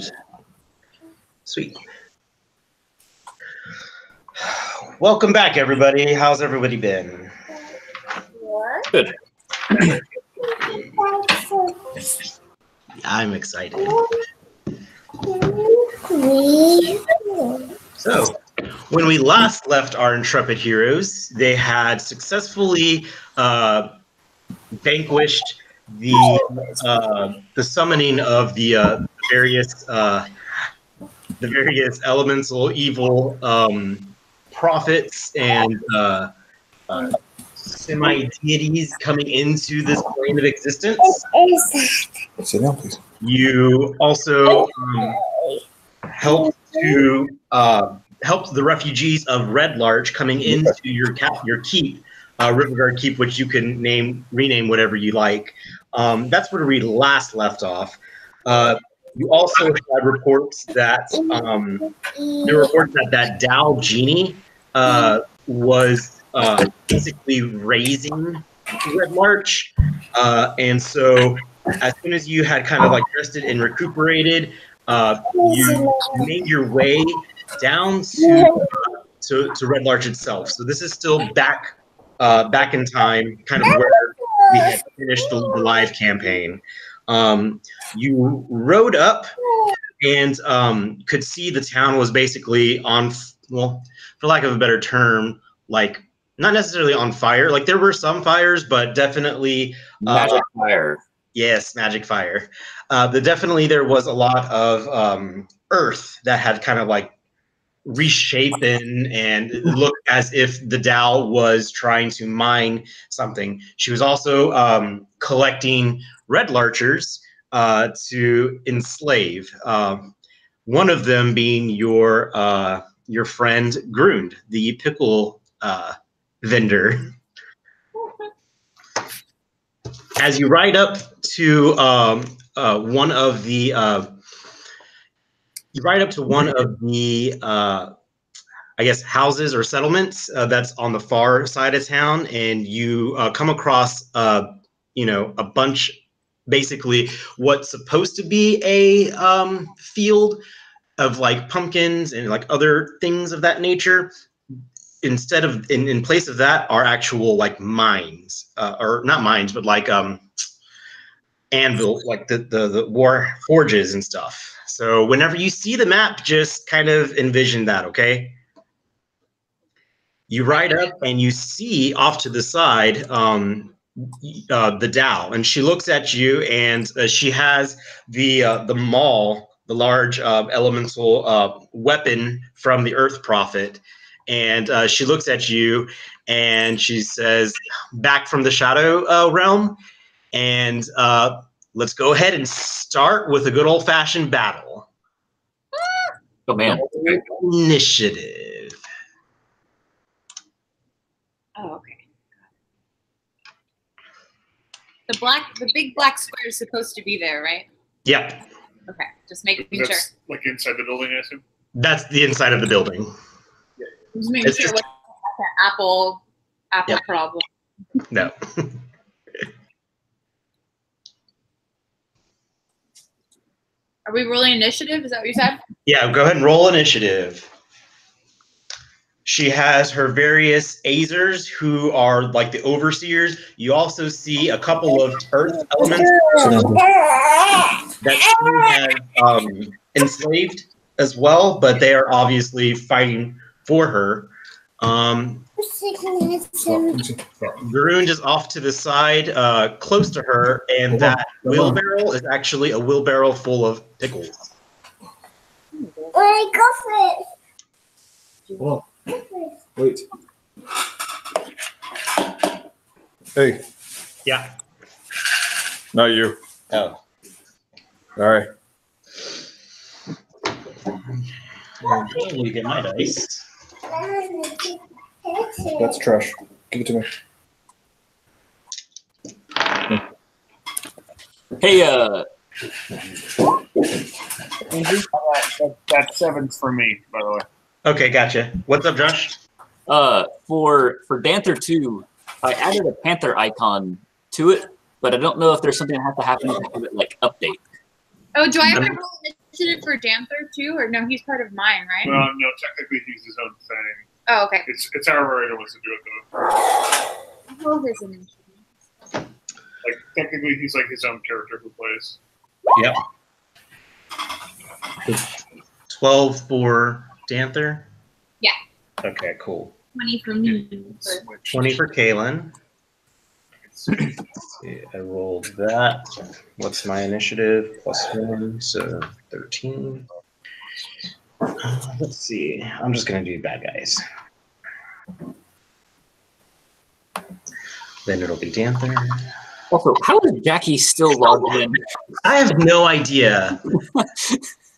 good. Sweet. Welcome back, everybody. How's everybody been? Good. I'm excited. So, when we last left our intrepid heroes, they had successfully vanquished the summoning of the various elemental evil prophets and semi-deities coming into this plane of existence. Sit down, please. You also helped the refugees of Red Larch coming into your keep, Riverguard Keep, which you can rename whatever you like. That's where we last left off. You also had reports that that Dow genie was basically raising Red Larch, and so as soon as you had kind of like rested and recuperated, you made your way down to Red Larch itself. So this is still back in time, kind of where we had finished the live campaign. You rode up and could see the town was basically on, well, for lack of a better term, like not necessarily on fire. Like there were some fires, but definitely Magic fire. Yes, magic fire. Definitely there was a lot of earth that had kind of like reshapen and it looked as if the Dow was trying to mine something. She was also collecting red larchers to enslave. One of them being your friend Grund, the pickle vendor. As you ride up to one of the I guess houses or settlements that's on the far side of town, and you come across a bunch, basically what's supposed to be a field of like pumpkins and like other things of that nature. Instead of in place of that are actual like mines, or not mines, but like anvil, like the war forges and stuff. So whenever you see the map, just kind of envision that, okay? You ride up and you see off to the side the Dow, and she looks at you, and she has the maul, the large elemental weapon from the Earth Prophet, and she looks at you and she says, "Back from the Shadow Realm, and let's go ahead and start with a good old-fashioned battle." Oh man! Initiative. Oh, okay. The big black square is supposed to be there, right? Yep. Okay, just making That's sure. like inside the building, I assume? That's the inside of the building. Just making sure it wasn't like an apple Yep. problem. No. Are we rolling initiative? Is that what you said? Yeah, go ahead and roll initiative. She has her various Azers who are like the overseers. You also see a couple of earth elements that she has enslaved as well, but they are obviously fighting for her. Varun is off to the side, close to her, and that wheelbarrow is actually a wheelbarrow full of pickles. Go for it. Whoa. Wait. Hey. Yeah. Not you. Oh. All right. Okay, you get my dice. That's trash. Give it to me. Hey, Andrew? That's 7s for me, by the way. Okay, gotcha. What's up, Josh? for Danther 2, I added a panther icon to it, but I don't know if there's something that has to happen to have it like update. Oh, do I have to roll initiative for Danther too, or no? He's part of mine, right? Well, no, technically he's his own thing. Oh, okay. It's however Ryder wants to do it though. Well, his initiative. Like technically he's like his own character who plays. Yep. 12 for Danther? Yeah. Okay, cool. 20 for me. 20 for Kaylin. Let's see, I rolled that. What's my initiative? +1, so 13. Let's see. I'm just going to do bad guys. Then it'll be Danther. Also, how is Jackie still logged in? I have no idea.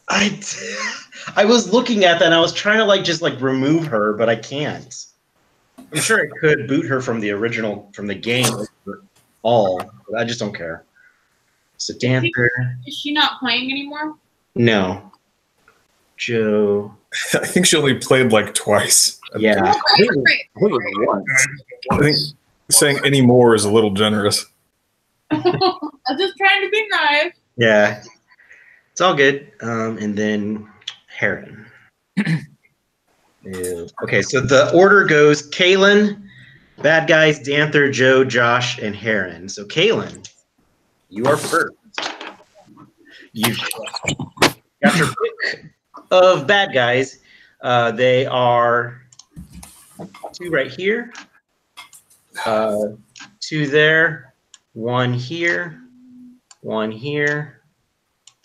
I was looking at that and I was trying to just remove her, but I can't. I'm sure I could boot her from the original, from the game all, but I just don't care. So Danther. Is she not playing anymore? No. Joe. I think she only played twice. Yeah. I think it Great. was once. I think saying any more is a little generous. I'm just trying to be nice. Yeah. It's all good. And then Heron. Okay, so the order goes Kaylin, bad guys, Danther, Joe, Josh, and Heron. So Kaylin, you are first. You've got your pick of bad guys. They are 2 right here, 2 there, 1 here, 1 here,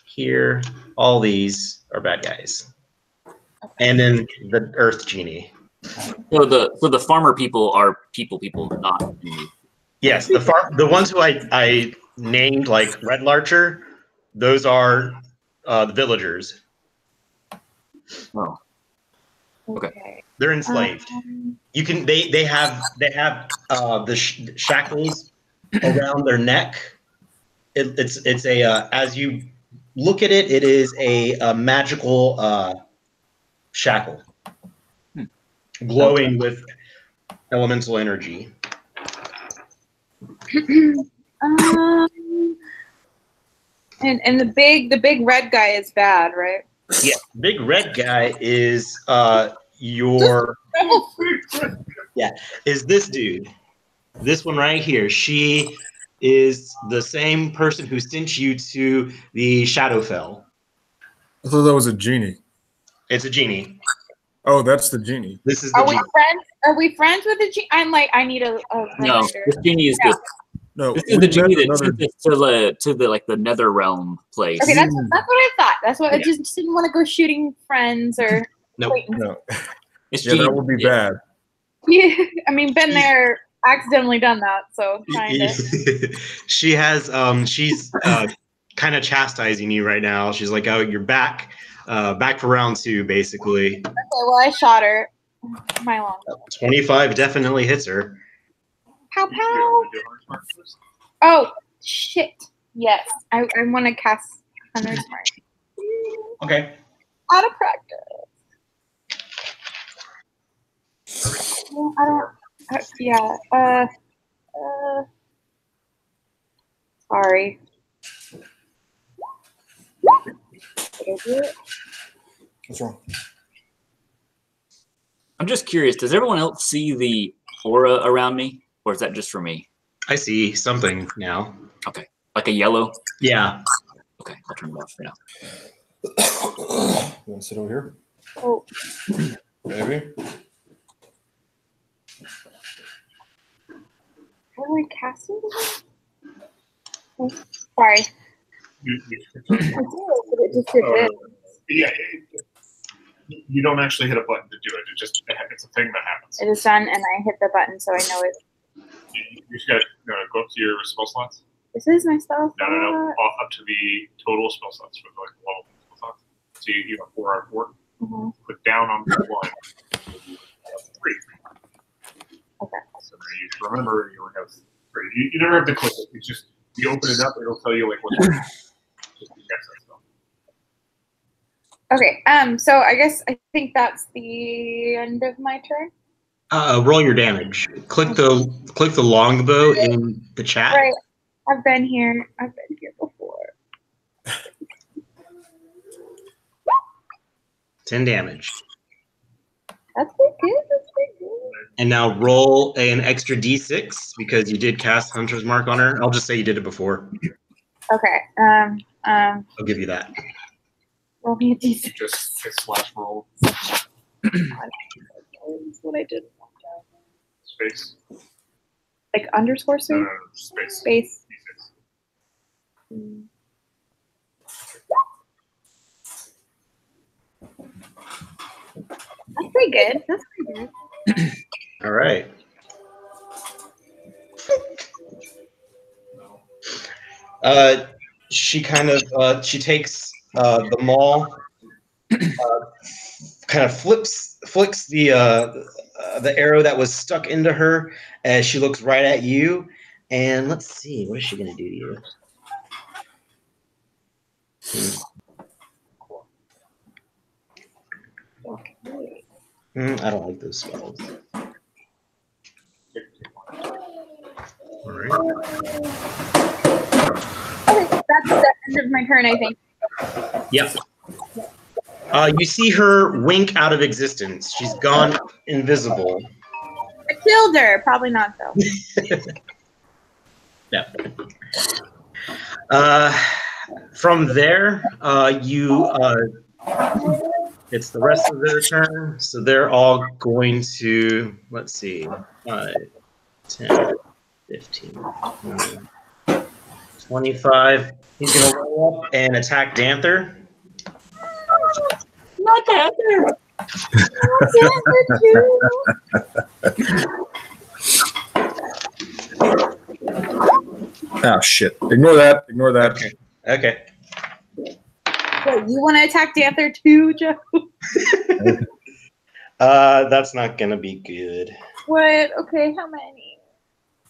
here. All these are bad guys. And then the Earth Genie. So the farmer people are people, not me. Yes, the ones who I named Red Larcher, those are the villagers. Oh. Okay. They're enslaved. You can they have the shackles around their neck. It's a as you look at it, it is a magical shackle, glowing with elemental energy. And the big red guy is bad, right? Yeah, big red guy is your is this dude. This one right here. She is the same person who sent you to the Shadowfell. I thought that was a genie. It's a genie. Oh, that's the genie. This is the Are we genie. friends? Are we friends with the genie? I need a No, reminder. this genie is good. No, This is the genie that another. sent us to the nether realm place. Okay, that's what I thought. That's what I Yeah. just didn't want to go shooting friends or. Nope. No, It's yeah, genie. that would be bad. Yeah, I mean, been there, accidentally done that, so kind of. She has she's kind of chastising you right now. She's like, oh, you're back for round 2 basically. Okay, well, I shot her. My long. 25 definitely hits her. Pow pow. Oh shit! Yes, I want to cast Hunter's Mark. Okay. Out of practice. I don't. Yeah. Sorry. Did I do it? What's wrong? I'm just curious. Does everyone else see the aura around me, or is that just for me? I see something now. Okay, like a yellow. Yeah. Okay, I'll turn it off for now. You want to sit over here? Oh. Maybe. What am I casting? Oh, sorry. I did, but it just did this. Yeah. You don't actually hit a button to do it. It's a thing that happens. It is done, and I hit the button, so I know it. You just gotta go up to your spell slots. This is my spell. No. Up to the total spell slots for the level spell slots. So you have 4 out of 4. Mm-hmm. Put down on the 1. 3. Okay. So you just remember you only have 3. You never have to click it. It's just you open it up, it'll tell you what's just guess that stuff. Okay. So I think that's the end of my turn. Roll your damage. Click the longbow in the chat. Right. I've been here. I've been here before. 10 damage. That's pretty good. That's pretty good. And now roll an extra d6 because you did cast Hunter's Mark on her. I'll just say you did it before. Okay. I'll give you that. Roll me a d6. Just slash roll. That's what I did. Space. Like underscore No, space? no, no, space. Space. D6. That's pretty good. That's pretty good. All right. She kind of she takes the maul, kind of flicks the arrow that was stuck into her as she looks right at you. And let's see, what is she gonna do to you? I don't like those spells. All right. Okay, that's the end of my turn, I think. Yep. You see her wink out of existence. She's gone invisible. I killed her. Probably not, though. Yeah. From there, it's the rest of their turn. So they're all going to, let's see, 5, 10, 15, 20, 25. He's going to roll up and attack Danther. Not Panther. Oh shit! Ignore that. Ignore that. Okay. Wait, you want to attack Danther too, Joe? That's not going to be good. What? Okay, how many?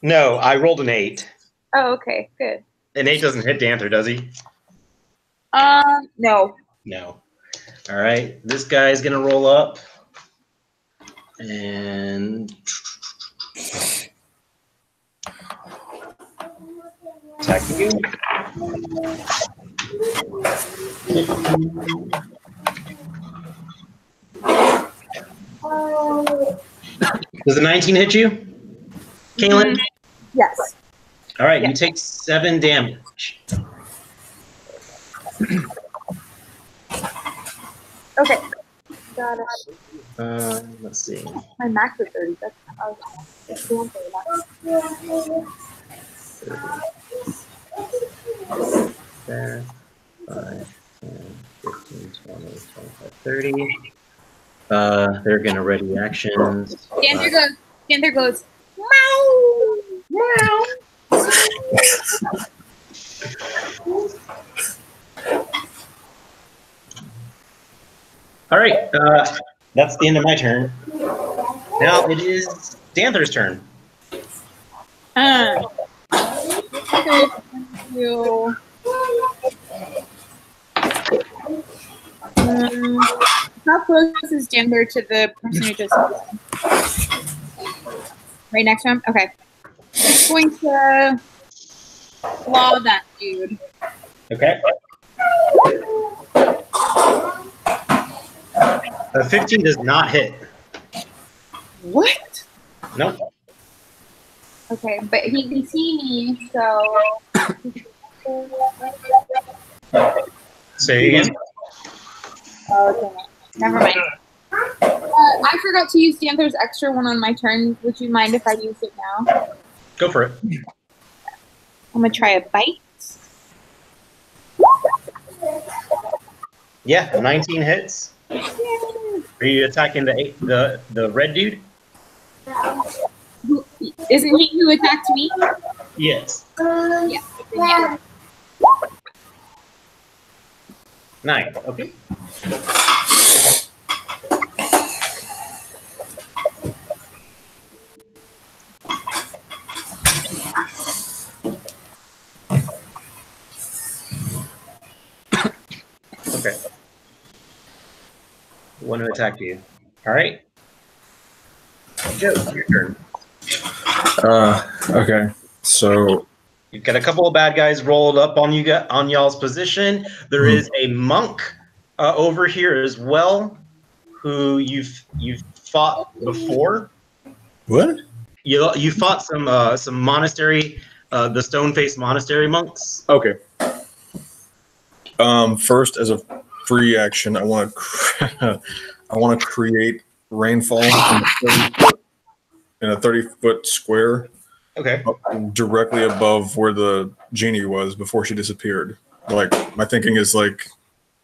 No, I rolled an 8. Oh, okay, good. An 8 doesn't hit Danther, does he? No. No. All right, this guy's gonna roll up and attack you. Does the 19 hit you, Kaylin? Yes. All right, Yeah. you take 7 damage. Okay. Got it. Let's see. My max is 30. That's doing 10, 5, 10, 15, 20, 25, 30. They're gonna ready actions. Danther goes. Danther goes. Meow. Meow. All right, that's the end of my turn. Now it is Danther's turn. Okay, thank you. How close is Danther to the person who just... Right next to him? Okay. I'm going to claw that dude. Okay. 15 does not hit. What? Nope. Okay, but he can see me, so... Say again. Okay, never mind. I forgot to use Danther's extra one on my turn. Would you mind if I used it now? Go for it. I'm gonna try a bite. Yeah, 19 hits. Are you attacking the red dude? Isn't he who attacked me? Yes. Yeah. 9. Okay. Okay. Want to attack you. All right. Joe, your turn. Okay. So You've got a couple of bad guys rolled up on you on y'all's position. There is a monk over here as well. who you've fought before. What? You fought some monastery, the stone-faced monastery monks. Okay. First, as a free action, I want to I want to create rainfall in a 30-foot square. Okay. Directly above where the genie was before she disappeared. Like, my thinking is like,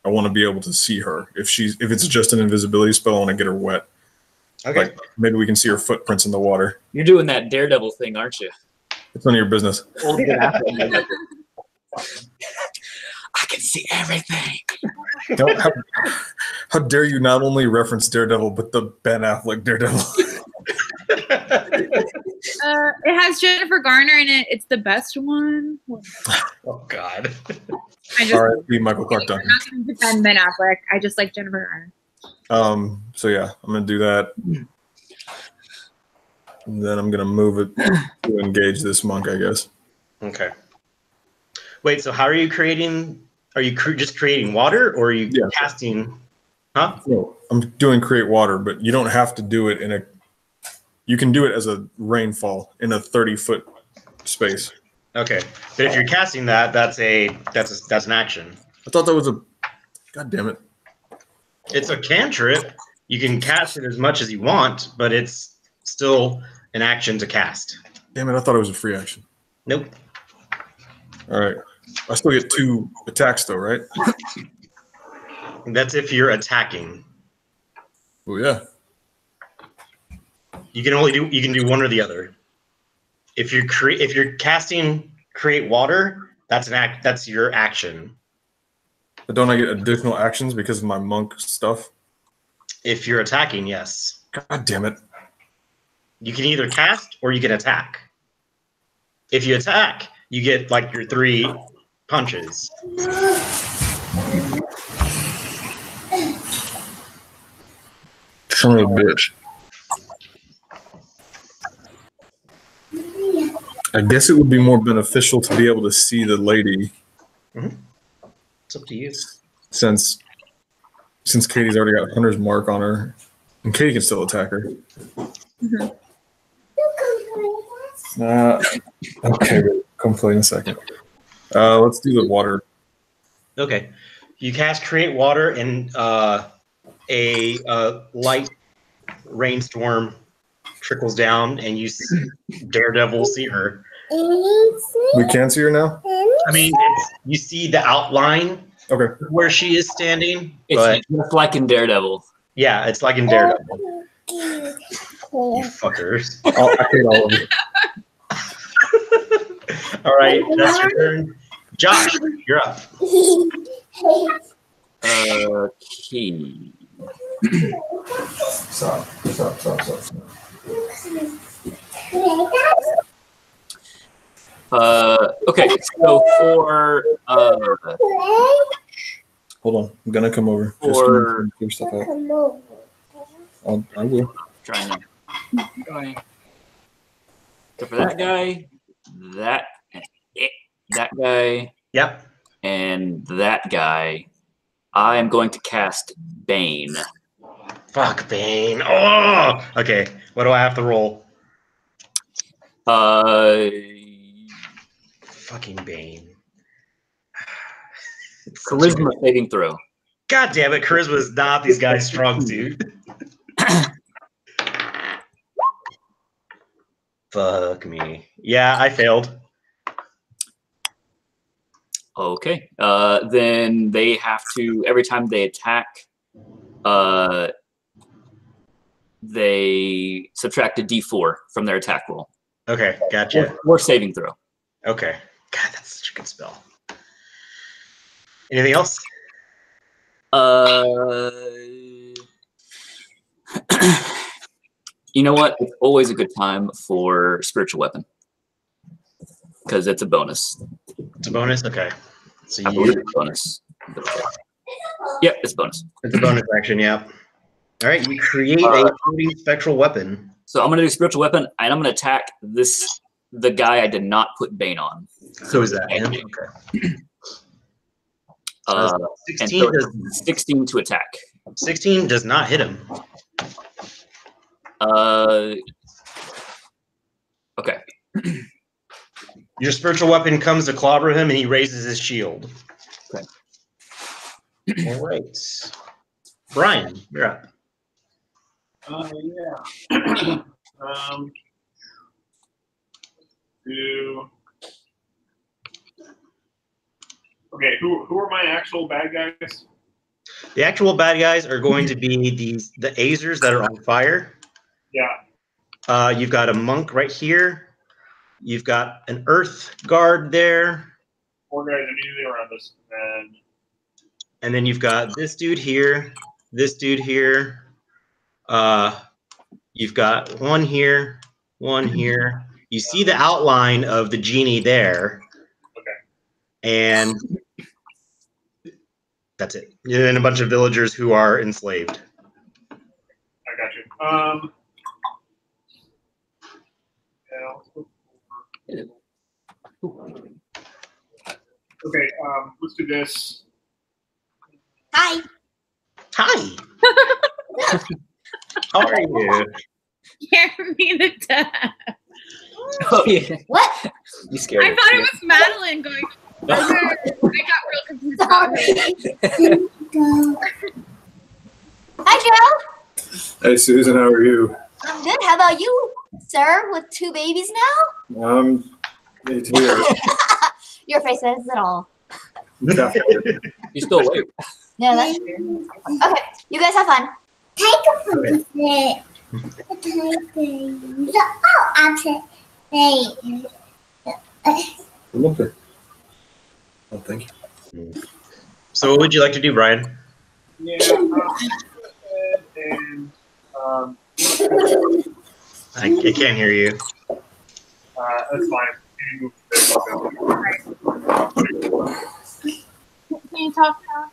I want to be able to see her. If it's just an invisibility spell, I want to get her wet. Okay. Like, maybe we can see her footprints in the water. You're doing that Daredevil thing, aren't you? It's none of your business. I can see everything. How dare you not only reference Daredevil, but the Ben Affleck Daredevil? It has Jennifer Garner in it. It's the best one. Oh God. All right, be Michael Clark Duncan. I'm not going to defend Ben Affleck. I just like Jennifer Garner. So yeah, I'm gonna do that. And then I'm gonna move it to engage this monk, I guess. Okay. Wait, so how are you creating? Are you just creating water, or are you casting? Huh? No, I'm doing create water, but you don't have to do it in a. You can do it as a rainfall in a 30-foot space. Okay, but if you're casting that, that's an action. I thought that was a. God damn it! It's a cantrip. You can cast it as much as you want, but it's still an action to cast. Damn it! I thought it was a free action. Nope. All right. I still get 2 attacks though, right? That's if you're attacking. Oh yeah. You can do one or the other. If you're casting create water, that's your action. But don't I get additional actions because of my monk stuff? If you're attacking, yes. God damn it. You can either cast or you can attack. If you attack, you get like your 3 punches. Son of a bitch. I guess it would be more beneficial to be able to see the lady. Mm-hmm. It's up to you. Since Katie's already got Hunter's mark on her, and Katie can still attack her. Mm-hmm. Okay, come play in a second. Let's do the water. Okay. You cast create water, and a light rainstorm trickles down, and you see Daredevil see her. We can see her now? I mean, you see the outline Okay. where she is standing. It's But just like in Daredevil. yeah, it's like in Daredevil. You fuckers. I hate all of you. All right, that's your turn. Josh, you're up. Key. Stop. Okay, so for Hold on, I'm gonna come over. For- Just clear stuff out. I will. trying to so for that guy, that guy, Yep. and that guy, I am going to cast Bane. Fuck Bane. Oh. Okay. What do I have to roll? Fucking Bane. Charisma saving throw. God damn it! Charisma is not these guys' strong suit. Fuck me. Yeah, I failed. Okay. Then they have to, every time they attack, they subtract a d4 from their attack roll. Okay, gotcha. Or saving throw. Okay. God, that's such a good spell. Anything else? You know what? It's always a good time for spiritual weapon because it's a bonus. It's a bonus? Okay. So I believe it's a bonus. Yep, it's a bonus. it's a bonus action, yeah. All right, you create a floating spectral weapon. So I'm going to do spiritual weapon, and I'm going to attack the guy I did not put Bane on. So is that him? Okay. And 16 so does it's 16 to attack. 16 does not hit him. Okay. Your spiritual weapon comes to clobber him, and he raises his shield. Okay. All right. Brian, you're up. Yeah. Okay, who are my actual bad guys? The actual bad guys are going to be the Azers that are on fire. Yeah. You've got a monk right here. You've got an earth guard there. 4 guys immediately around us, And then you've got this dude here, this dude here. You've got one here, one here. You see the outline of the genie there. Okay. And that's it. And a bunch of villagers who are enslaved. I got you. Yeah, let's go over. Okay, let's do this. Hi. Hi. How are you? Scare me to death. Oh yeah. What? You scared I me. thought it was Madeline going. I got real confused about her. Hi, Joe. Hey, Susan, how are you? I'm good. How about you, sir, with 2 babies now? Me too. Your face says it all. Definitely. You still awake. No, that's true. Okay, you guys have fun. Take a photo. Oh, I'm saying. Look at. Oh, thank you. So what would you like to do, Brian? Yeah. And I can't hear you. that's fine. Can you move this? Can you talk now?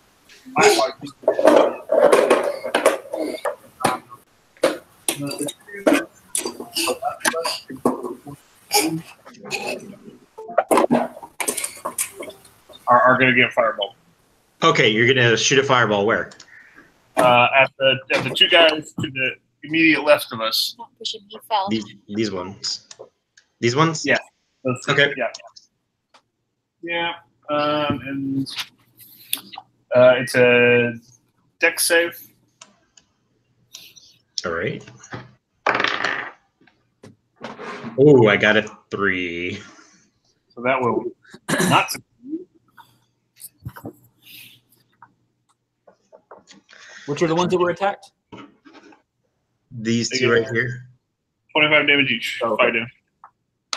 Are going to get fireball. Okay, you're gonna shoot a fireball where? At the 2 guys to the immediate left of us. Don't push him. He fell. These ones. These ones? Yeah. Those 2. Okay. Yeah. Yeah. And it's a dex save. All right. Oh, I got a 3. So that will not succeed. Which are the ones that were attacked? These 2 right here. 25 damage each. Oh, If I do.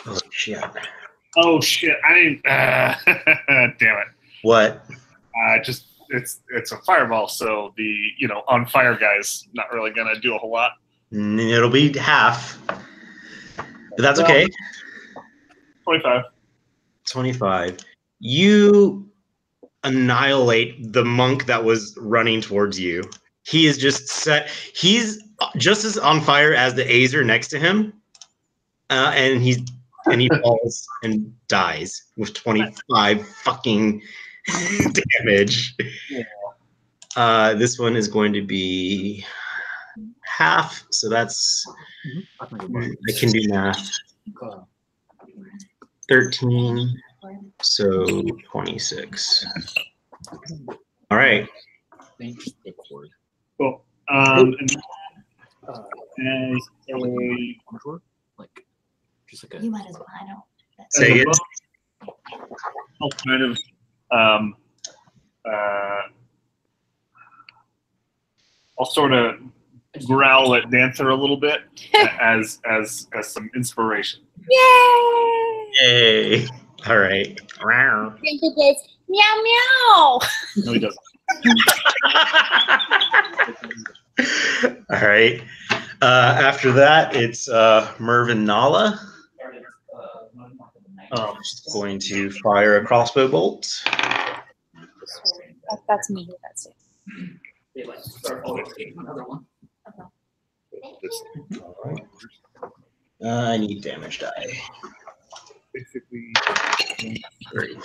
Oh shit. Oh shit! I didn't. Damn it! What? Just it's a fireball, so the on fire guy's not really gonna do a whole lot. It'll be half. But that's okay. 25. 25. You annihilate the monk that was running towards you. He is just set. He's just as on fire as the Azer next to him, and he falls and dies with 25 fucking damage. Yeah. This one is going to be half, so that's I can do math. 13, so 26. All right. Cool. And Like, just like You might as well. I know. Say it. I'll kind of I'll sort of growl at Dancer a little bit as some inspiration. Yay! Yay. All right. Dancer goes, meow meow. No, he doesn't. All right. After that, it's Mervyn Nala. Just going to fire a crossbow bolt. That's me. That's it. I need damage die. Basically, 3.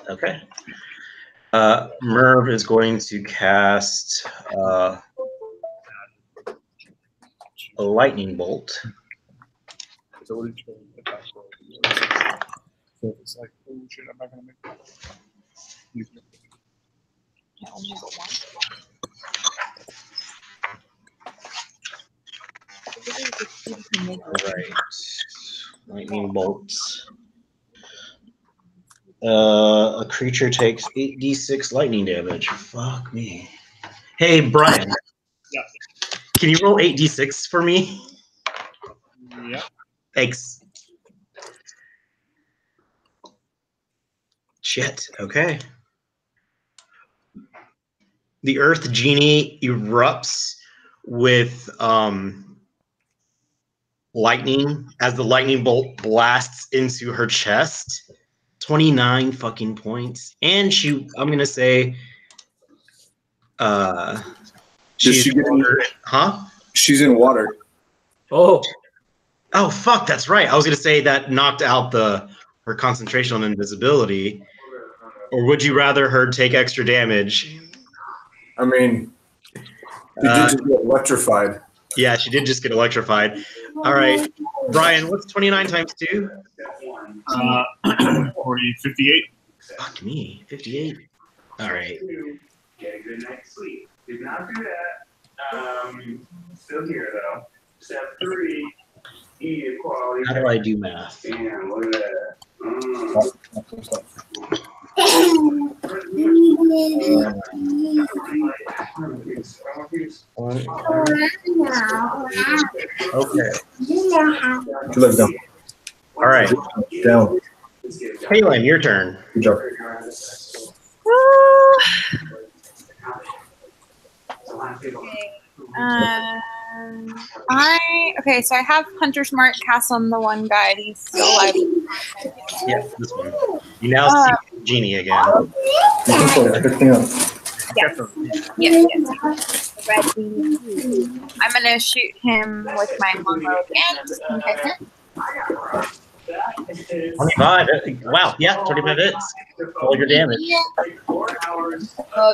Okay. Merv is going to cast a lightning bolt. So it's like, oh shit, I'm not gonna make that. All right. Lightning bolts. A creature takes 8d6 lightning damage. Fuck me. Hey, Brian. Yeah. Can you roll 8d6 for me? Yeah. Thanks. Shit. Okay. The Earth Genie erupts with lightning as the lightning bolt blasts into her chest. 29 fucking points. And I'm going to say, she's she get water. Huh? She's in water. Oh, Oh, fuck, that's right. I was going to say that knocked out her concentration on invisibility. Or would you rather her take extra damage? I mean, she did just get electrified. Yeah, she did just get electrified. All right. Brian, what's 29 times 2? 58. Fuck me, 58. All right. Get a good night's sleep. Did not do that. Still here though. Step 3. Eat quality. How do I do math? Damn, look at that. Okay. Two legs down. All right. Down. Kaylin, your turn. Good job. Okay, so I have Hunter's Mark cast on the one guy. He's still alive. Yeah, this one. You now see the genie again. Yes. I'm gonna shoot him with my longbow again. 25. Wow, yeah, 25 hits. All your damage. Well,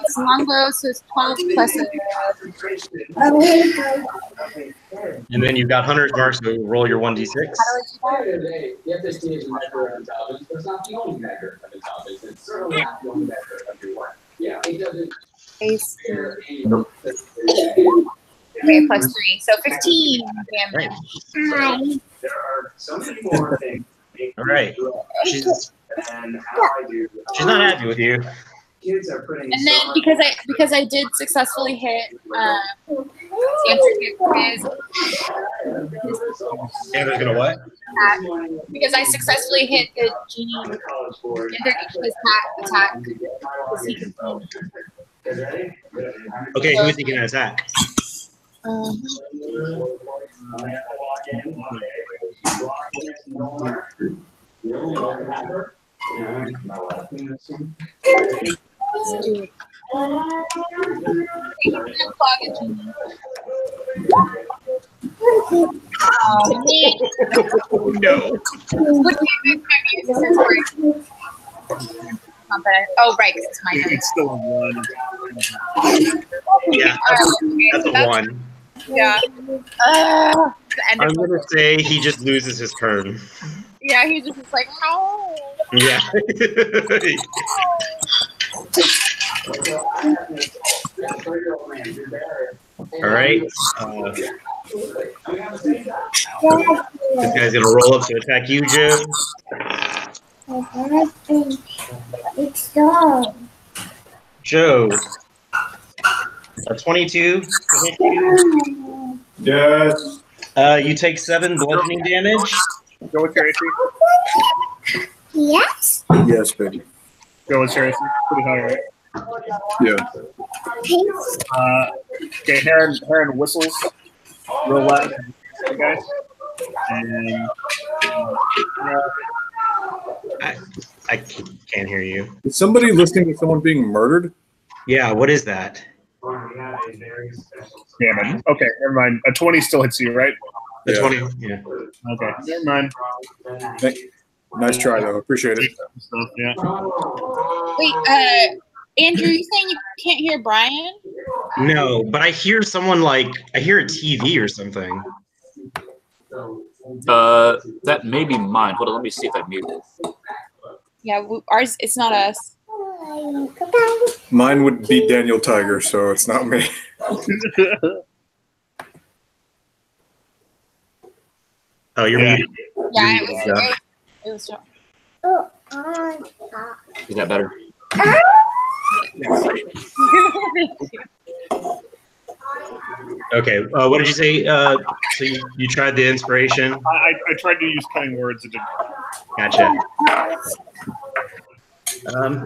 it's longbow, so it's 12 plus And then you've got Hunter's Mark, so roll your 1d6. Okay, plus 3, so 15 damage. Right. There are so many more things. All right. She's not happy with you. Kids are putting And then because I did successfully hit Sanders gonna what? because I successfully hit the genie his attack. Okay, who is he gonna attack? No. Oh, right, 'cause it's my turn. It's still a 1. Yeah, that's a 1. Yeah. I'm gonna say he just loses his turn. Yeah, he's just like, no. Yeah. All right. This guy's gonna roll up to attack you, Joe. It's done. Joe. A 22. Yes. You take 7 bludgeoning damage. Go with your AC. Yes. Yes, baby. Go with your AC. Pretty high, right? Yeah. Okay, Heron whistles real loud, guys. And I can't hear you. Is somebody listening to someone being murdered? Yeah, what is that? damn it. Okay, never mind. A 20 still hits you, right? The Yeah. 20. Yeah. Okay, never mind. Nice try, though. Appreciate it. Yeah. Wait, Andrew, you saying you can't hear Brian? No, but I hear someone like I hear a TV or something. That may be mine. Hold on, let me see if I mute it. Yeah, ours. It's not us. Mine would be Daniel Tiger, so it's not me. Oh, you're muted. Yeah, You're it muted. was. Is that better? Okay. What did you say? So you tried the inspiration. I tried to use kind words. It didn't work. Gotcha.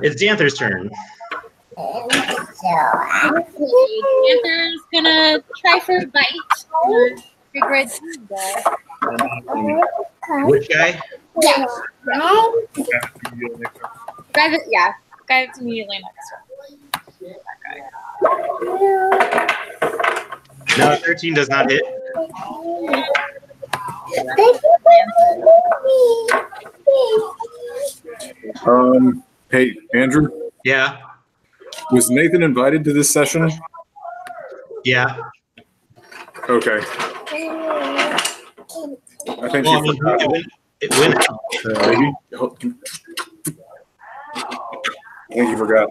It's Danther's turn. Panther's gonna try for a bite. Big red guy. Which guy? Yeah. Yeah. Guy that's immediately next to him. No, 13 does not hit. Hey, Andrew, Yeah. was Nathan invited to this session? Yeah. Okay. I think Well, I he mean, forgot. it went out. So Maybe. I think he forgot.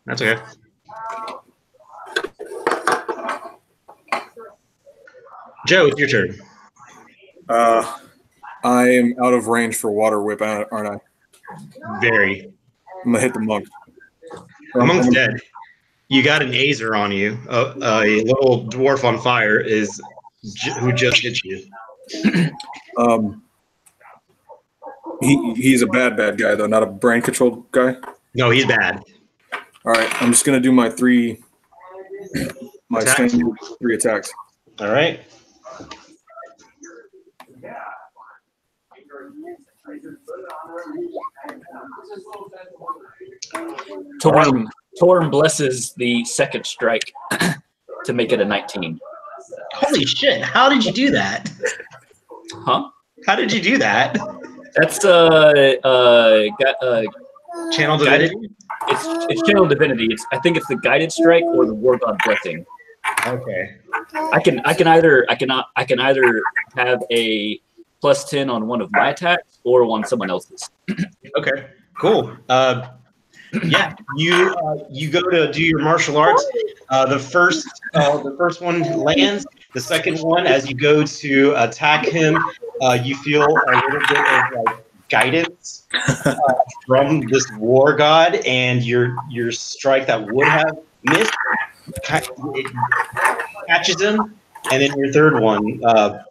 that's okay. Joe, it's your turn. I am out of range for water whip, aren't I? Very. I'm gonna hit the monk. Monk's dead. You got an Azer on you. A little dwarf on fire is who just hit you. He's a bad guy though, not a brain controlled guy. No, he's bad. All right, I'm just gonna do my standard 3 attacks. All right. Torm blesses the second strike to make it a 19. Holy shit! How did you do that? Huh? How did you do that? That's Channel guided. divinity. It's channel divinity. I think it's the guided strike or the war god blessing. Okay. I can either have a +10 on one of my attacks or on someone else's. Okay. Cool. Yeah. You go to do your martial arts. The first one lands. The second one, as you go to attack him, you feel a little bit of like guidance from this war god, and your strike that would have missed it catches him, and then your third one,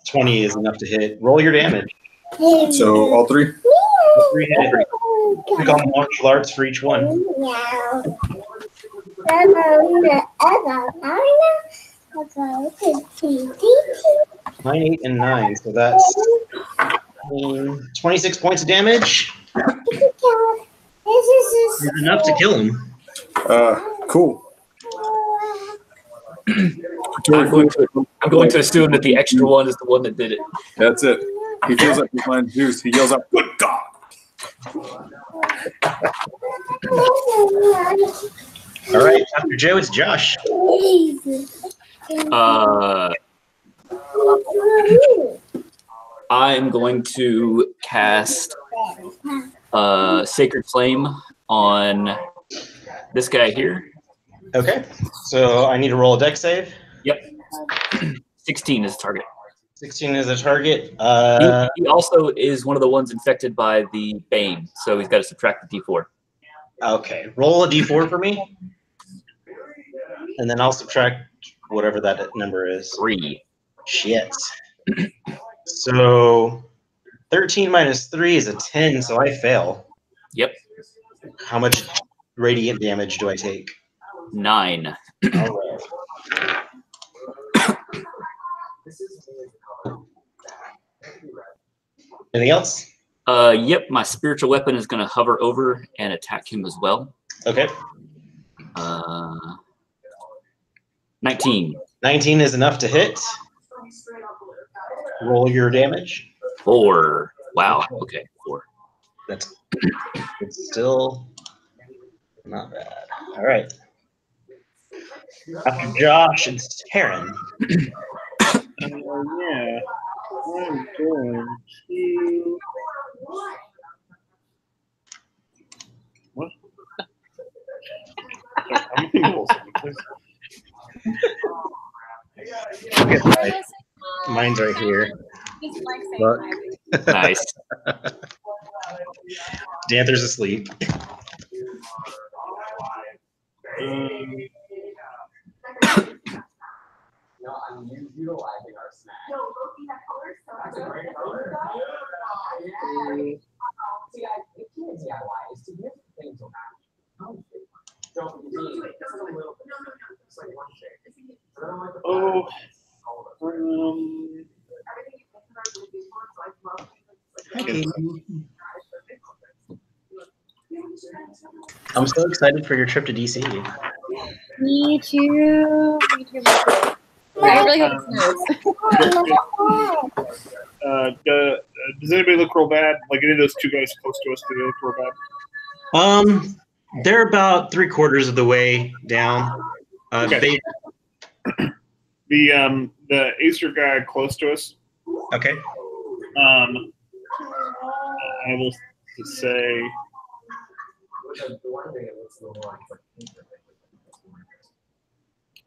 20 is enough to hit. Roll your damage. So all 3? All 3 hit. Click on martial arts for each one. 9, 8, and 9. So that's 26 points of damage. It's enough to kill him. Cool. I'm going to assume that the extra one is the one that did it. That's it. He feels like he's mind juice. He yells out, "Good God!" All right, after Joe, it's Josh. I'm going to cast Sacred Flame on this guy here. Okay, so I need to roll a dex save. Yep. 16 is the target. 16 is a target. He also is one of the ones infected by the Bane, so he's got to subtract the D4. Okay, roll a d4 for me, and then I'll subtract whatever that number is. 3. Shit. So 13 minus 3 is a 10, so I fail. Yep. How much radiant damage do I take? 9. All right. Anything else? Yep, my spiritual weapon is going to hover over and attack him as well. Okay. 19. 19 is enough to hit. Roll your damage. 4. Wow. Okay, 4. That's it's still Not bad. All right. After Josh, it's Taryn. Yeah. I'm going to. What? I'm going to roll something, please. Okay, mine's right here. Look. Nice. Danther's asleep. Utilizing our snack. That's a great color. See, the key to DIY is to give things around you. Don't need it. It's a little bit. It's like one shade. Oh. I'm so excited for your trip to DC. Me too. Me too. I really hope it snows. Does anybody look real bad? Like any of those two guys close to us, do they look real bad? They're about 3/4 of the way down. Okay. The Acer guy close to us. Okay. I will say.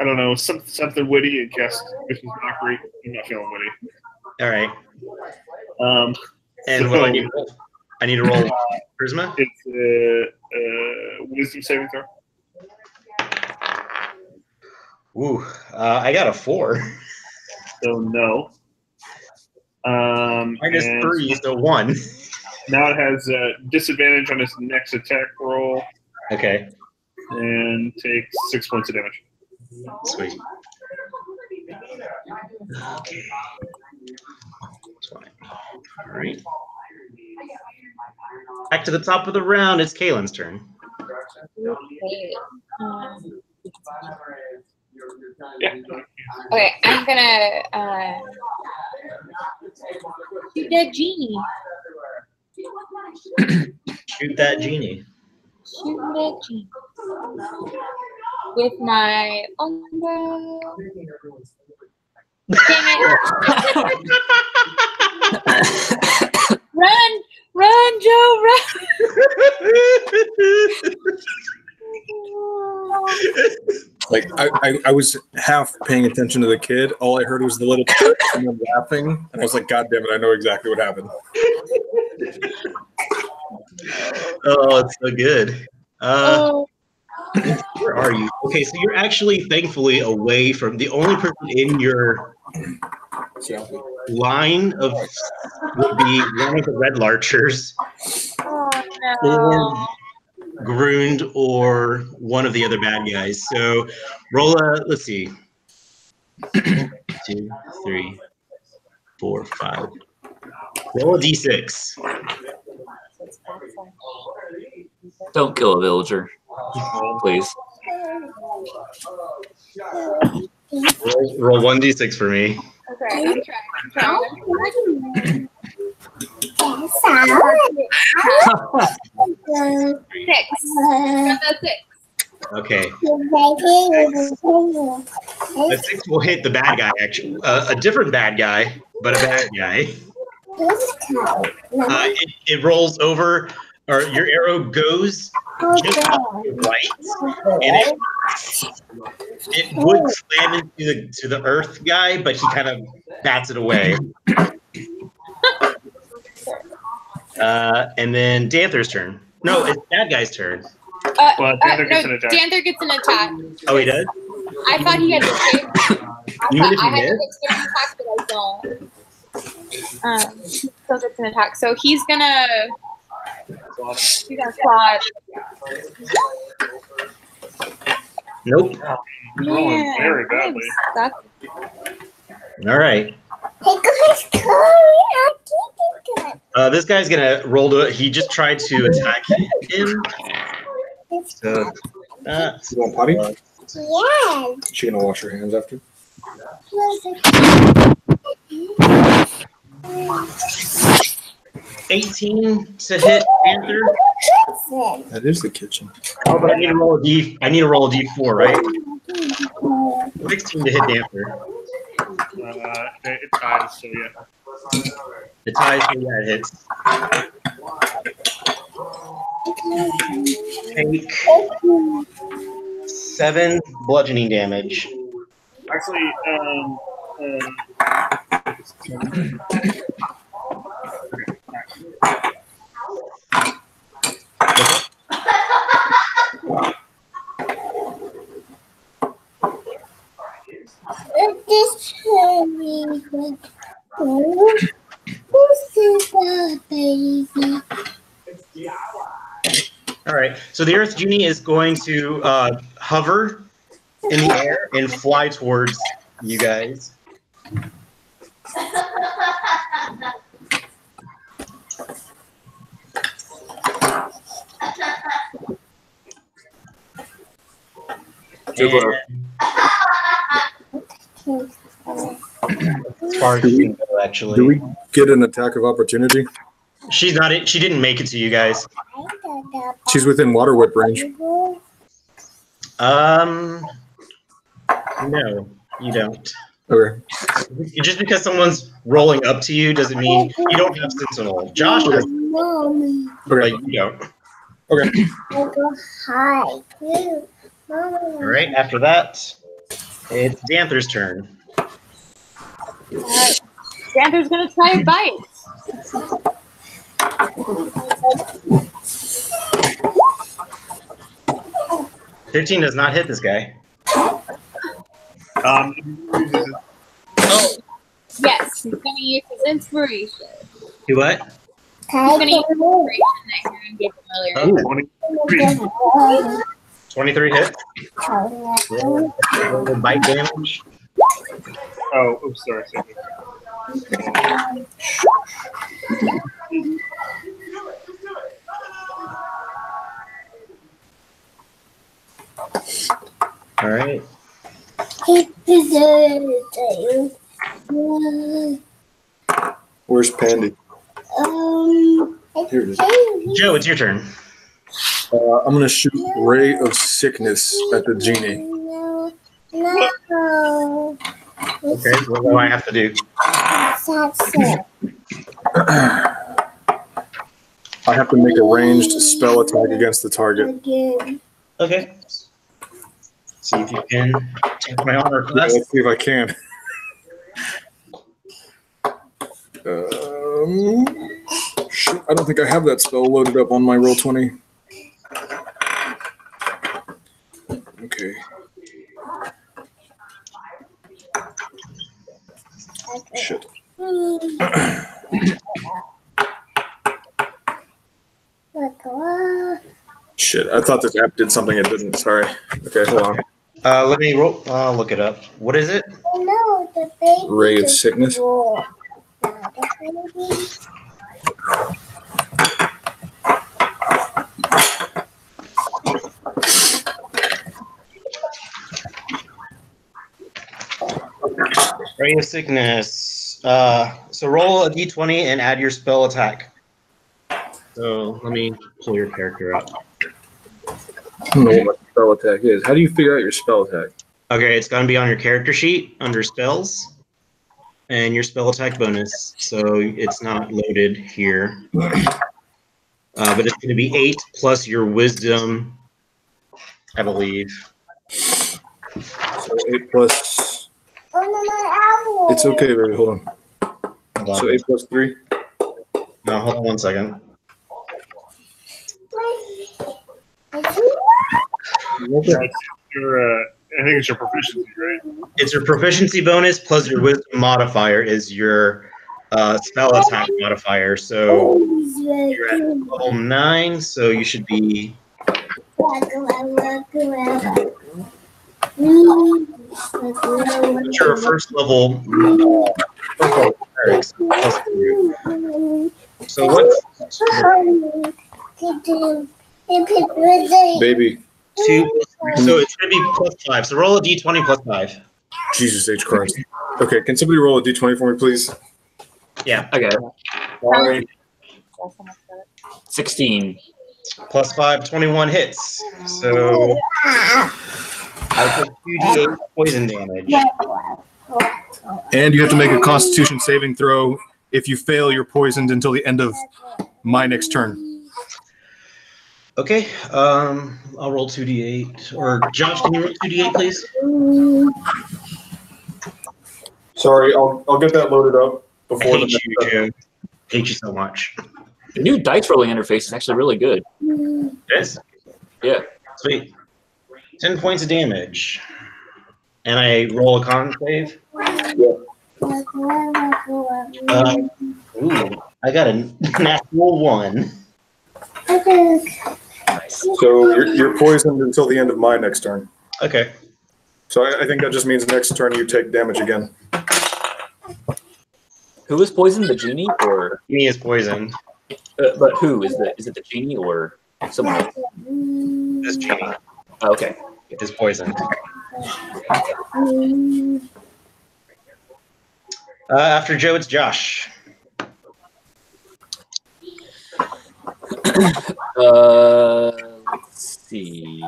I don't know, something witty and cast Christmas mockery. I'm not feeling witty. All right. And so, what do I need to roll? I need to roll charisma? It's wisdom saving throw. Ooh, I got a 4. So no. -3, so 1. Now it has disadvantage on its next attack roll. Okay. And takes 6 points of damage. Sweet. Okay. All right. Back to the top of the round. It's Kaylin's turn. Okay. Yeah. Okay, I'm gonna shoot that genie. Shoot that genie. Shoot that genie. With my umbrella. Dang it. Run, Joe, run. Like I was half paying attention to the kid. All I heard was the little and then laughing, and I was like, "God damn it! I know exactly what happened." Oh, it's so good. Where are you? Okay, so you're actually thankfully away from the only person in your line of would be one of the red larchers, or Grund, or one of the other bad guys. So roll a, let's see, 2, 3, 4, 5. Roll a d6. Don't kill a villager, please. Roll 1d6 for me. Okay, I'm trying. 6. Got that 6. Okay. The 6 will hit the bad guy, actually. A different bad guy, but a bad guy. It rolls over, or your arrow goes just off to the right, and it would slam into the earth guy, but he kind of bats it away. And then Danther's turn. No, it's bad guy's turn. Well, Danther gets an attack. Danther gets an attack. Oh, he does? I thought he had to take. Even if I he had to missed? get an attack, but I don't. He still gets an attack. So he's gonna claw. Nope. He's rolling very I am badly. stuck. All right. This guy's gonna roll to it. He just tried to attack him. So, You want potty? Yeah. She gonna wash her hands after? 18 to hit Panther. That is the kitchen. Oh, but I need to roll a D. I need to roll a D4, right? 16 to hit Panther. It ties, so yeah. The ties, so yeah, it hits. Take 7 bludgeoning damage. Actually, All right. So the Earth Genie is going to hover in the air and fly towards you guys. As far as you can go, actually. Do we get an attack of opportunity? She's not. She didn't make it to you guys. She's within water whip range. No, you don't. Okay. Just because someone's rolling up to you doesn't mean you don't have Sentinel. Josh does, but you don't. Okay. All right. After that, it's Danther's turn. Panther's gonna try and bite. $15 does not hit this guy. Oh, yes, he's gonna use his inspiration. Do what? He's gonna use his inspiration that Karen gave him earlier. 23 hits. Roll the bite damage. oh, oops, sorry. All right. Where's Pandy? Here it is. Joe, it's your turn. I'm gonna shoot Ray of Sickness at the genie. Okay, what do I have to do? I have to make a ranged spell attack against the target. Okay. See if you can take my armor Yeah, class. let's see if I can. Shit, I don't think I have that spell loaded up on my Roll20. Okay. Shit. Shit, I thought this app did something it didn't. Sorry. Okay, hold on. Let me roll. I'll look it up. What is it? Ray of Sickness. Ray of Sickness. So roll a d20 and add your spell attack. So let me pull your character up. I don't know what my spell attack is. How do you figure out your spell attack? Okay, it's going to be on your character sheet under spells and your spell attack bonus. So it's not loaded here. But it's going to be 8 plus your wisdom, I believe. So 8 plus. It's okay, baby. Hold on. Hold on. So 8 plus 3. No, hold on one second. I think it's your proficiency, right? It's your proficiency bonus plus your wisdom modifier is your spell attack modifier. So you're at level 9, so you should be. You're a first level. So what's Baby. 2? So it's going to be plus 5. So roll a d20 plus 5. Jesus H. Christ. Okay, can somebody roll a d20 for me, please? Yeah. Okay. Sorry. That's how much better. 16. Plus 5, 21 hits. So I take 2d8 poison damage. And you have to make a Constitution saving throw. If you fail, you're poisoned until the end of my next turn. Okay, I'll roll 2d8. Or Josh, can you roll 2d8, please? Sorry, I'll get that loaded up I before hate the you, Joe. Hate you so much. The new dice rolling interface is actually really good. It is? Yeah. Sweet. 10 points of damage. And I roll a con save? Ooh, I got a natural 1. So you're poisoned until the end of my next turn. Okay. So I think that just means next turn you take damage again. Who is poisoned? The genie or? Me is poisoned. But who is the? Is it the genie or someone else? This genie Okay. is poisoned. After Joe, it's Josh. Let's see.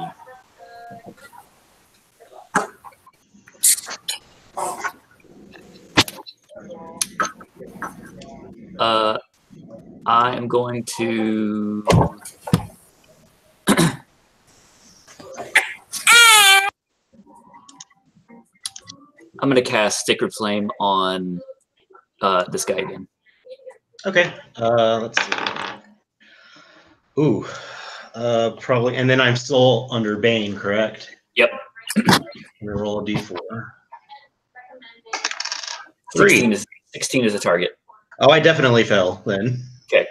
I am going to. I'm going to cast Sacred Flame on this guy again. Okay. Let's see. Ooh. Probably. And then I'm still under Bane, correct? Yep. I'm gonna roll a d4. 3. 16 is a target. Oh, I definitely fell then. Okay.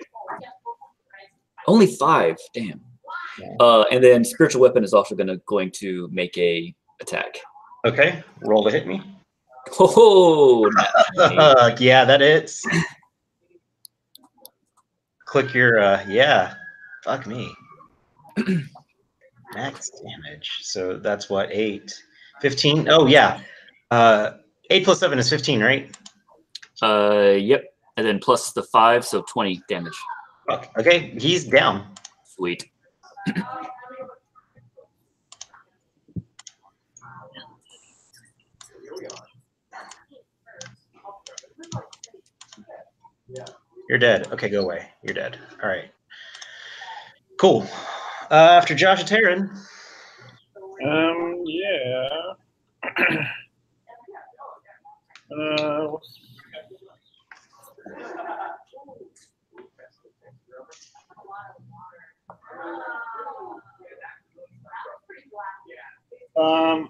Only 5. Damn. And then Spiritual Weapon is also going to make a attack. Okay. Roll to hit me. Oh, yeah, that hits. Click your yeah. Fuck me. Max damage. So that's what, 8. 15? Oh yeah. 8 plus 7 is 15, right? Yep. And then plus the 5, so 20 damage. Fuck. Okay, he's down. Sweet. You're dead. Okay, go away. You're dead. All right. Cool. After Josh and Taryn. Yeah.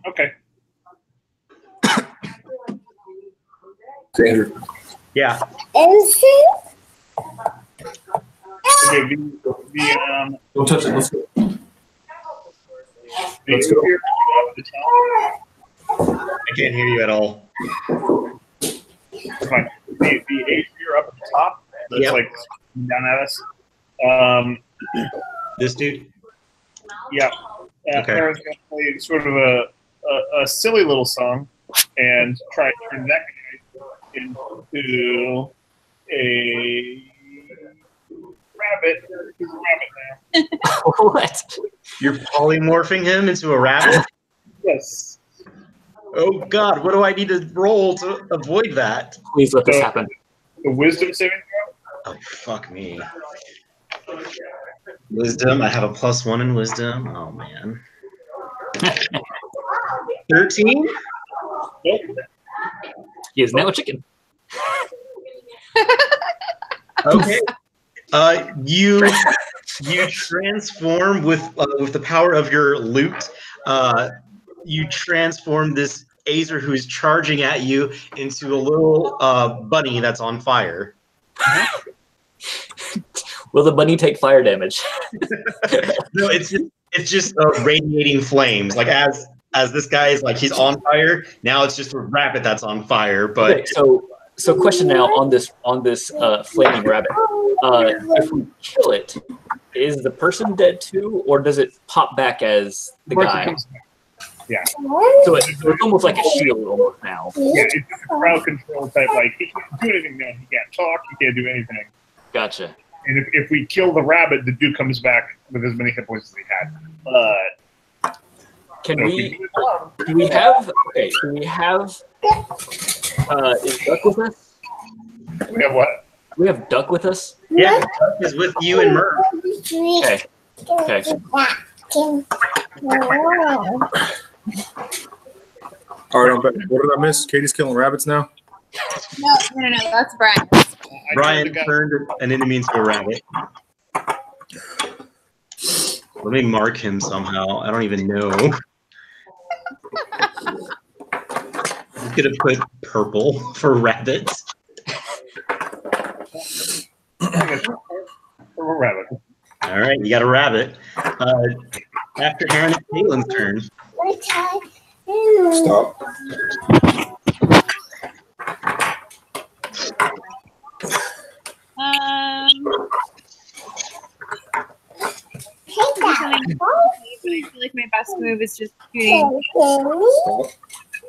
Okay. Andrew. Yeah. Okay, Don't touch it. Let's go. Let's go. I can't hear you at all. Fine. The atrium up at the top that's Yep. like down at us. This dude? Yeah. Okay. Aaron's gonna play sort of a silly little song and try to turn that guy into a rabbit. He's a rabbit now. What? You're polymorphing him into a rabbit? Yes. Oh god, what do I need to roll to avoid that? Please let this happen. The wisdom saving throw? Oh, fuck me. Wisdom, I have a +1 in wisdom. Oh, man. 13? Nope. He is now a chicken. Okay. You transform with the power of your lute. You transform this Azer who's charging at you into a little bunny that's on fire. Will the bunny take fire damage? No, it's just radiating flames. Like as this guy is like he's on fire. Now it's just a rabbit that's on fire. But Okay, so question now on this flaming rabbit. If we kill it, is the person dead too, or does it pop back as the guy? Yeah. So it's almost like a shield almost now. Yeah, it's just a crowd control type. Like he can't do anything now. He can't talk. He can't do anything. Gotcha. And if we kill the rabbit, the dude comes back with as many hit points as he had. But Can we have is Duck with us? we have what? We have Duck with us? Yeah, Duck is with you and Murph. Okay. Okay. All right, I'm back. What did I miss? Katie's killing rabbits now? No, that's Brian. Brian turned an enemy into a rabbit. Let me mark him somehow. I don't even know. I'm gonna put purple for rabbits. Rabbit. All right, you got a rabbit. After Aaron and Caitlin's turn. Stop. I feel like my best move is just shooting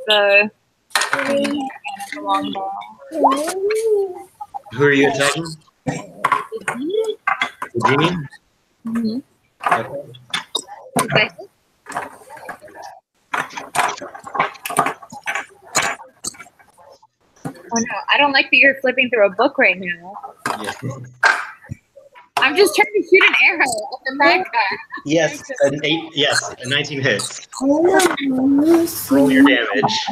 the long ball. Who are you attacking? The genie? Mm-hmm. Okay. Oh no, I don't like that you're flipping through a book right now. Yeah. I'm just trying to shoot an arrow at the bad guy. Yes, an 8. Yes, a 19 hits. Roll your damage.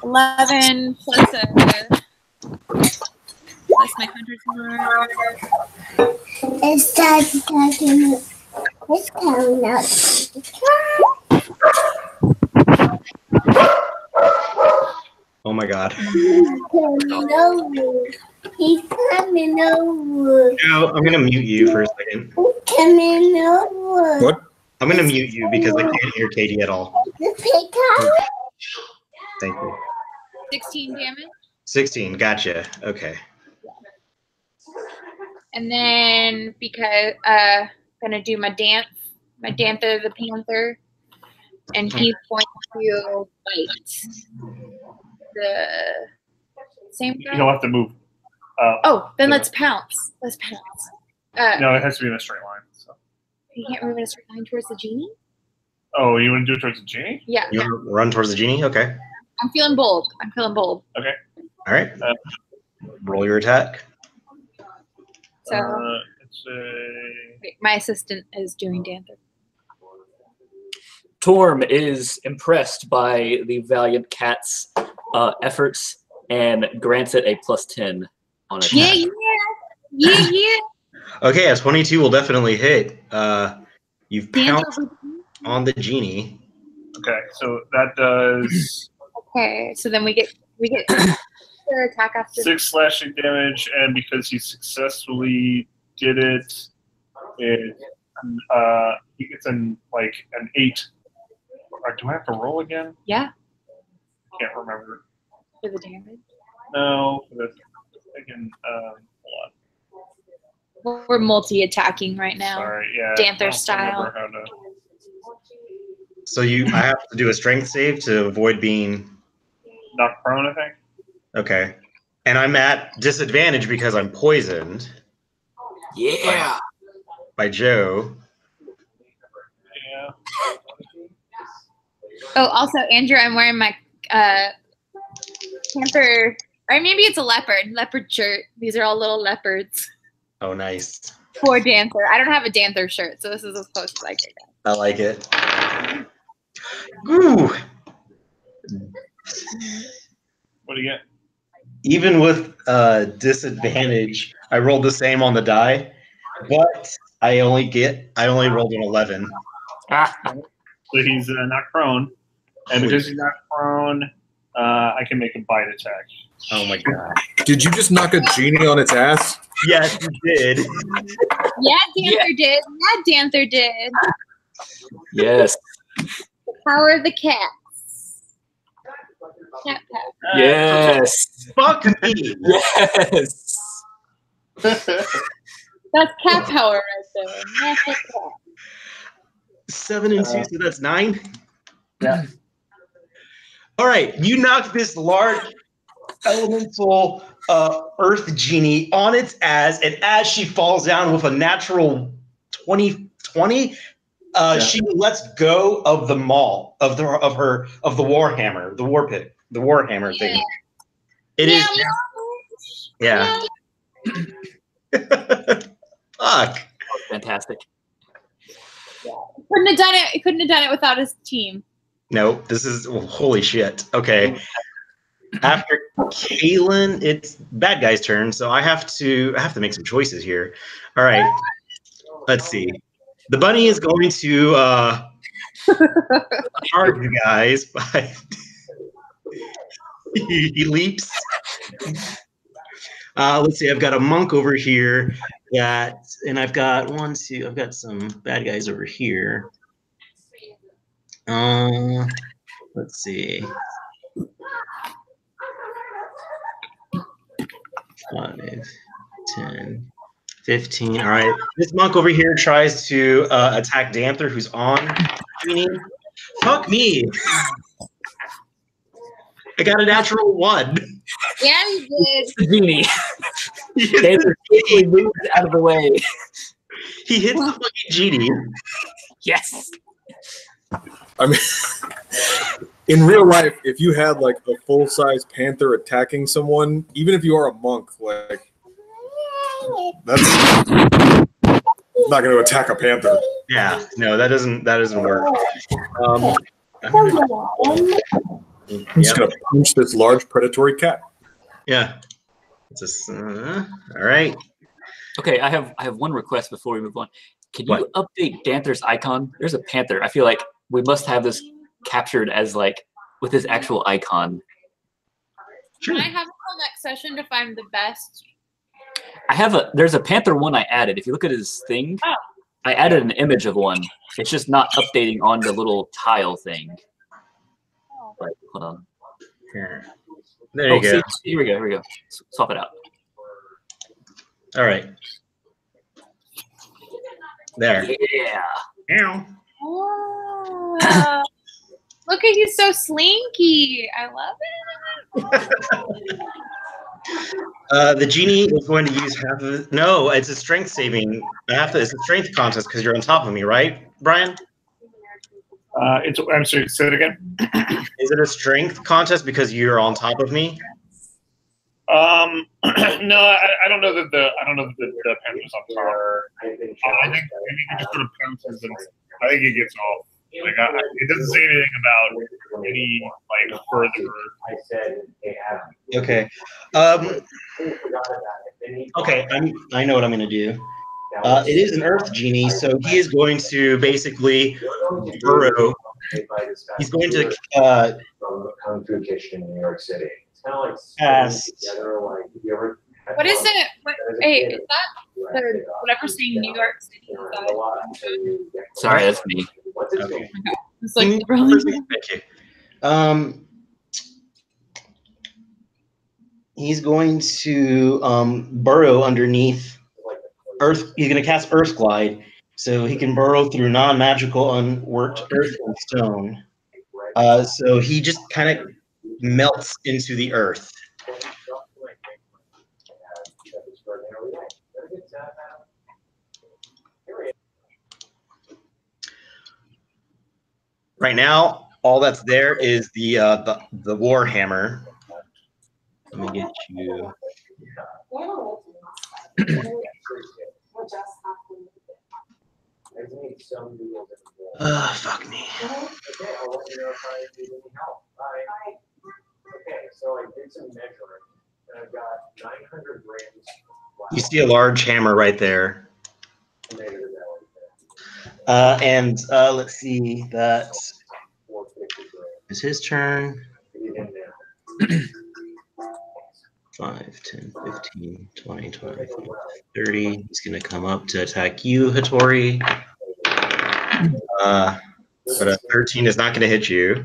11 plus my hunter's mark. It's talking. It's coming up. Oh my god. He's coming over. He's coming over. No, I'm gonna mute you for a second. He's coming over. What? I'm gonna mute you because I can't hear Katie at all. The peacock. Thank you. 16 damage. 16, gotcha. Okay. And then because gonna do my Danther the Panther, and he's going to bite the same guy. He'll have to move. Oh, then let's pounce. Let's pounce. No, it has to be in a straight line. So. You can't move in a straight line towards the genie? Oh, you want to do it towards the genie? Yeah. You want to run towards the genie? Okay. I'm feeling bold. Okay. All right. Roll your attack. So It's a... wait, my assistant is doing Danther. Torm is impressed by the valiant cat's efforts and grants it a +10 on attack. Yeah. Okay, a 22 will definitely hit. You've pounced on the genie. Okay, so that does Okay, so then we get their attack after 6 slashing damage, and because he successfully did it, he gets an 8. Do I have to roll again? Yeah, Can't remember. for the damage. No, for the again. Hold on. We're multi-attacking right now. Sorry, yeah. Danther I don't style. remember how to- So I have to do a strength save to avoid being Knocked prone, I think. okay. And I'm at disadvantage because I'm poisoned Yeah. by Joe. Yeah. Oh, also, Andrew, I'm wearing my panther, or maybe it's a leopard shirt. These are all little leopards Oh, nice. for Danther. I don't have a Danther shirt, so this is as close as I can get. I like it. Ooh. What do you get? Even with disadvantage, I rolled the same on the die, but I only rolled an 11. So he's knocked prone, and because he's knocked prone, I can make a bite attack. Oh my god. Did you just knock a genie on its ass? Yes, you did. Yeah, Danther did. Yeah, Danther did. Yes. The power of the cats. Cat power. Yes. Fuck me. Yes. That's cat power right there. Magic cat. 7 and 2, so that's 9. Yeah. All right, you knocked this large elemental Earth Genie on its ass, and as she falls down with a natural 20, she lets go of the maul of the warhammer, the warhammer thing. It is, yeah. Fuck. Fantastic. Couldn't have done it. Couldn't have done it without his team. Nope. This is holy shit. Okay. After Kaylin, it's bad guy's turn, so I have to make some choices here. All right. Let's see. The bunny is going to charge you guys by he leaps. Let's see. I've got a monk over here and I've got I've got some bad guys over here. Let's see. 5, 10, 15. All right. This monk over here tries to attack Danther, who's on Genie. Fuck me. I got a natural 1. Yeah, you did. The Genie. Danther quickly moves out of the way. He hits the fucking Genie. Yes. I mean, in real life, if you had like a full-size panther attacking someone, even if you are a monk, like that's not going to attack a panther. Yeah, no, that doesn't work. I'm just going to punch this large predatory cat. Yeah. It's just, all right. Okay, I have one request before we move on. Can you update Danther's icon? There's a panther. I feel like we must have this captured as like with his actual icon. Can I have until next session to find the best? There's a panther one I added. If you look at his thing, I added an image of one. It's just not updating on the little tile thing. But, hold on. Here. There you go. See, here we go. Swap it out. All right. There. Yeah. Ow. Oh, look at he's so slinky. I love it. The Genie is going to use half of it. No, it's a strength saving. It's a strength contest because you're on top of me, right, Brian? I'm sorry, say it again. Is it a strength contest because you're on top of me? No, I don't know that the Panther's on top. I think he just sort of pounces and I think he gets off. Like it doesn't say anything about any like further. Okay. Okay, I know what I'm going to do. It is an Earth Genie, so he is going to basically burrow. He's going to Kung Fu Kitchen in New York City. It's kind of like cast. What is it? Hey, is that the whatever saying New York City? Sorry, that's me. Okay. It's like really. Thank you. He's going to burrow underneath Earth. He's going to cast Earth Glide, so he can burrow through non-magical unworked earth and stone. So he just kind of melts into the earth. Right now, all that's there is the Warhammer. Let me get you. Fuck me. You see a large hammer right there. And let's see, that is his turn. 5, 10, 15, 20, 25, 30. He's going to come up to attack you, Hattori. But a 13 is not going to hit you.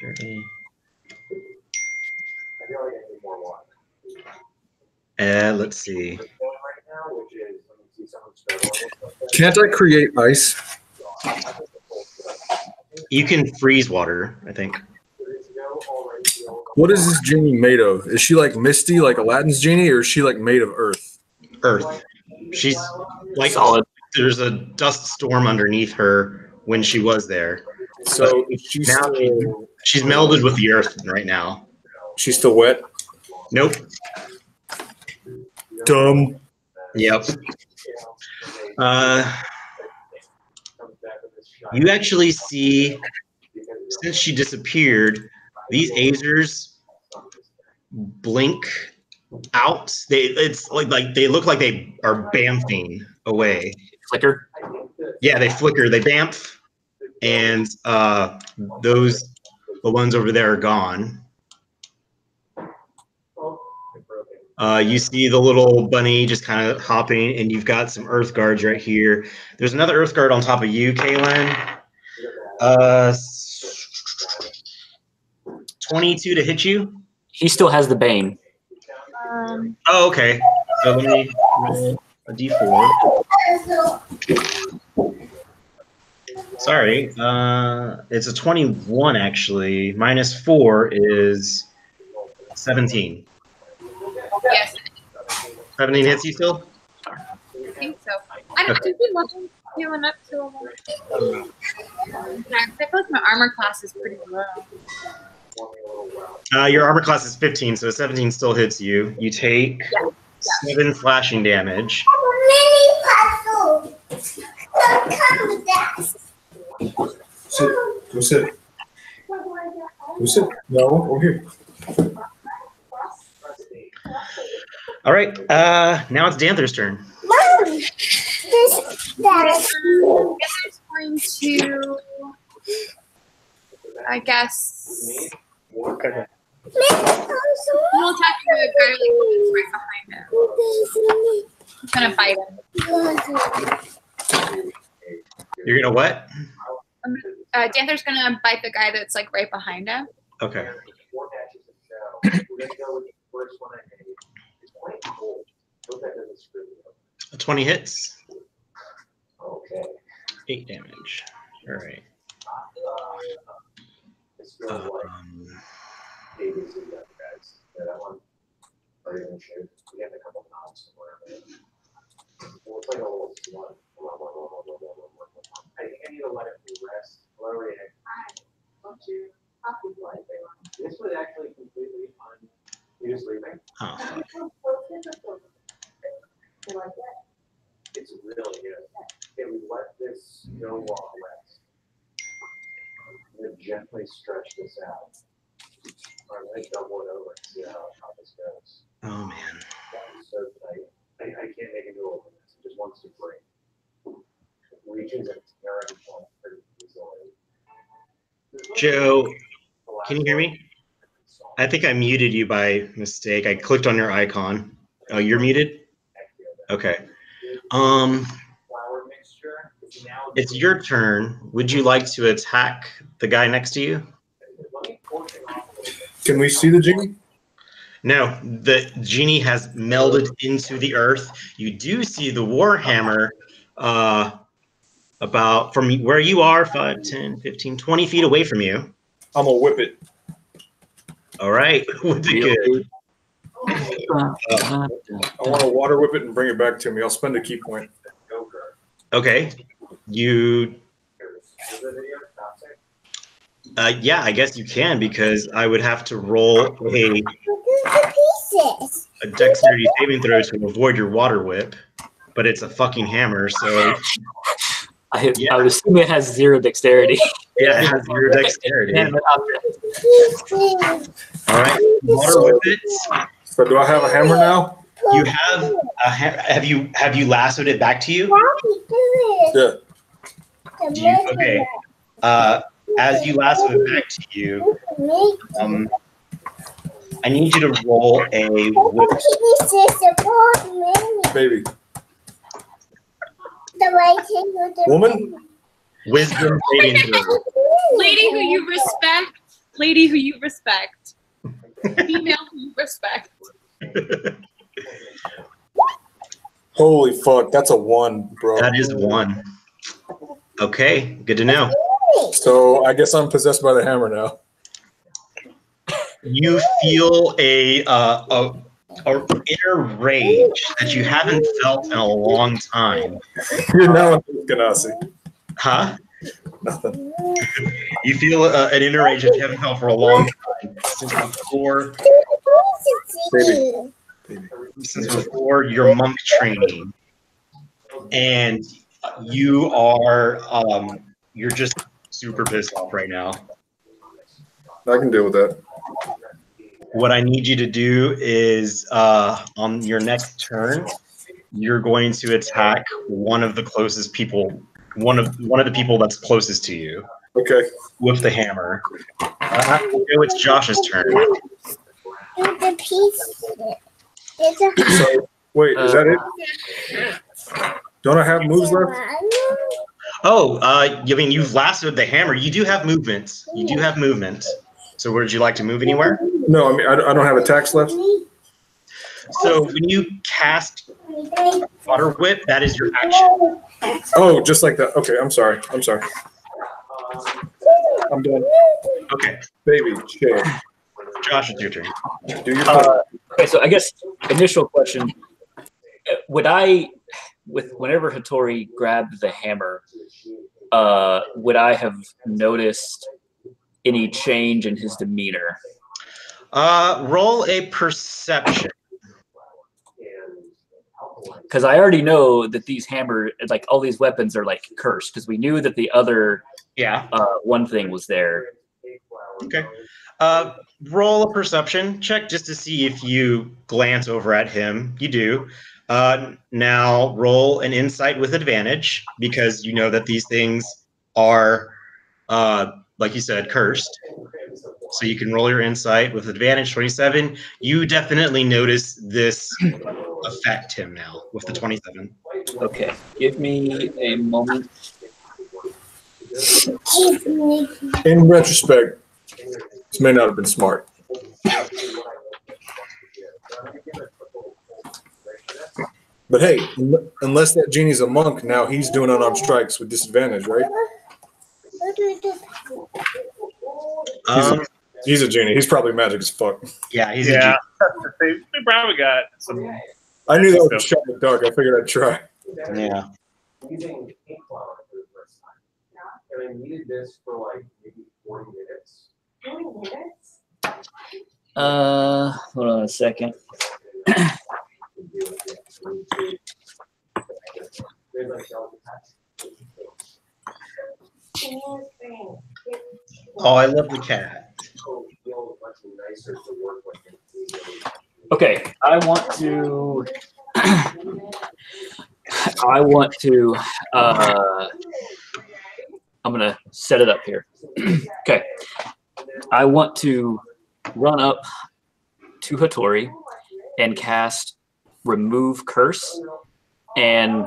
30. Let's see. Can't I create ice? You can freeze water, I think. What is this genie made of? Is she like Misty, like Aladdin's genie, or is she like made of earth? Earth. She's like Solid. there's a dust storm underneath her when she was there. So she's Now still, she's melded with the earth right now. she's still wet. Nope. Dumb. Yep. You actually see, since she disappeared, these Azers blink out. It's like they look like they are bamfing away. Flicker. Yeah, they flicker, they bamf, and the ones over there are gone. You see the little bunny just kind of hopping, and you've got some earth guards right here. There's another earth guard on top of you, Kaylin. 22 to hit you. He still has the bane. Oh, okay. So let me roll a d4. Sorry. It's a 21 actually. Minus 4 is 17. Yes, 17 hits you still? I think so. I don't think we want him healing up to him. I feel like my armor class is pretty low. Your armor class is 15, so 17 still hits you. You take 7 slashing damage. Sit. Go sit. Go sit. No, over here. All right. Now it's Danther's turn. It's going to, I guess, we'll attack the guy that's right behind him. I'm gonna bite him. You're gonna what? Danther's gonna bite the guy that's like right behind him. Okay. A 20 hits. 8 damage. All right. This was actually completely you just leaving. Oh, fuck. It's really good. Okay, we let this go while it rests. I'm gonna gently stretch this out. All right, let's double it over and see how this goes. Oh man. So tight. I can't make it go over this. It just wants to break. It reaches its parent point pretty easily. Joe, can you hear me? I think I muted you by mistake. I clicked on your icon. Oh, you're muted? Okay. It's your turn. Would you like to attack the guy next to you? Can we see the genie? No, the genie has melded into the earth. You do see the Warhammer about from where you are, 5, 10, 15, 20 feet away from you. I'm gonna whip it. All right. Would be good. I want to water whip it and bring it back to me. I'll spend a key point. Okay. You. Yeah, I guess you can because I would have to roll a dexterity saving throw to avoid your water whip, but it's a fucking hammer, so. I would assume it has 0 dexterity. Yeah, it has 0 dexterity. All right, water whip it. So do I have a hammer now? You have a have you lassoed it back to you? Yeah. Okay. As you lasso it back to you, I need you to roll a whip. Baby. Woman? Wisdom saving throw. Lady who you respect. Lady who you respect. Female who you respect. Holy fuck, that's a 1, bro. That is 1. Okay, good to know. So I guess I'm possessed by the hammer now. You feel a inner rage that you haven't felt in a long time. You're now Ganassi. Huh? Nothing. You feel an inner rage that you haven't felt for a long time since before your monk training, and you are you're just super pissed off right now. I can deal with that. What I need you to do is on your next turn, you're going to attack one of the closest people, one of the people that's closest to you. Okay. With the hammer. It's Josh's turn. So, wait, is that it? Don't I have moves left? Oh, I mean, you've lassoed the hammer. You do have movement. You do have movement. So would you like to move anywhere? No, I mean, I don't have attacks left. So when you cast Water Whip, that is your action. Oh, just like that. Okay, I'm sorry. I'm sorry. I'm done. Okay. Baby, chill. Josh, it's your turn. Do your thing. Okay, so I guess initial question: would I, whenever Hattori grabbed the hammer, would I have noticed any change in his demeanor? Roll a perception. Because I already know that these hammer, like all these weapons, are like cursed. Because we knew that the other, one thing was there. Okay. Roll a perception check just to see if you glance over at him. You do. Now roll an insight with advantage because you know that these things are, like you said, cursed. So you can roll your insight with advantage, 27. You definitely notice this affect him now with the 27. Okay, give me a moment. In retrospect, this may not have been smart. But hey, unless that genie's a monk, now he's doing unarmed strikes with disadvantage, right? He's a genie. He's probably magic as fuck. Yeah, he's a genie. They probably got some. I knew that was a shot in the dark. I figured I'd try. Yeah. Using ink flour for the first time. And I needed this for like maybe 40 minutes. 40 minutes? Hold on a second. Oh, I love the cat. Okay, I want to. I'm gonna set it up here. Okay, I want to run up to Hattori and cast Remove Curse and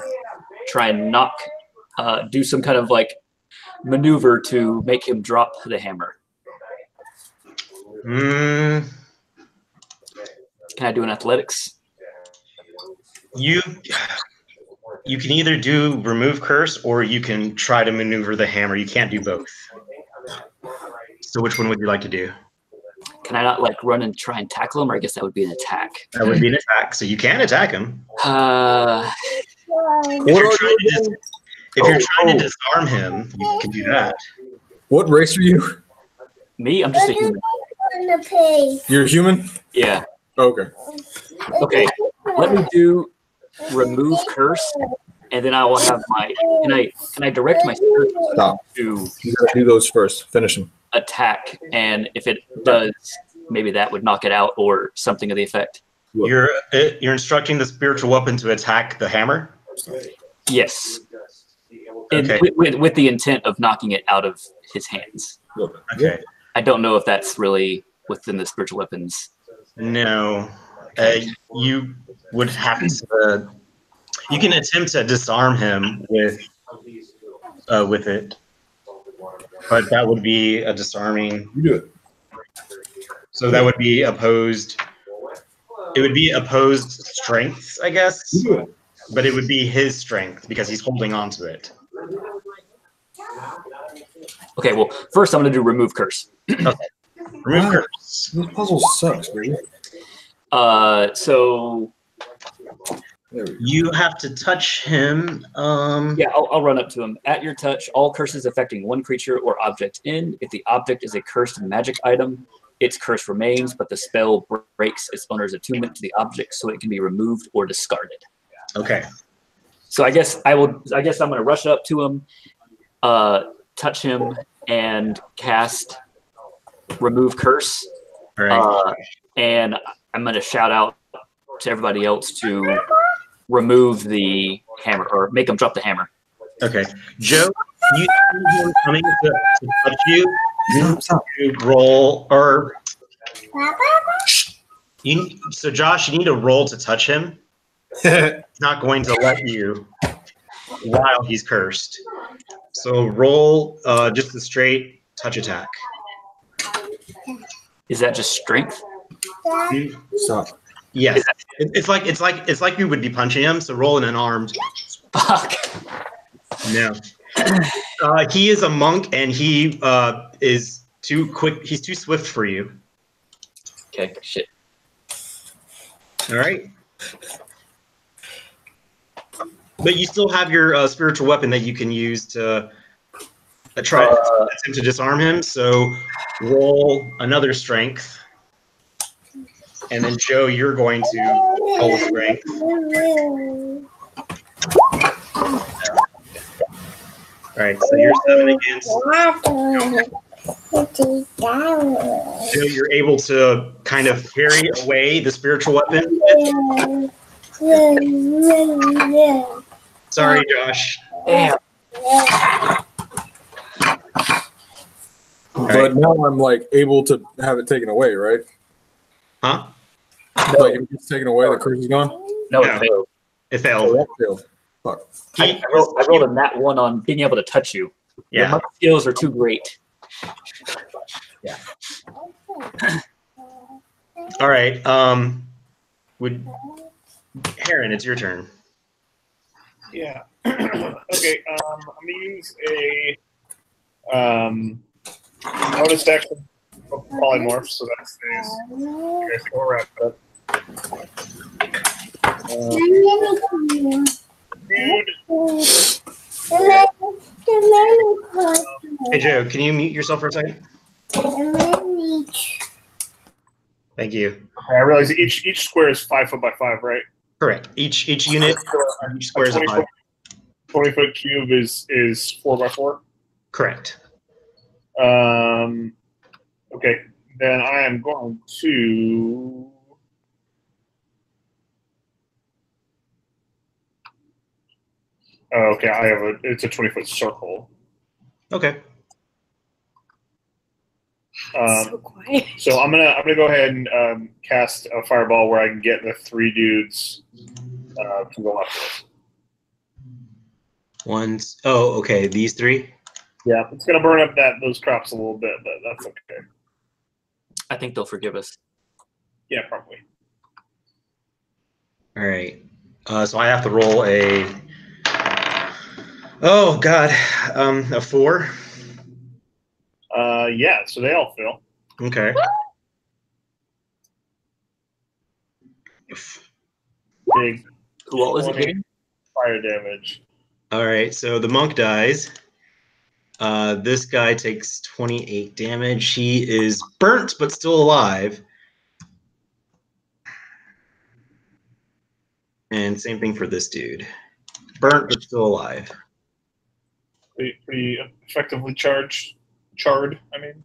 try and knock, do some kind of like maneuver to make him drop the hammer. Can I do an athletics? You can either do Remove Curse or you can try to maneuver the hammer. You can't do both. So which one would you like to do? Can I not like run and try and tackle him, or I guess that would be an attack? That would be an attack, so you can attack him. If you're trying to disarm him, you can do that. What race are you? Me? I'm just a human. You're a human? Yeah. Okay. Okay. Let me do Remove Curse, and then I will have my. Can I direct my spirit to? You gotta do those first. Finish them. Attack, and if it does, maybe that would knock it out or something of the effect. You're instructing the spiritual weapon to attack the hammer? Yes. Okay. With the intent of knocking it out of his hands. Okay. I don't know if that's really within the spiritual weapons. No. You would have to. You can attempt to disarm him with it, but that would be a disarming. You do it. So that would be opposed. It would be opposed strength, I guess. You do it. But it would be his strength because he's holding on to it. Okay, well, first I'm going to do remove curse. Okay. Remove curse. This puzzle sucks, dude. So There we go. You have to touch him. yeah, I'll run up to him. At your touch, all curses affecting one creature or object end. If the object is a cursed magic item, its curse remains, but the spell breaks its owner's attunement to the object, so it can be removed or discarded. Okay. So I guess I'm going to rush up to him, touch him, and cast remove curse. All right. And I'm going to shout out to everybody else to remove the hammer or make them drop the hammer. Okay. Joe, you see him coming to touch you. You roll or so Josh, you need to roll to touch him. He's not going to let you while he's cursed. So roll just a straight touch attack. Is that just strength? Stop. Yes. It's like you would be punching him, so roll an unarmed. Fuck. No. He is a monk and he is too quick. He's too swift for you. Okay, shit. All right. But you still have your spiritual weapon that you can use to try to disarm him. So roll another strength. And then, Joe, you're going to roll strength. All right, so you're 7 against. Joe, you're able to kind of carry away the spiritual weapon. Sorry, Josh. Damn. But now I'm like able to have it taken away, right? Huh? Like if it's taken away, the curse is gone. No, No. it failed. It Oh, failed. that failed. Fuck. I rolled a nat 1 on being able to touch you. Yeah. My skills are too great. Yeah. All right. Heron, it's your turn. Yeah. Okay. I'm gonna use a bonus action for polymorph, so that stays. Okay, so we'll wrap it up. Hey, Joe, can you mute yourself for a second? Thank you. Okay, I realize each square is 5 foot by 5, right? Correct. Each unit, each square is a 5. 20-foot cube is 4 by 4. Correct. Okay, then I am going to. Oh, okay, it's a 20-foot circle. Okay. So quiet. So I'm gonna go ahead and cast a fireball where I can get the 3 dudes to go left. Okay. These 3. Yeah, it's gonna burn up those crops a little bit, but that's okay. I think they'll forgive us. Yeah, probably. All right. So I have to roll a. Oh God, a 4. Yeah, so they all fail. Okay. Big Who all is it hitting? fire damage. All right. So the monk dies. This guy takes 28 damage. He is burnt but still alive. And same thing for this dude. Burnt but still alive. Pretty effectively charred, I mean.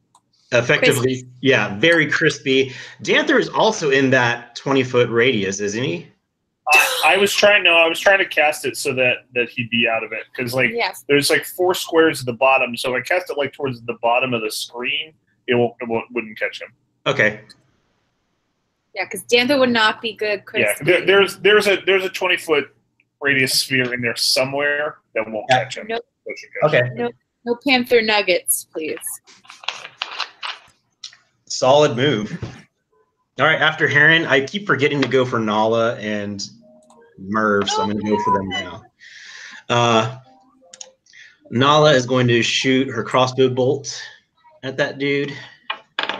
Effectively, Crispy. yeah, very crispy. Danther is also in that 20-foot radius, isn't he? I was trying to cast it so that he'd be out of it, because Yes. there's 4 squares at the bottom, so if I cast it towards the bottom of the screen, it wouldn't catch him. Okay. Yeah, because Danther would not be good. Yeah, there's a 20-foot radius sphere in there somewhere that won't catch him. Nope. That should catch him. Okay. No panther nuggets, please. Solid move. All right, after Heron, I keep forgetting to go for Nala and Merv, so I'm going to go for them now. Nala is going to shoot her crossbow bolt at that dude.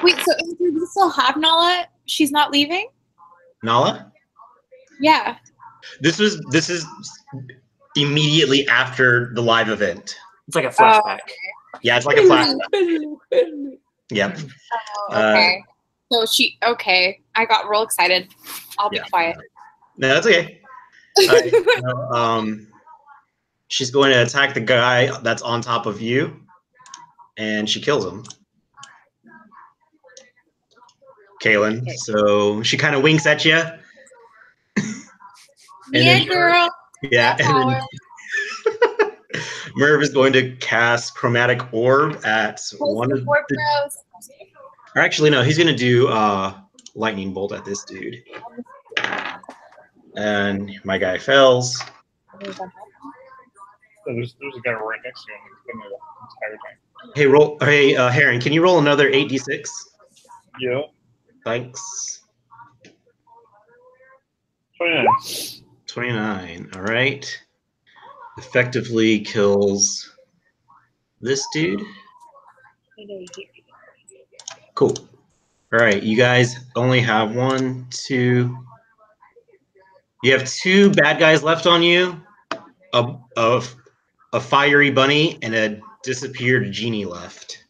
Wait, so do we still have Nala? She's not leaving? Nala? Yeah. This is immediately after the live event. It's like a flashback. Yeah, it's like a flashback. Yep. Oh, okay. So okay. I got real excited. I'll be quiet. No, that's okay. She's going to attack the guy that's on top of you, and she kills him. Kaylin. So she kind of winks at you. Yeah, girl. Yeah. And then Merv is going to cast Chromatic Orb at one of the... Or actually, no, he's going to do Lightning Bolt at this dude. And my guy fails. So there's a guy right next to him. He's been there the entire time. Hey, Heron, can you roll another 8d6? Yeah. Thanks. 29. 29. All right. Effectively kills this dude. Cool. All right, you guys only have 1, 2. You have 2 bad guys left on you. A fiery bunny and a disappeared genie left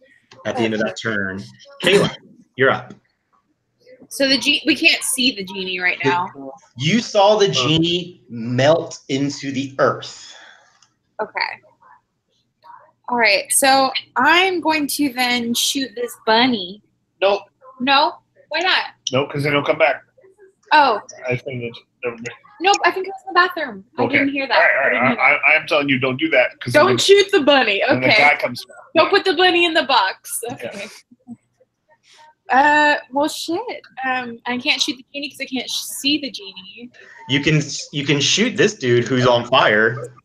at the end of that turn. Kayla, you're up. So we can't see the genie right now. You saw the genie melt into the earth. Okay. All right. So I'm going to then shoot this bunny. Nope. No? Why not? Nope, because then he'll come back. Oh. I think that. Nope, I think it was in the bathroom. Okay. I didn't hear that. All right. I'm telling you, don't do that. Don't shoot the bunny. Okay. And the guy comes back. Don't put the bunny in the box. Okay. Yeah. Well, shit. I can't shoot the genie because I can't see the genie. You can shoot this dude who's on fire.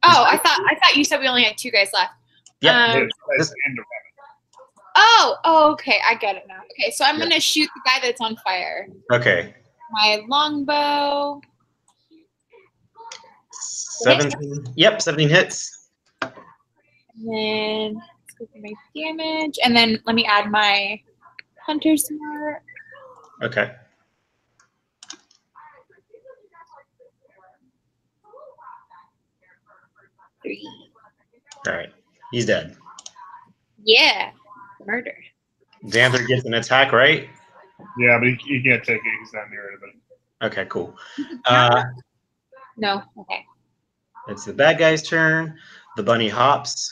Oh, I thought you said we only had 2 guys left. Yeah. Oh, okay. I get it now. Okay, so I'm gonna shoot the guy that's on fire. Okay. My longbow. 17. Yep, 17 hits. And then let's go for my damage. And then let me add my hunter's mark. Okay. All right. He's dead. Yeah. Murder. Xanther gets an attack, right? Yeah, but he can't take it. He's not near it. Okay, cool. No. Okay. It's the bad guy's turn. The bunny hops.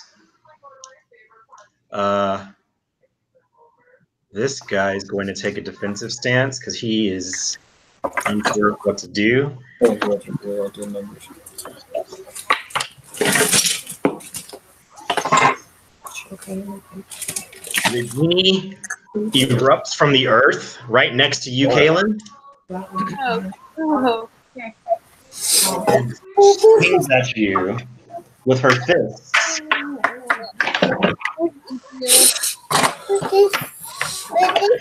This guy is going to take a defensive stance because he is unsure of what to do. The genie erupts from the earth right next to you, Kaylin. Oh. Okay. And swings at you with her fists.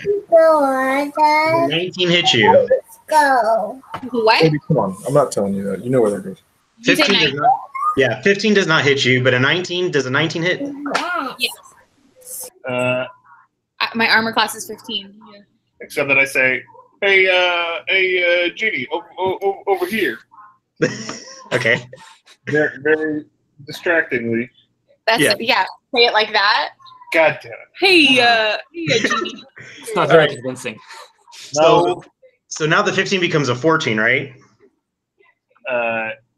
The 19 hits you. What? Baby, come on. I'm not telling you that. You know where that goes. 15 does not, yeah, 15 does not hit you, but a 19, does a 19 hit? Yes. My armor class is 15. Yeah. Except that I say, hey, genie, over here. Okay. Very distractingly. That's yeah. Say it like that. God damn it. Hey, genie. It's not very convincing. So now the 15 becomes a 14, right?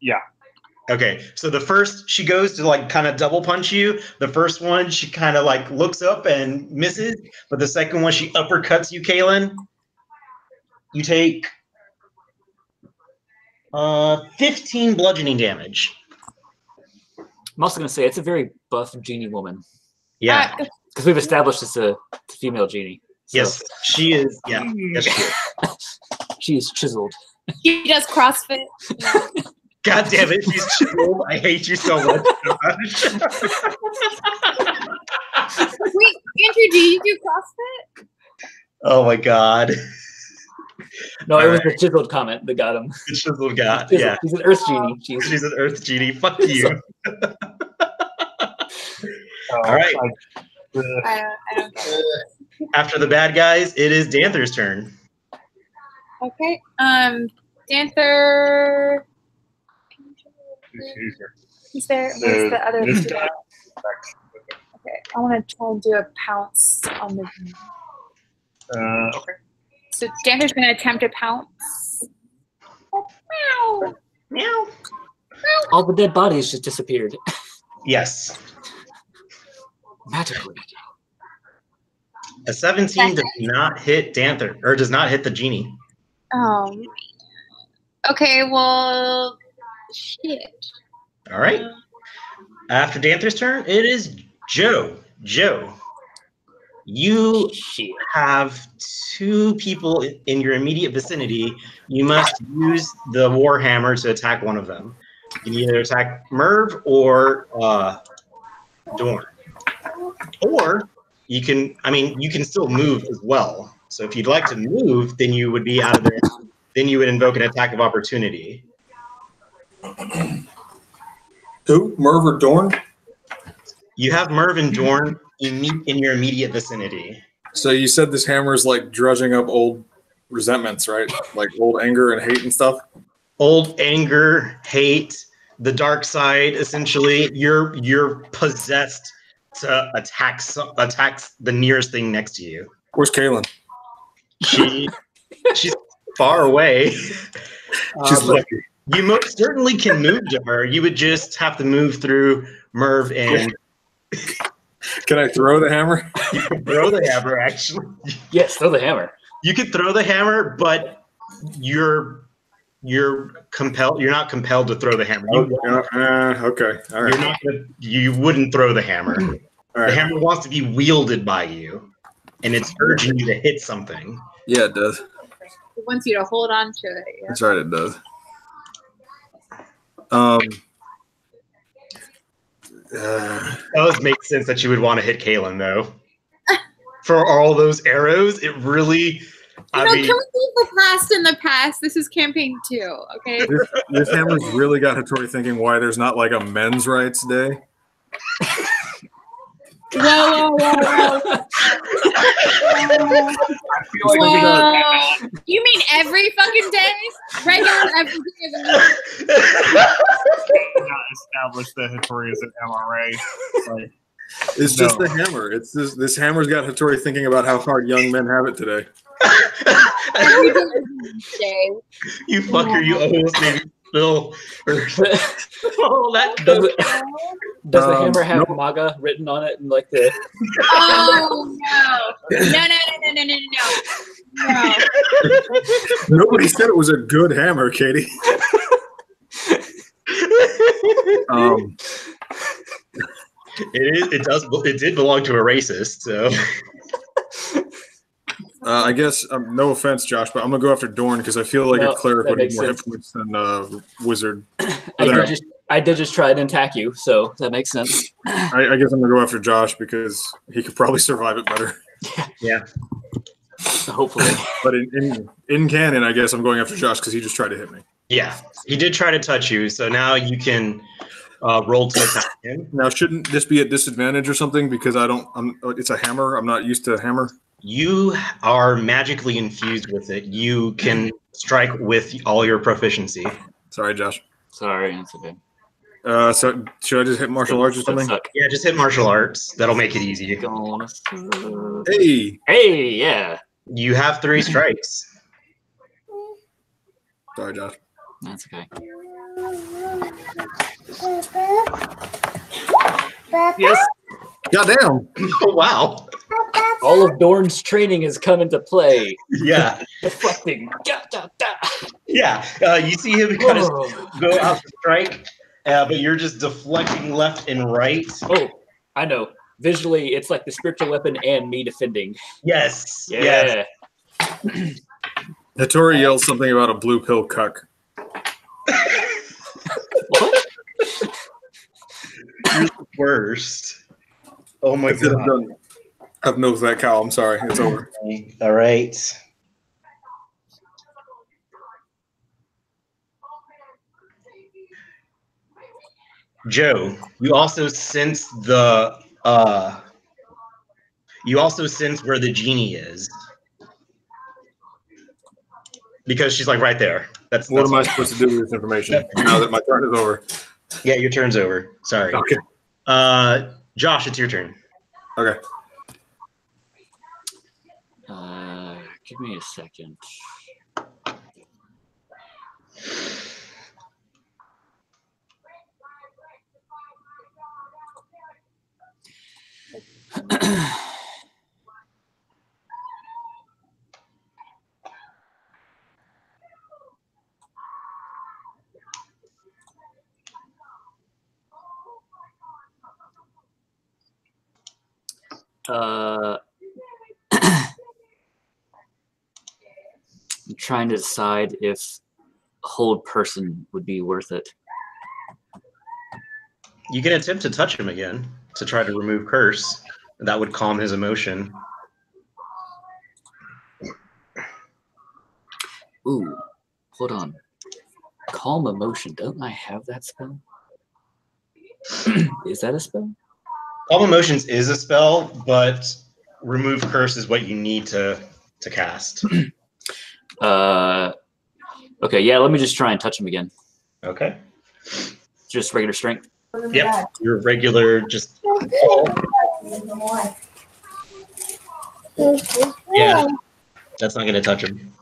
Yeah. Okay, so the first, she goes to like kind of double punch you. The first one, she kind of like looks up and misses. But the second one, she uppercuts you, Kaylin. You take 15 bludgeoning damage. I'm also going to say it's a very buff genie woman. Yeah. Because we've established it's a female genie. So. Yes, she is. Yeah. Yes, she is. She is chiseled. He does CrossFit. God damn it, she's chiseled. I hate you so much. Wait, Andrew, do you do CrossFit? Oh my god. No, it was the chiseled comment that got him. The chiseled guy. Chiseled. Yeah. She's an earth genie. She's an earth genie. Fuck you. All right. I don't get it. After the bad guys, it is Danther's turn. Okay. Danther. Is there? Where's the other? This two? guy. Okay. I want to try and do a pounce on the. Okay. So Danther's going to attempt a pounce. Meow. Meow. All the dead bodies just disappeared Yes. magically. A 17 does not hit Danther, or does not hit the genie. Okay. Well. Shit. All right. After Danther's turn, it is Joe. Joe, you Shit. have 2 people in your immediate vicinity. You must use the Warhammer to attack one of them. You can either attack Merv or Dorn. Or you can, you can still move as well. So if you'd like to move, then you would be out of there. Then you would invoke an attack of opportunity. Who? Merv or Dorn? You have Merv and Dorn in your immediate vicinity. So you said this hammer is like drudging up old resentments, right? Like old anger and hate and stuff? Old anger, hate, the dark side, essentially. You're possessed to attack the nearest thing next to you. Where's Kaylin? She's far away. She's lucky. You most certainly can move to her. You would just have to move through Merv and. Can I throw the hammer? You can throw the hammer, actually. Yes, throw the hammer. You could throw the hammer, but you're compelled. You're not compelled to throw the hammer. Okay. All right. You wouldn't throw the hammer. All right. The hammer wants to be wielded by you, and it's urging you to hit something. Yeah, it does. It wants you to hold on to it. Yeah. That's right, it does. It does make sense that you would want to hit Kaylin, though. For all those arrows, it really. Can we leave the past in the past? This is campaign 2, okay? This hammer's really got Hattori thinking why there's not like a men's rights day. Whoa. I feel like You mean every fucking day? Regular every day of the week? not establish that Hattori is an MRA. Like, It's just the hammer. It's this hammer's got Hattori thinking about how hard young men have it today. Every day. You fucker! You almost made me spill. Oh, that Does the hammer have nope. MAGA written on it and like the? Oh no! No! Nobody said it was a good hammer, Katie. It did belong to a racist, so. I guess no offense, Josh, but I'm gonna go after Dorn because I feel like a cleric would have more hit points than a wizard. I did just try and attack you, so that makes sense. I guess I'm gonna go after Josh because he could probably survive it better. Yeah. Hopefully. But in canon, I guess I'm going after Josh because he just tried to hit me. Yeah, he did try to touch you, so now you can roll to attack him. Now, shouldn't this be a disadvantage or something because it's a hammer? I'm not used to hammer. You are magically infused with it. You can strike with all your proficiency. Sorry, Josh. Sorry, that's okay. So should I just hit martial arts or something? Yeah, just hit martial arts. That'll make it easy. Hey, yeah. You have 3 strikes. Sorry, Josh. That's okay. Yes. Goddamn. Oh, wow. All of Dorn's training has come into play. Yeah. Deflecting. Yeah. You see him kind of go out to strike, but you're just deflecting left and right. Oh, I know. Visually, it's like the spiritual weapon and me defending. Yes. Yeah. Yes. Hattori yells something about a blue pill cuck. What? You're the worst. Oh my god. I've nosed that cow. I'm sorry. It's over. All right. Joe, you also sense the you also sense where the genie is. Because she's like right there. What am I supposed to do with this information now that my turn is over? Yeah, your turn's over. Sorry. Okay. Josh, it's your turn. Okay. Give me a second. I'm trying to decide if hold person would be worth it. You can attempt to touch him again to try to remove curse. That would calm his emotion. Ooh, hold on. Calm emotion. Don't I have that spell? Is that a spell? Calm emotions is a spell, but remove curse is what you need to cast. Okay, yeah, let me just try and touch him again. Okay. Just regular strength. Yep. Your regular just. Yeah. That's not gonna touch him.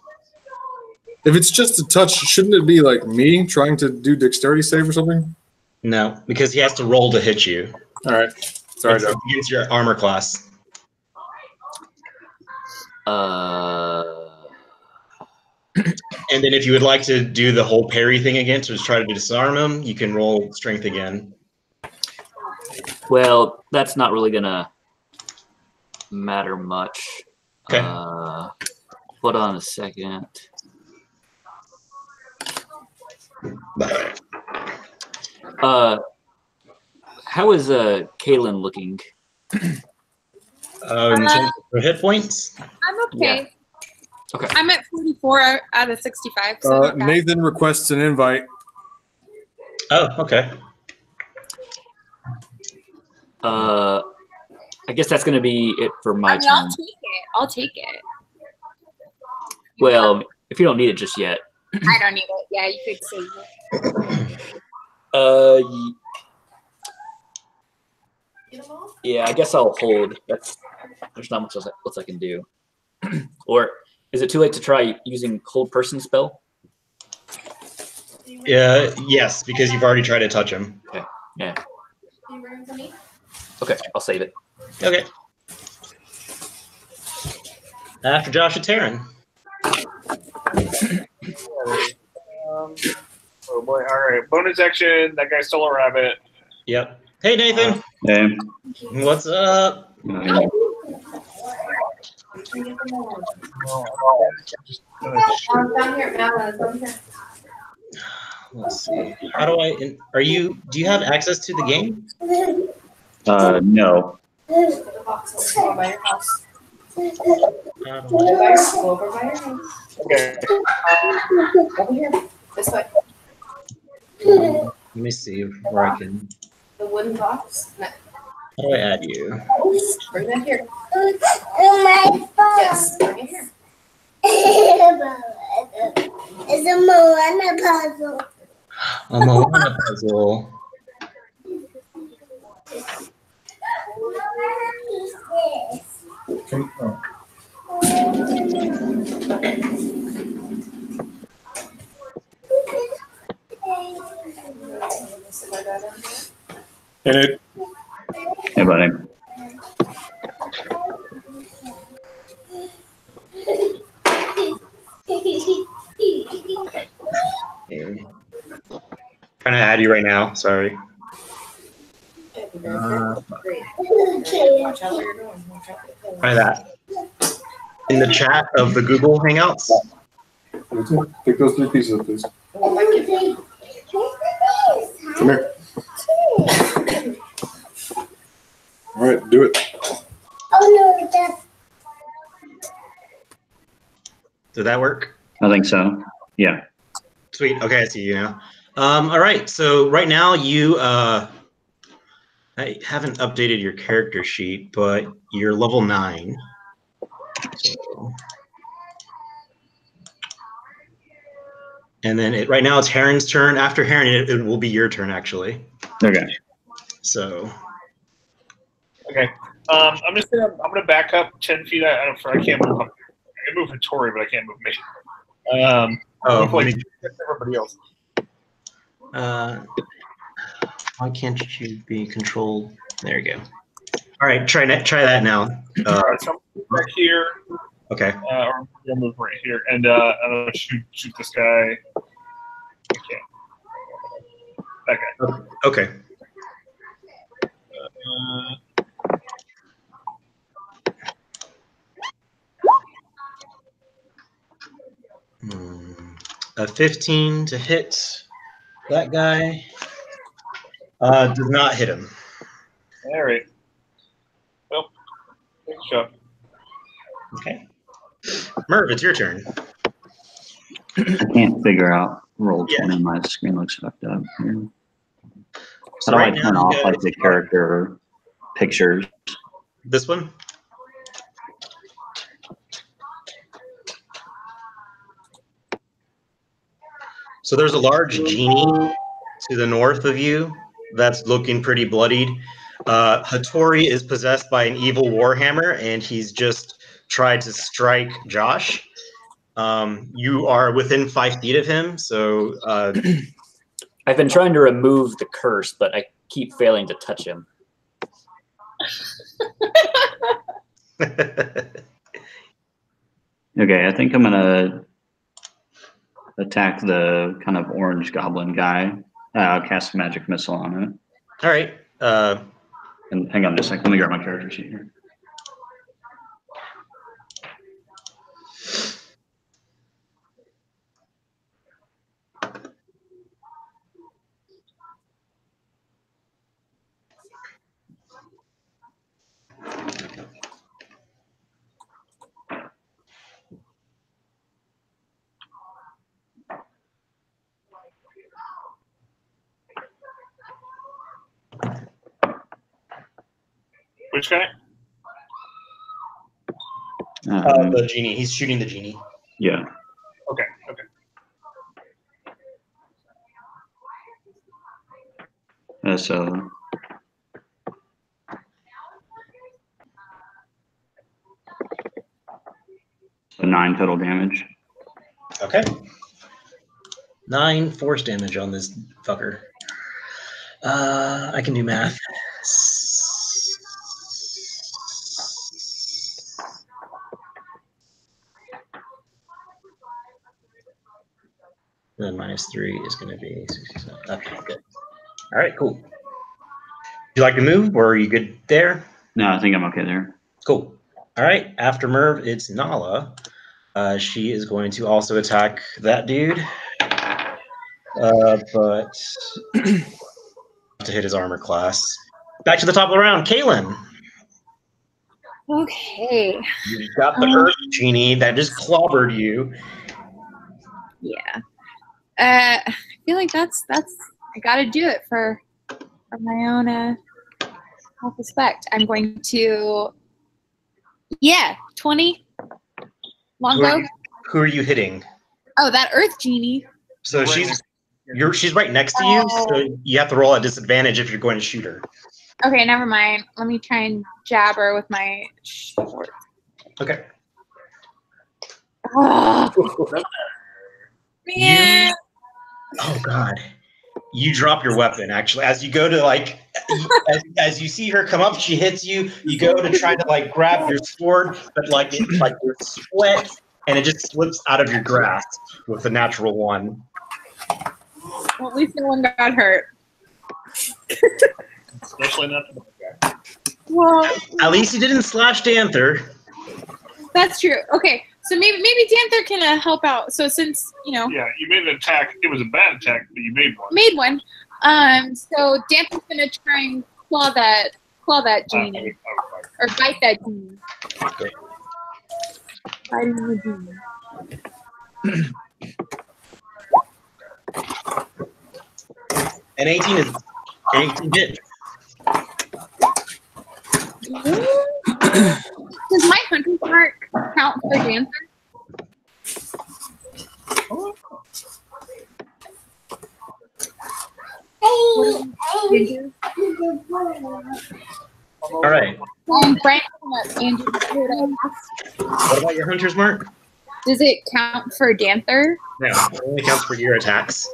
If it's just a touch, shouldn't it be like me trying to do dexterity save or something? No, because he has to roll to hit you. All right. Sorry, It's Joe. against your armor class. And then if you would like to do the whole parry thing again to just try to disarm him, you can roll strength again. Well, that's not really gonna matter much. Okay. Hold on a second. How is Kaylin looking? In terms of hit points? I'm okay. Yeah. Okay. I'm at 44 out of 65. So not bad. Nathan requests an invite. Oh, okay. I guess that's gonna be it for my I mean, turn. I'll take it. Well, if you don't need it just yet. I don't need it. Yeah, you could save it. Yeah, I guess I'll hold. There's not much else I can do. Or is it too late to try using hold person spell? Yes, because you've already tried to touch him. Okay. Yeah. Okay, I'll save it. Okay. After Josh and Taryn. Oh boy! All right, bonus action. That guy stole a rabbit. Yep. Hey, Nathan. Hey. What's up? Let's see. How do I? Do you have access to the game? No. Okay. This way. Let me see where I can. The wooden box. No. How do I add you? Bring that here. Yes, bring it here. It's a Moana puzzle. A Moana puzzle. And it. Hey, buddy. Okay. Trying to add you right now. Sorry. Try that. In the chat of the Google Hangouts. Pick those 3 pieces up, please. Come here. All right, do it. Oh no, that's Did that work? I think so. Yeah. Sweet. Okay, I see you now. All right. So right now you I haven't updated your character sheet, but you're level 9. So. And then right now it's Heron's turn. After Heron, it will be your turn, actually. Okay. So. Okay. I'm gonna back up 10 feet. I can't move. I can move for Tori, but I can't move me. Everybody else. Why can't you be controlled? There you go. All right, try that now. All right, so I'm back here. Okay. Or we'll move right here, and I'm gonna shoot this guy. Okay. That guy. Okay. A 15 to hit that guy. Does not hit him. All right. Well, good job. Okay. Merv, it's your turn. I can't figure out roll 20. My screen looks fucked up here. So How do right I turn now, off like the character pictures? This one? So there's a large genie to the north of you that's looking pretty bloodied. Hattori is possessed by an evil warhammer, and he's just tried to strike Josh. You are within 5 feet of him, so... I've been trying to remove the curse, but I keep failing to touch him. Okay, I think I'm gonna attack the kind of orange goblin guy. Cast a magic missile on it. All right. And hang on just a second. Let me grab my character sheet here. Which guy? The genie. He's shooting the genie. Yeah. Okay. So 9 total damage. Okay. 9 force damage on this fucker. I can do math. Then -3 is going to be 67. Okay, good. All right, cool. Would you like to move, or are you good there? No, I think I'm okay there. Cool. All right, after Merv, it's Nala. She is going to also attack that dude. But to hit his armor class. Back to the top of the round, Kaylin. Okay. You got the Earth Genie that just clobbered you. Yeah. I feel like that's I gotta do it for my own self-respect. I'm going to 20 longbow. Who are you hitting? Oh, that Earth Genie. So she's right next to you, so you have to roll at disadvantage if you're going to shoot her. Okay, never mind. Let me try and jab her with my sword. Okay. Man. Oh God. You drop your weapon, actually. As you go to as you see her come up, she hits you. You go to try to grab your sword, but your sweat, and it just slips out of your grasp with a natural 1. Well, at least no one got hurt. Especially not the guy. Well, at least you didn't slash Danther. That's true. Okay, so maybe Danther can help out. So since Yeah, you made an attack. It was a bad attack, but you made one. Made one. So Danther's gonna try and claw that genie, or bite that genie. Okay. Biting the genie. And 18 hit. Does my hunter's mark count for dancer? All right. Brian, Andrew, What about your hunter's mark? does it count for Danther? No, it only counts for your attacks.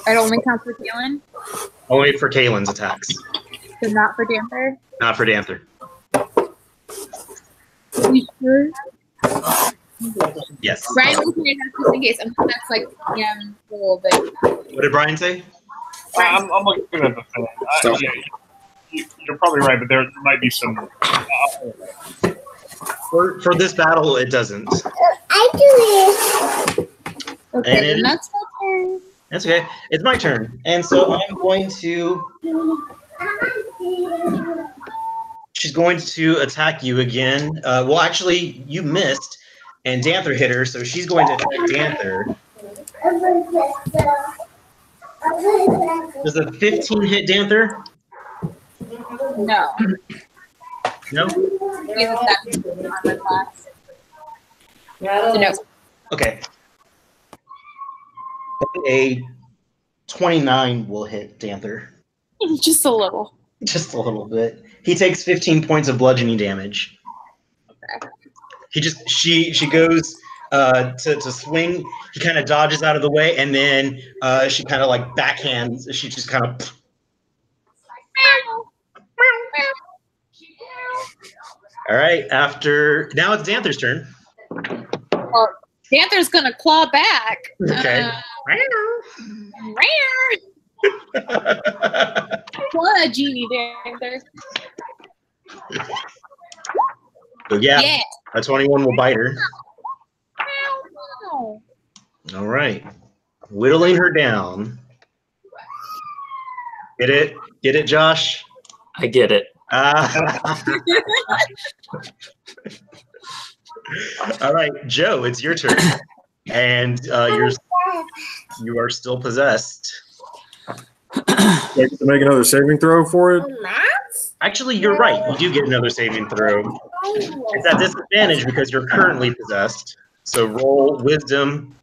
It only counts for Kaelin? Only for Kaelin's attacks. So not for Danther? Not for Danther. You sure? Yes. Brian was saying that just in case. I'm sure that's like a little bit. What did Brian say? I'm looking at the thing. You're probably right, but there might be some. For this battle, it doesn't. I do it. Okay, And then that's my turn. That's okay. It's my turn. And so I'm going to... She's going to attack you again. Well, actually, you missed, and Danther hit her, so she's going to attack Danther. Does a 15 hit Danther? No. No? He's a 7 armor class. So no. Okay. A 29 will hit Danther. Just a little. Just a little bit. He takes 15 points of bludgeoning damage. Okay. She goes to swing. He kind of dodges out of the way, and then she kind of like backhands. She just kind of. All right. Now it's Danther's turn. Well, Danther's gonna claw back. Okay. What a genie, Danther. So yeah, Yeah. a 21 will bite her. Wow. All right. Whittling her down. Get it? Get it, Josh? I get it. All right, Joe, it's your turn. And you are still possessed. Like to make another saving throw for it? Actually, you're right. You do get another saving throw. It's at disadvantage because you're currently possessed. So roll wisdom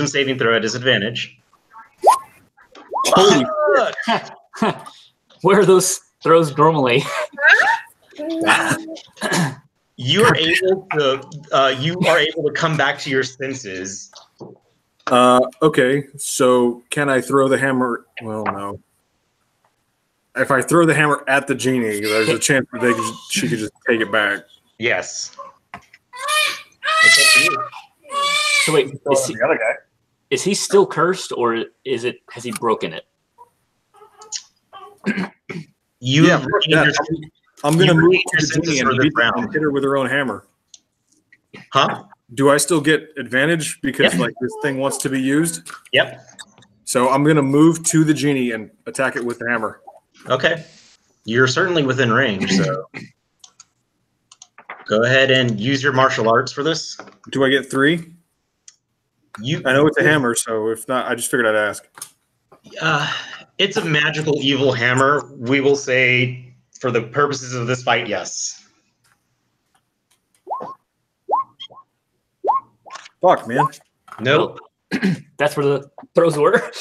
saving throw at disadvantage. Holy Where are those throws normally? You are able to come back to your senses. Okay, so can I throw the hammer? Well, no. If I throw the hammer at the genie, there's a chance that she could just take it back. Yes. It's up to you. So wait, The other guy. is he still cursed, or has he broken it? I'm going to move to the senses genie for this round. and hit her with her own hammer. Huh? Do I still get advantage because Yep. like this thing wants to be used? Yep. So I'm going to move to the genie and attack it with the hammer. Okay. You're certainly within range, so go ahead and use your martial arts for this. Do I get 3? I know it's a hammer, so if not, I just figured I'd ask. It's a magical evil hammer. We will say, for the purposes of this fight, yes. Fuck, man. Nope. That's where the throws were.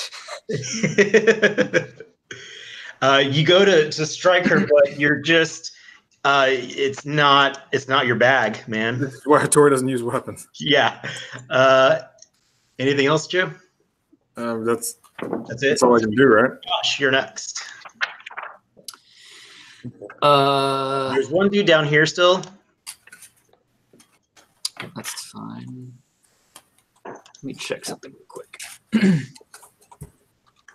You go to strike her, but you're just it's not your bag, man. This is why Tori doesn't use weapons. Yeah. Anything else, Joe? That's it. That's all I can do, right? Josh, you're next. Uh, There's one dude down here still. That's fine. Let me check something real quick.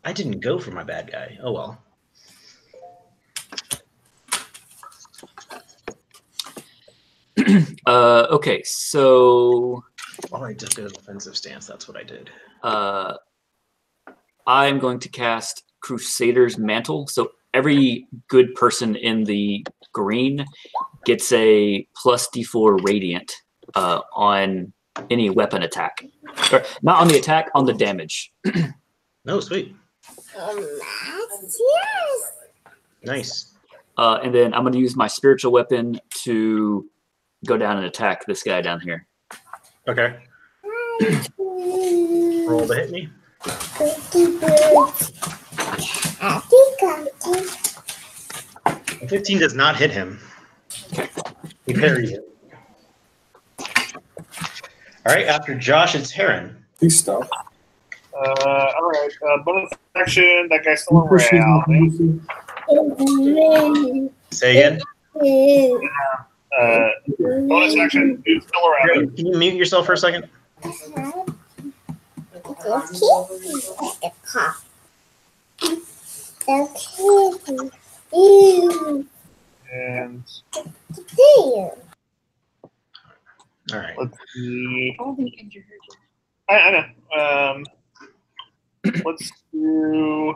I didn't go for my bad guy. Oh well. Okay, so Oh, I just did an offensive stance. That's what I did. I'm going to cast Crusader's Mantle. So every good person in the green gets a plus D4 radiant on any weapon attack. Or not on the attack, on the damage. No, sweet. Nice. And then I'm going to use my spiritual weapon to go down and attack this guy down here. Okay. Roll to hit me. 15 does not hit him. He parries it. All right, after Josh, it's Heron. Please stop. All right. Bonus action. That guy's still around me. Say again. Bonus action. Dude's still around me. Can you mute yourself for a second? And All right. let's see. All the injured. I know. Let's do.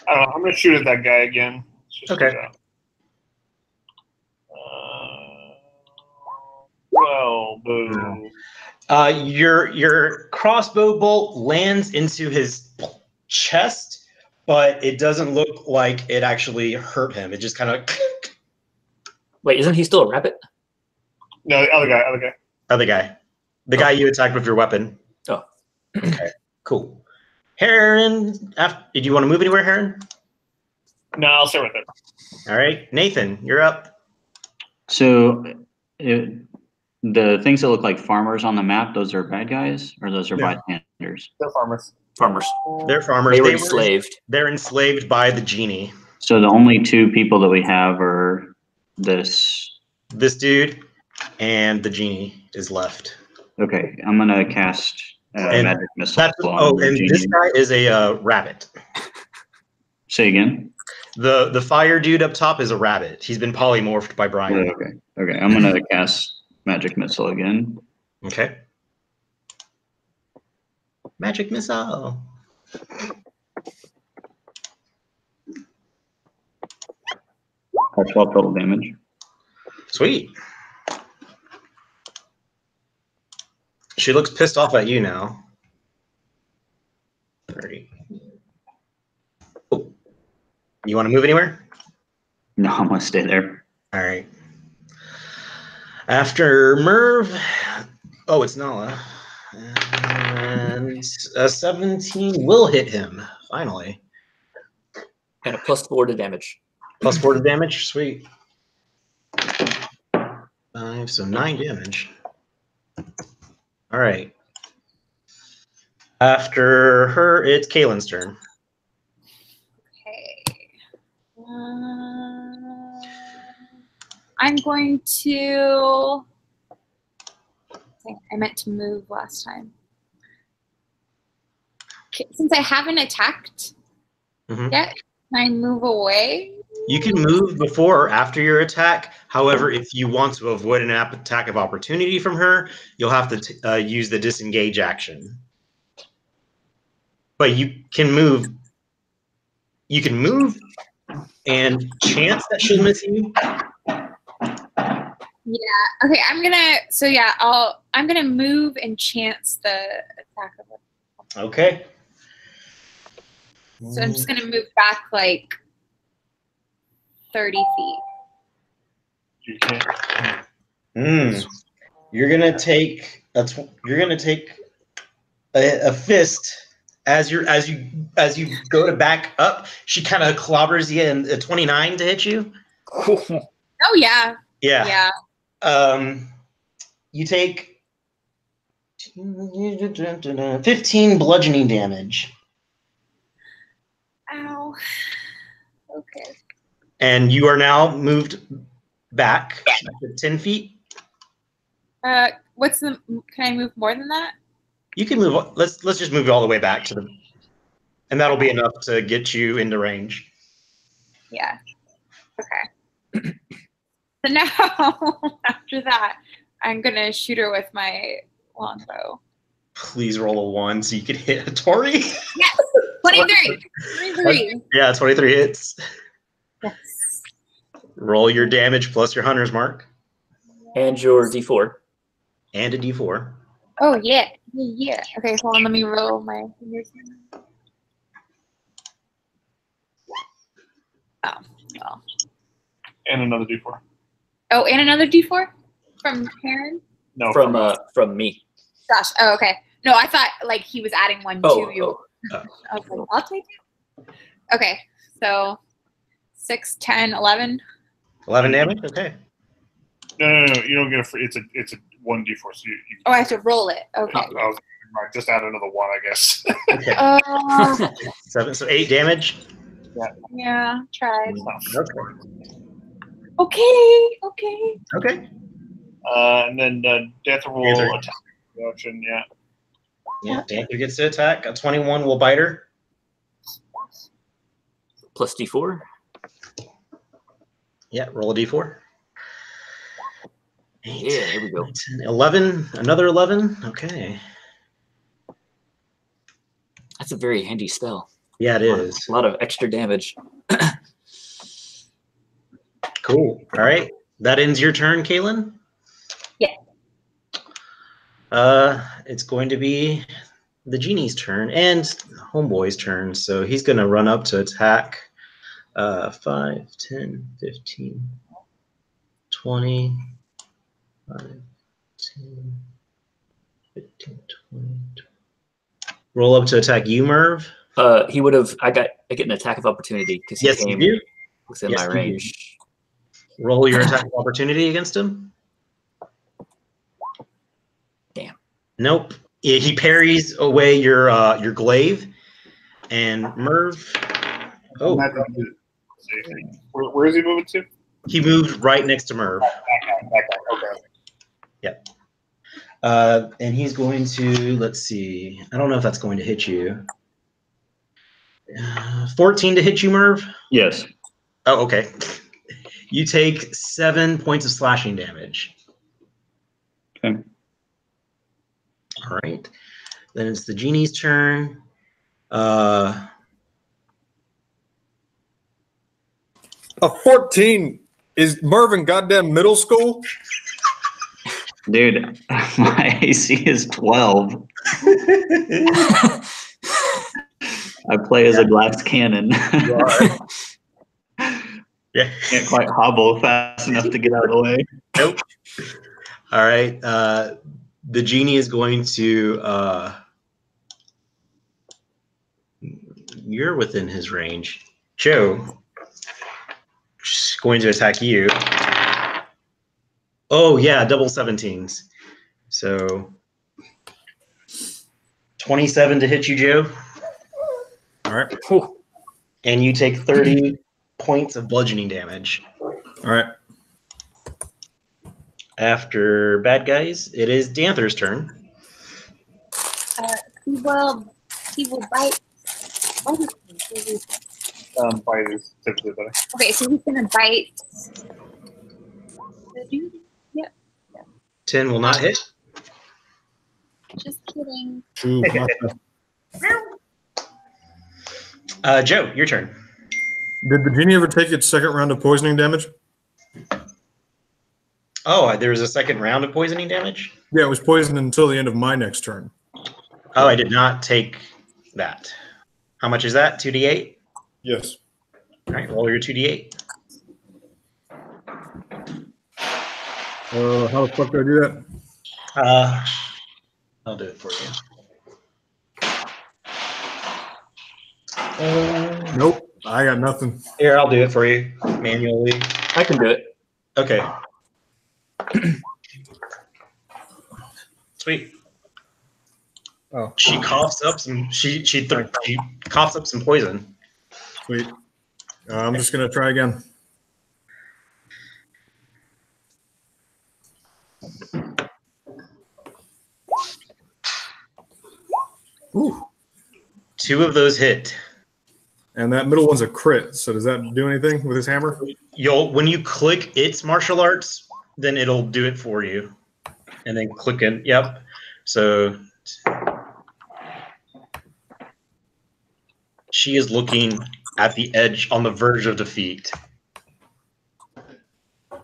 I don't know. I'm gonna shoot at that guy again. Let's just Okay. do that. 12. Boo. Your crossbow bolt lands into his chest, but it doesn't look like it actually hurt him. It just kind of. Wait, isn't he still a rabbit? No, the other guy. Other guy. The guy you attacked with your weapon. Oh. Okay, cool. Heron, did you want to move anywhere, Heron? No, I'll stay with it. All right, Nathan, you're up. So the things that look like farmers on the map, those are bad guys, or those are Yeah. bystanders? They're farmers. Farmers. They're farmers. They were enslaved. They're enslaved by the genie. So the only two people that we have are this. This dude and the genie is left. Okay, I'm gonna cast And magic missile. and this guy is a rabbit. Say again. The fire dude up top is a rabbit. He's been polymorphed by Brian. Okay. I'm gonna cast magic missile again. Okay. Magic missile. That's 12 total damage. Sweet. She looks pissed off at you now. 30. Oh. You want to move anywhere? No, I'm gonna stay there. All right. After Merv, oh, it's Nala. And a 17 will hit him, finally. And a +4 to damage. +4 to damage, sweet. 5, so 9 damage. All right. After her, it's Kaylin's turn. Okay. I'm going to. I meant to move last time. Okay, since I haven't attacked yet, can I move away? You can move before or after your attack. However, if you want to avoid an attack of opportunity from her, you'll have to use the disengage action. But you can move. You can move and chance that she'll miss you. Yeah. Okay. I'm gonna move and chance the attack of it. Okay. So I'm just gonna move back like 30 feet. You can't. You're gonna take a fist as you go to back up. She kind of clobbers you in a 29 to hit you. Oh yeah. Yeah. You take 15 bludgeoning damage. Ow. Okay. And you are now moved back 10 feet. Can I move more than that? You can move. Let's just move all the way back to and that'll be enough to get you into range. Yeah. Okay. So now, after that, I'm gonna shoot her with my longbow. Please roll a 1 so you can hit a Tori. Yes. 23. 23. Yeah, 23 hits. Yes. Roll your damage plus your hunter's mark. And your D4. And a D4. Oh yeah. Yeah. Okay, hold on. Let me roll my fingers. Oh, well. And another D4. Oh, and another D4 from Karen? No, From me. Gosh. Oh, okay. No, I thought like he was adding one to you. Okay, I'll take it. Okay, so 6, 10, 11. 11 damage. Okay. No, you don't get a free. It's a 1d4. So you Oh, I have to roll it. Okay. I was right, just add another 1, I guess. Okay. 7, so 8 damage. Yeah, tried. Okay. Okay. And then Dancer will attack the ocean. Yeah. Yeah, Dancer gets to attack. A 21 will bite her. Plus D4. Yeah, roll a D4. 8, Yeah, here we go. 10, 11, another 11. Okay. That's a very handy spell. Yeah, it is. A lot of extra damage. Cool. All right. That ends your turn, Kaylin? Yeah. It's going to be the genie's turn and Homeboy's turn. So he's going to run up to attack 5, 10, 15, 20, 5, 10, 15, 20. Roll up to attack you, Merv. He would have. I get an attack of opportunity because he Yes, you came do. within Yes, my you range. Roll your attack of opportunity against him. Damn. Nope. He parries away your glaive, and Merv. Oh, Where is he moving to? he moved right next to Merv. That guy. Okay. Yep. And he's going to, let's see. I don't know if that's going to hit you. 14 to hit you, Merv? Yes. Oh, okay. You take 7 points of slashing damage. Okay. All right. Then it's the genie's turn. A 14 is Mervin goddamn middle school? Dude, my AC is 12. I play as a glass cannon. Yeah. Can't quite hobble fast enough to get out of the way. Nope. All right. The genie is going to. You're within his range. Joe is going to attack you. Oh, yeah, double 17s. So 27 to hit you, Joe. All right. Whew. And you take 30 points of bludgeoning damage. All right. After bad guys, it is Danther's turn. He will bite. Bite is typically better. Okay, so he's gonna bite. Yep. 10 will not hit. Just kidding. Ooh, Joe, your turn. Did the genie ever take its second round of poisoning damage? Oh, there was a second round of poisoning damage? Yeah, it was poisoned until the end of my next turn. Oh, I did not take that. How much is that? 2d8? Yes. All right, roll your 2d8. How the fuck do I do that? I'll do it for you. Nope, I got nothing. Here, I'll do it for you manually. I can do it. Okay. Sweet. Oh, She coughs up some. She coughs up some poison. sweet. I'm just gonna try again. Ooh. 2 of those hit. And that middle one's a crit. So does that do anything with his hammer? When you click its martial arts, then it'll do it for you. And then click it. Yep. So she is looking at the edge, on the verge of defeat. All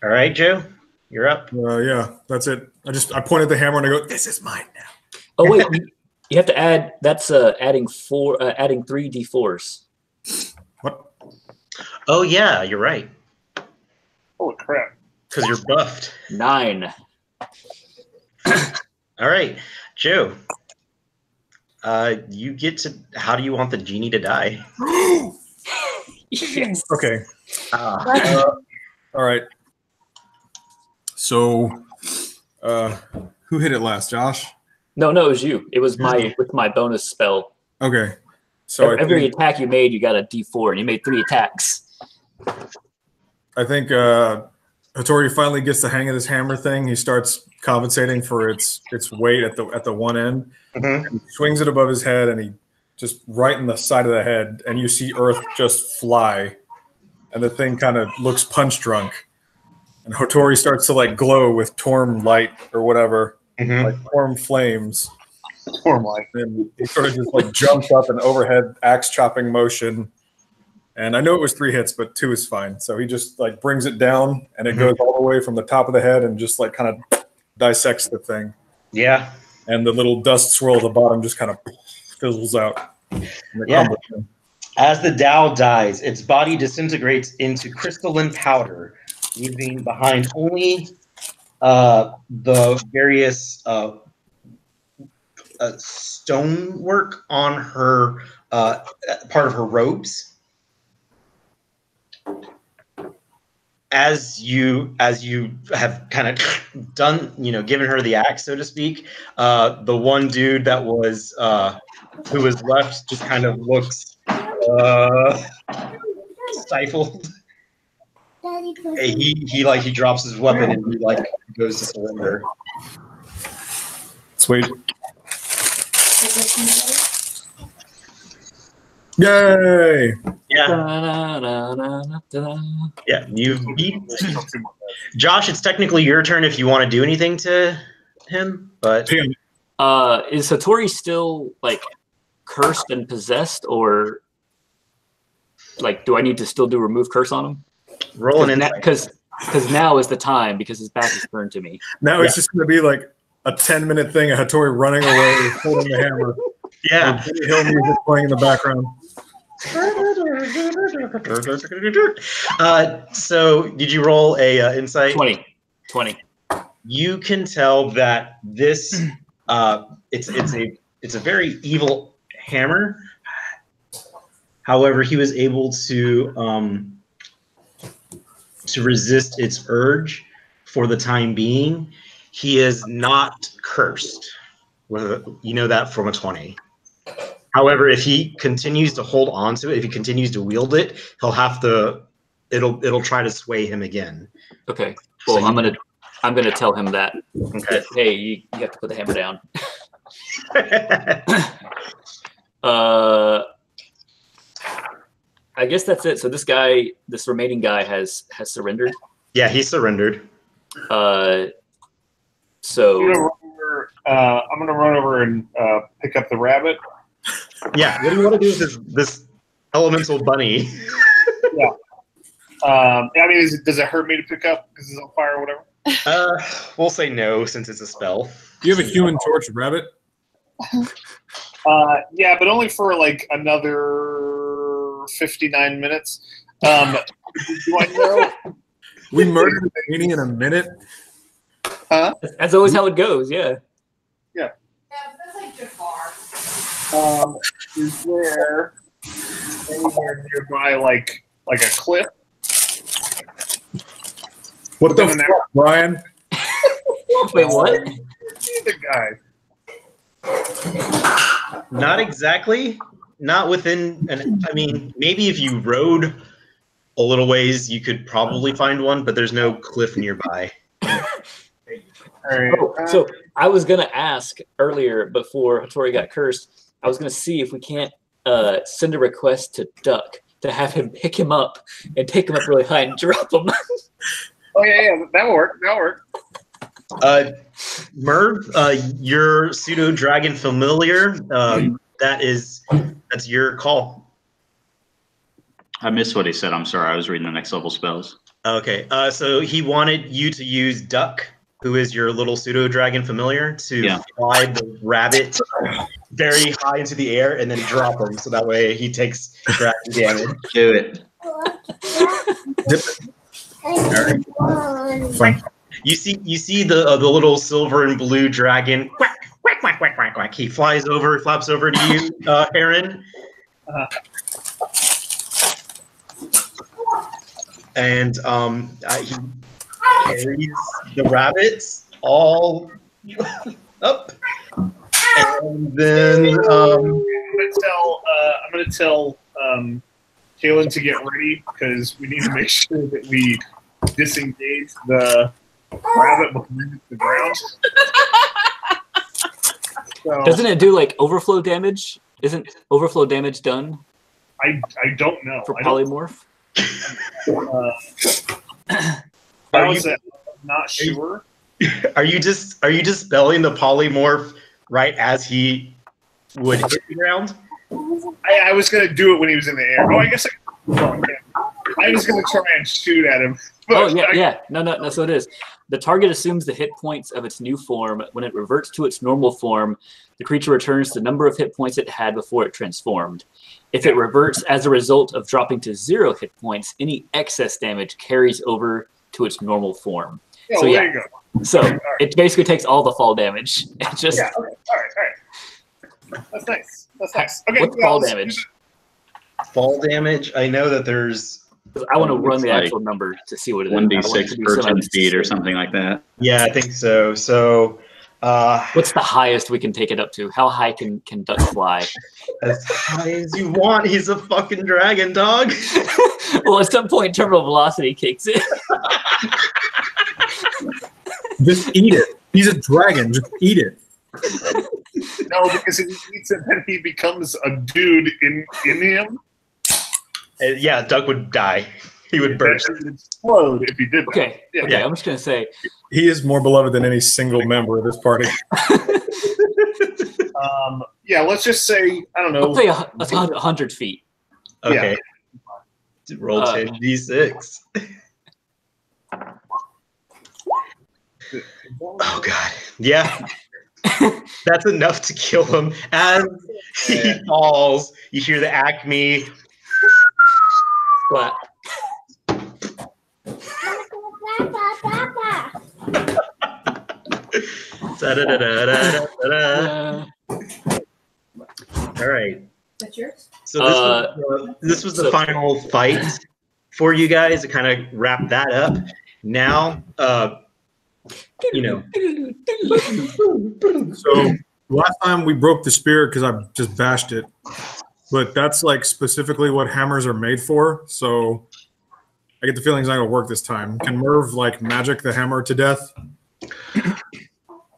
right, Joe, you're up. Yeah, that's it. I point at the hammer and I go, "This is mine now." Oh wait, you have to add. That's adding 3 d4s. Oh yeah, you're right. Holy crap. Because you're buffed. 9. All right, Joe. You get to. How do you want the genie to die? Yes. Okay. Ah, All right. So, who hit it last? Josh? No, it was you. It was with my bonus spell. Okay. So Every attack you made, you got a D4, and you made 3 attacks. I think Hattori finally gets the hang of this hammer thing. He starts compensating for its weight at the one end. mhm. He swings it above his head, and he just right in the side of the head, and you see Earth just fly, and the thing kind of looks punch drunk. And Hattori starts to like glow with Torm light or whatever, Mhm. like Torm flames. Torm light. And he sort of just like jumps up in overhead axe chopping motion. And I know it was 3 hits, but 2 is fine. So he just like brings it down, and it goes all the way from the top of the head and just like kind of dissects the thing. Yeah. And the little dust swirl at the bottom just kind of fizzles out. Yeah. As the Tao dies, its body disintegrates into crystalline powder, leaving behind only the various stonework on her part of her robes. As you have kind of done, given her the axe, so to speak, the one dude that was who was left just kind of looks stifled. He drops his weapon and he like goes to surrender. Sweet. Yay! Yeah. Yeah, you beat Josh. It's technically your turn if you want to do anything to him, but is Hattori still like cursed and possessed, or like do I need to still do remove curse on him? Roll an insight. Because now is the time, because his back is turned to me. Now it's just going to be like a 10-minute thing of Hattori running away, holding the hammer. Yeah. And Benny Hill music playing in the background. So did you roll a insight? 20. You can tell that this it's a very evil hammer. However, he was able to resist its urge for the time being. He is not cursed. You know that from a 20. However, if he continues to hold on to it, if he continues to wield it, he'll have to. It'll try to sway him again. Okay. Well, So I'm gonna tell him that. Okay. Hey, you have to put the hammer down. I guess that's it. So this remaining guy has surrendered. Yeah, he surrendered. So I'm gonna run over and pick up the rabbit. Yeah, what do you want to do with this elemental bunny? Yeah. I mean, does it hurt me to pick up because it's on fire or whatever? We'll say no since it's a spell. Do you have a human torch rabbit? Yeah, but only for like another 59 minutes. Do I know? We murdered a genie in a minute. Huh? That's always how it goes. Yeah. Yeah. That's like Jafar. Is there anywhere nearby like a cliff? What the fuck, Brian? Wait, what? The guy. Not exactly. Not within. I mean, maybe if you rode a little ways, you could probably find one, but there's no cliff nearby. All right. So I was gonna ask earlier before Hattori got cursed. I was gonna see if we can't send a request to Duck to have him pick him up and take him up really high and drop him. Oh yeah, that'll work. That'll work. Merv, your pseudo dragon familiar. That's your call. I missed what he said. I'm sorry. I was reading the next level spells. Okay. So he wanted you to use Duck, who is your little pseudo dragon familiar, to fly the rabbit very high into the air and then drop him, so that way he takes dragon damage. Do it. Dip it. Fine. You see the little silver and blue dragon. Quack, quack, quack, quack, quack, quack. He flaps over to you, Aaron. And he carries the rabbits all up. And then I'm gonna tell Kaylin to get ready because we need to make sure that we disengage the rabbit before it hits the ground. So, Doesn't it do like overflow damage? Isn't overflow damage done I don't know. for I don't- polymorph? How is that? I'm not sure. are you just spelling the polymorph right as he would hit the ground? I was gonna do it when he was in the air. Oh, I guess I was gonna try and shoot at him. Oh yeah. No. So it is. The target assumes the hit points of its new form. When it reverts to its normal form, the creature returns the number of hit points it had before it transformed. If it reverts as a result of dropping to 0 hit points, any excess damage carries over to its normal form. Oh, So, there yeah. you go. So it basically takes all the fall damage. It just Yeah. Okay. All right. That's nice. Okay. what's yeah, fall let's- damage? Fall damage. I know that there's. 'Cause I want to run It's the like actual number to see what it is. I want it 1d6 to be per some 10 feet or something like that. Yeah, I think so. So. What's the highest we can take it up to? How high can ducks fly? As high as you want. He's a fucking dragon, dog. Well, at some point, terminal velocity kicks in. Just eat it. He's a dragon. Just eat it. No, because if he eats it, then he becomes a dude in him. Yeah, Doug would die. He would burst. It would explode if he did that. Okay, Yeah. okay. I'm just gonna say, He is more beloved than any single member of this party. Yeah, let's just say, I don't know. let's say 100 feet. Okay. Roll 10d6. Oh god. Yeah. That's enough to kill him. As he falls, you hear the acme. But Da-da-da-da-da-da-da. All right. That's yours? So this was the final fight for you guys to kind of wrap that up. Now, you know. So last time we broke the spear because I just bashed it, but that's like specifically what hammers are made for. So I get the feeling it's not gonna work this time. Can Merv like magic the hammer to death?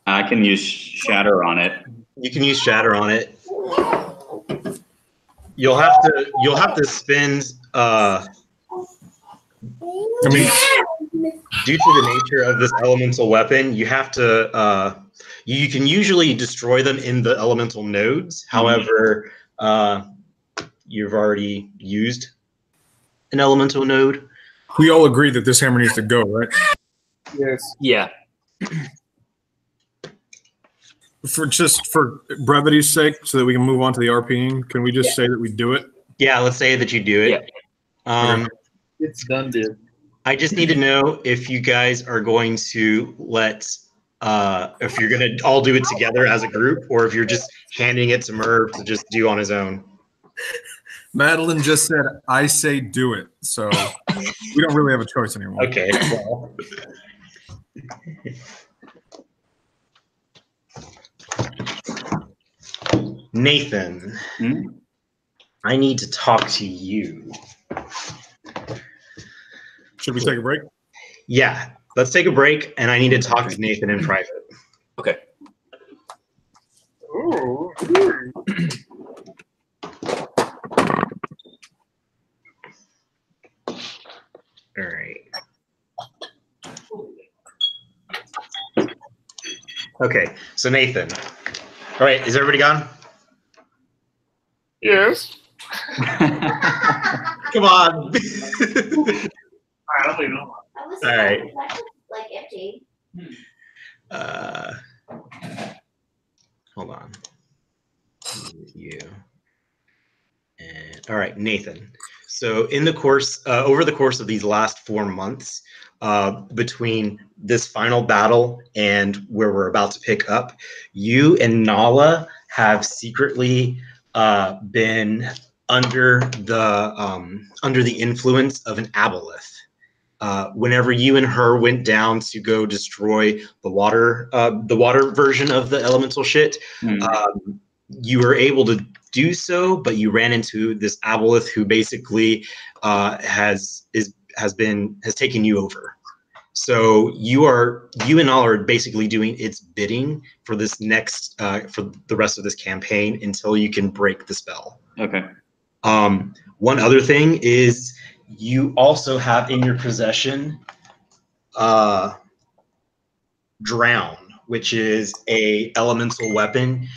I can use shatter on it. You can use shatter on it. You'll have to spend I mean, due to the nature of this elemental weapon, you have to you can usually destroy them in the elemental nodes. However, you've already used an elemental node. we all agree that this hammer needs to go, right? Yes. yeah, For brevity's sake, so that we can move on to the RPing, can we just say that we do it? Yeah, let's say that you do it. It's done, dude. I just need to know if you guys are going to let if you're gonna all do it together as a group, or if you're just handing it to Merv to just do on his own. Madeline just said, "I say do it," so we don't really have a choice anymore. Okay. Well. Nathan, I need to talk to you. Should we take a break? Yeah, let's take a break, and I need to talk to Nathan in private. okay. Ooh. All right. Okay, so Nathan. All right, is everybody gone? Yes. Come on. I don't even know. All right. Like empty. Hold on. You. And all right, Nathan. So in the course, over the course of these last 4 months, between this final battle and where we're about to pick up, you and Nala have secretly been under the influence of an aboleth. Whenever you and her went down to go destroy the water version of the elemental shit, you were able to do so, but you ran into this aboleth who basically has taken you over. So you and all are basically doing its bidding for this next for the rest of this campaign until you can break the spell. Okay. One other thing is you also have in your possession Drown, which is a elemental weapon.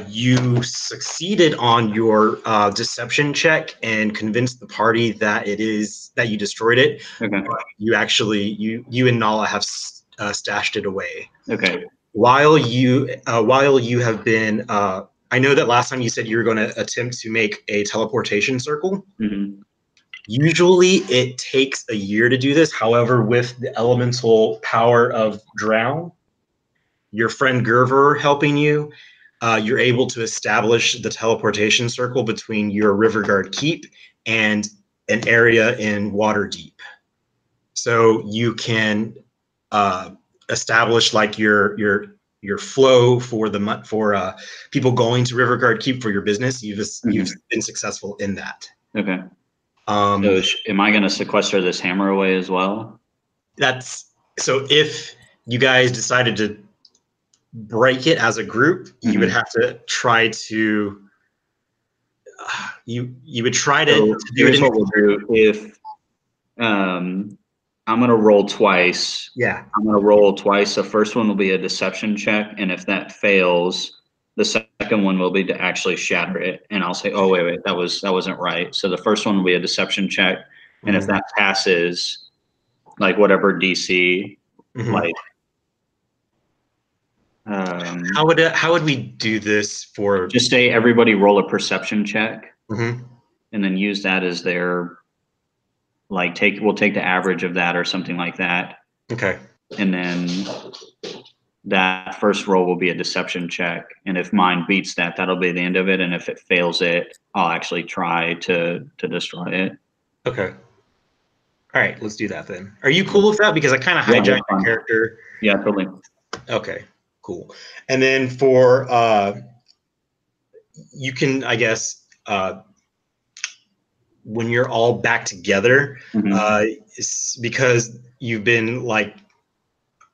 You succeeded on your deception check and convinced the party that you destroyed it. Okay. You actually you and Nala have stashed it away. Okay. While you have been, I know that last time you said you were going to attempt to make a teleportation circle. Mm-hmm. Usually it takes a year to do this. However, with the elemental power of Drown, your friend Gerver helping you, you're able to establish the teleportation circle between your Riverguard Keep and an area in Waterdeep. So you can establish like your flow for people going to Riverguard Keep for your business. You've been successful in that. Okay. So am I going to sequester this hammer away as well? So if you guys decided to break it as a group, you would have to try to you would try to do here's it. What we'll do if I'm going to roll twice. Yeah. I'm going to roll twice. The first one will be a deception check, and if that fails, the second one will be to actually shatter it. And I'll say, oh wait, that wasn't right. So the first one will be a deception check, and if that passes, like whatever DC, like. How would we do this for? Just say everybody roll a perception check, and then use that as their we'll take the average of that or something like that. Okay. And then that first roll will be a deception check, and if mine beats that, that'll be the end of it. And if it fails it, I'll actually try to destroy it. Okay. All right, let's do that then. Are you cool with that? Because I kind of hijacked my character. Yeah, totally. Okay. Cool. And then for you can, I guess, when you're all back together, because you've been like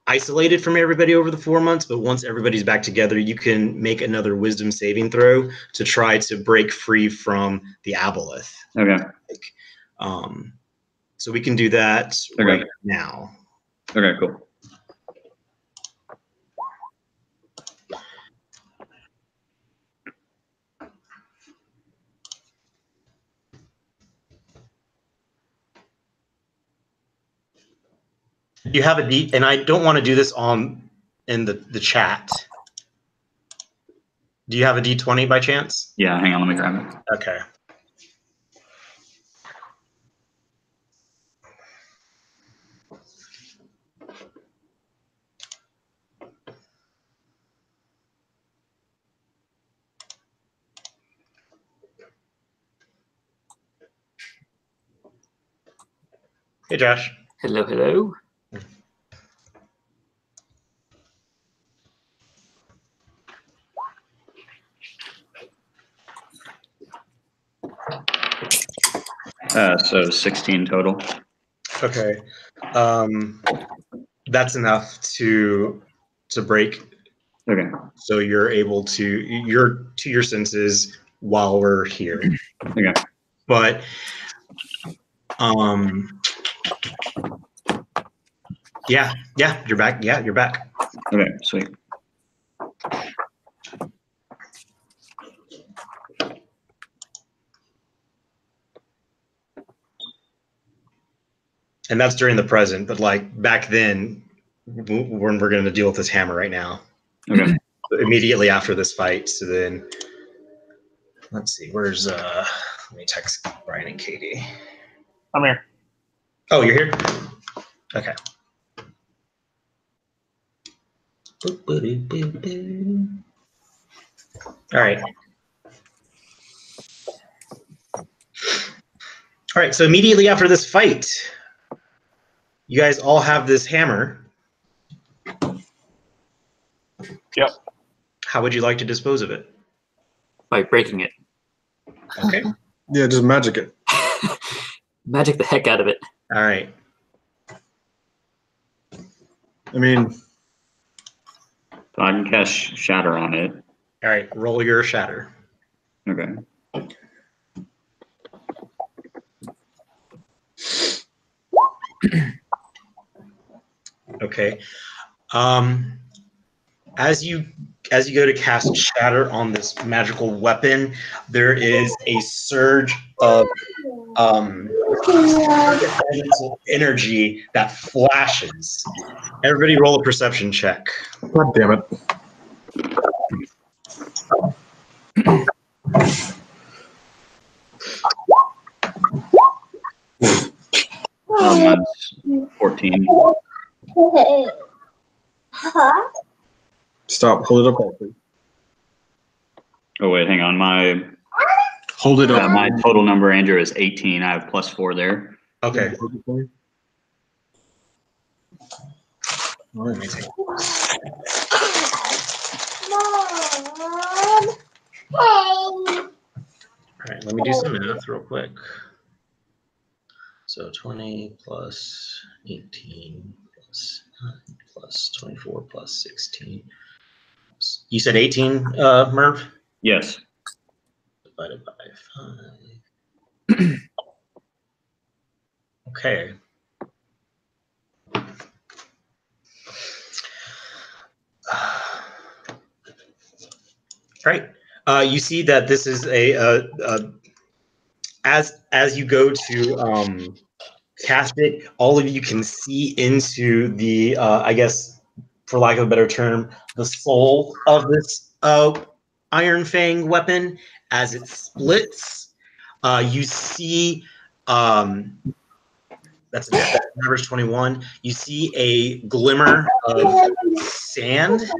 isolated from everybody over the 4 months, but once everybody's back together, you can make another wisdom saving throw to try to break free from the aboleth. Okay. So we can do that right now. Okay, cool. You have a D, and I don't want to do this in the chat. Do you have a D20 by chance? Yeah, hang on, let me grab it. Okay. Hey, Josh. Hello, hello. So 16 total. Okay. That's enough to break. Okay. So you're able you're to your senses while we're here. Okay. But yeah, you're back. Yeah, you're back. Okay, sweet. And that's during the present, but like back then, when we're going to deal with this hammer right now. Okay. Immediately after this fight. So then, let's see, Let me text Brian and Katie. I'm here. Oh, you're here? Okay. All right. All right, so immediately after this fight, you guys all have this hammer. Yep. How would you like to dispose of it? By breaking it. Okay. Yeah, just magic it. Magic the heck out of it. All right. I mean, I can cast Shatter on it. All right, roll your shatter. Okay. Okay. As you go to cast shatter on this magical weapon, there is a surge of elemental energy that flashes. Everybody roll a perception check. God damn it. Mine's 14. Stop. Hold it up, please. Oh wait, hang on. My Hold it up. my total number, Andrew, is 18. I have +4 there. Okay. All Let me right. take. All right, let me do some math real quick. So 20 plus 18 plus 9 plus 24 plus 16. You said 18, Merv? Yes. Divided by 5. Okay. Right. You see that this is as you go to cast it, all of you can see into the I guess, for lack of a better term, the soul of this Iron Fang weapon as it splits. You see that's numbers 21. You see a glimmer of sand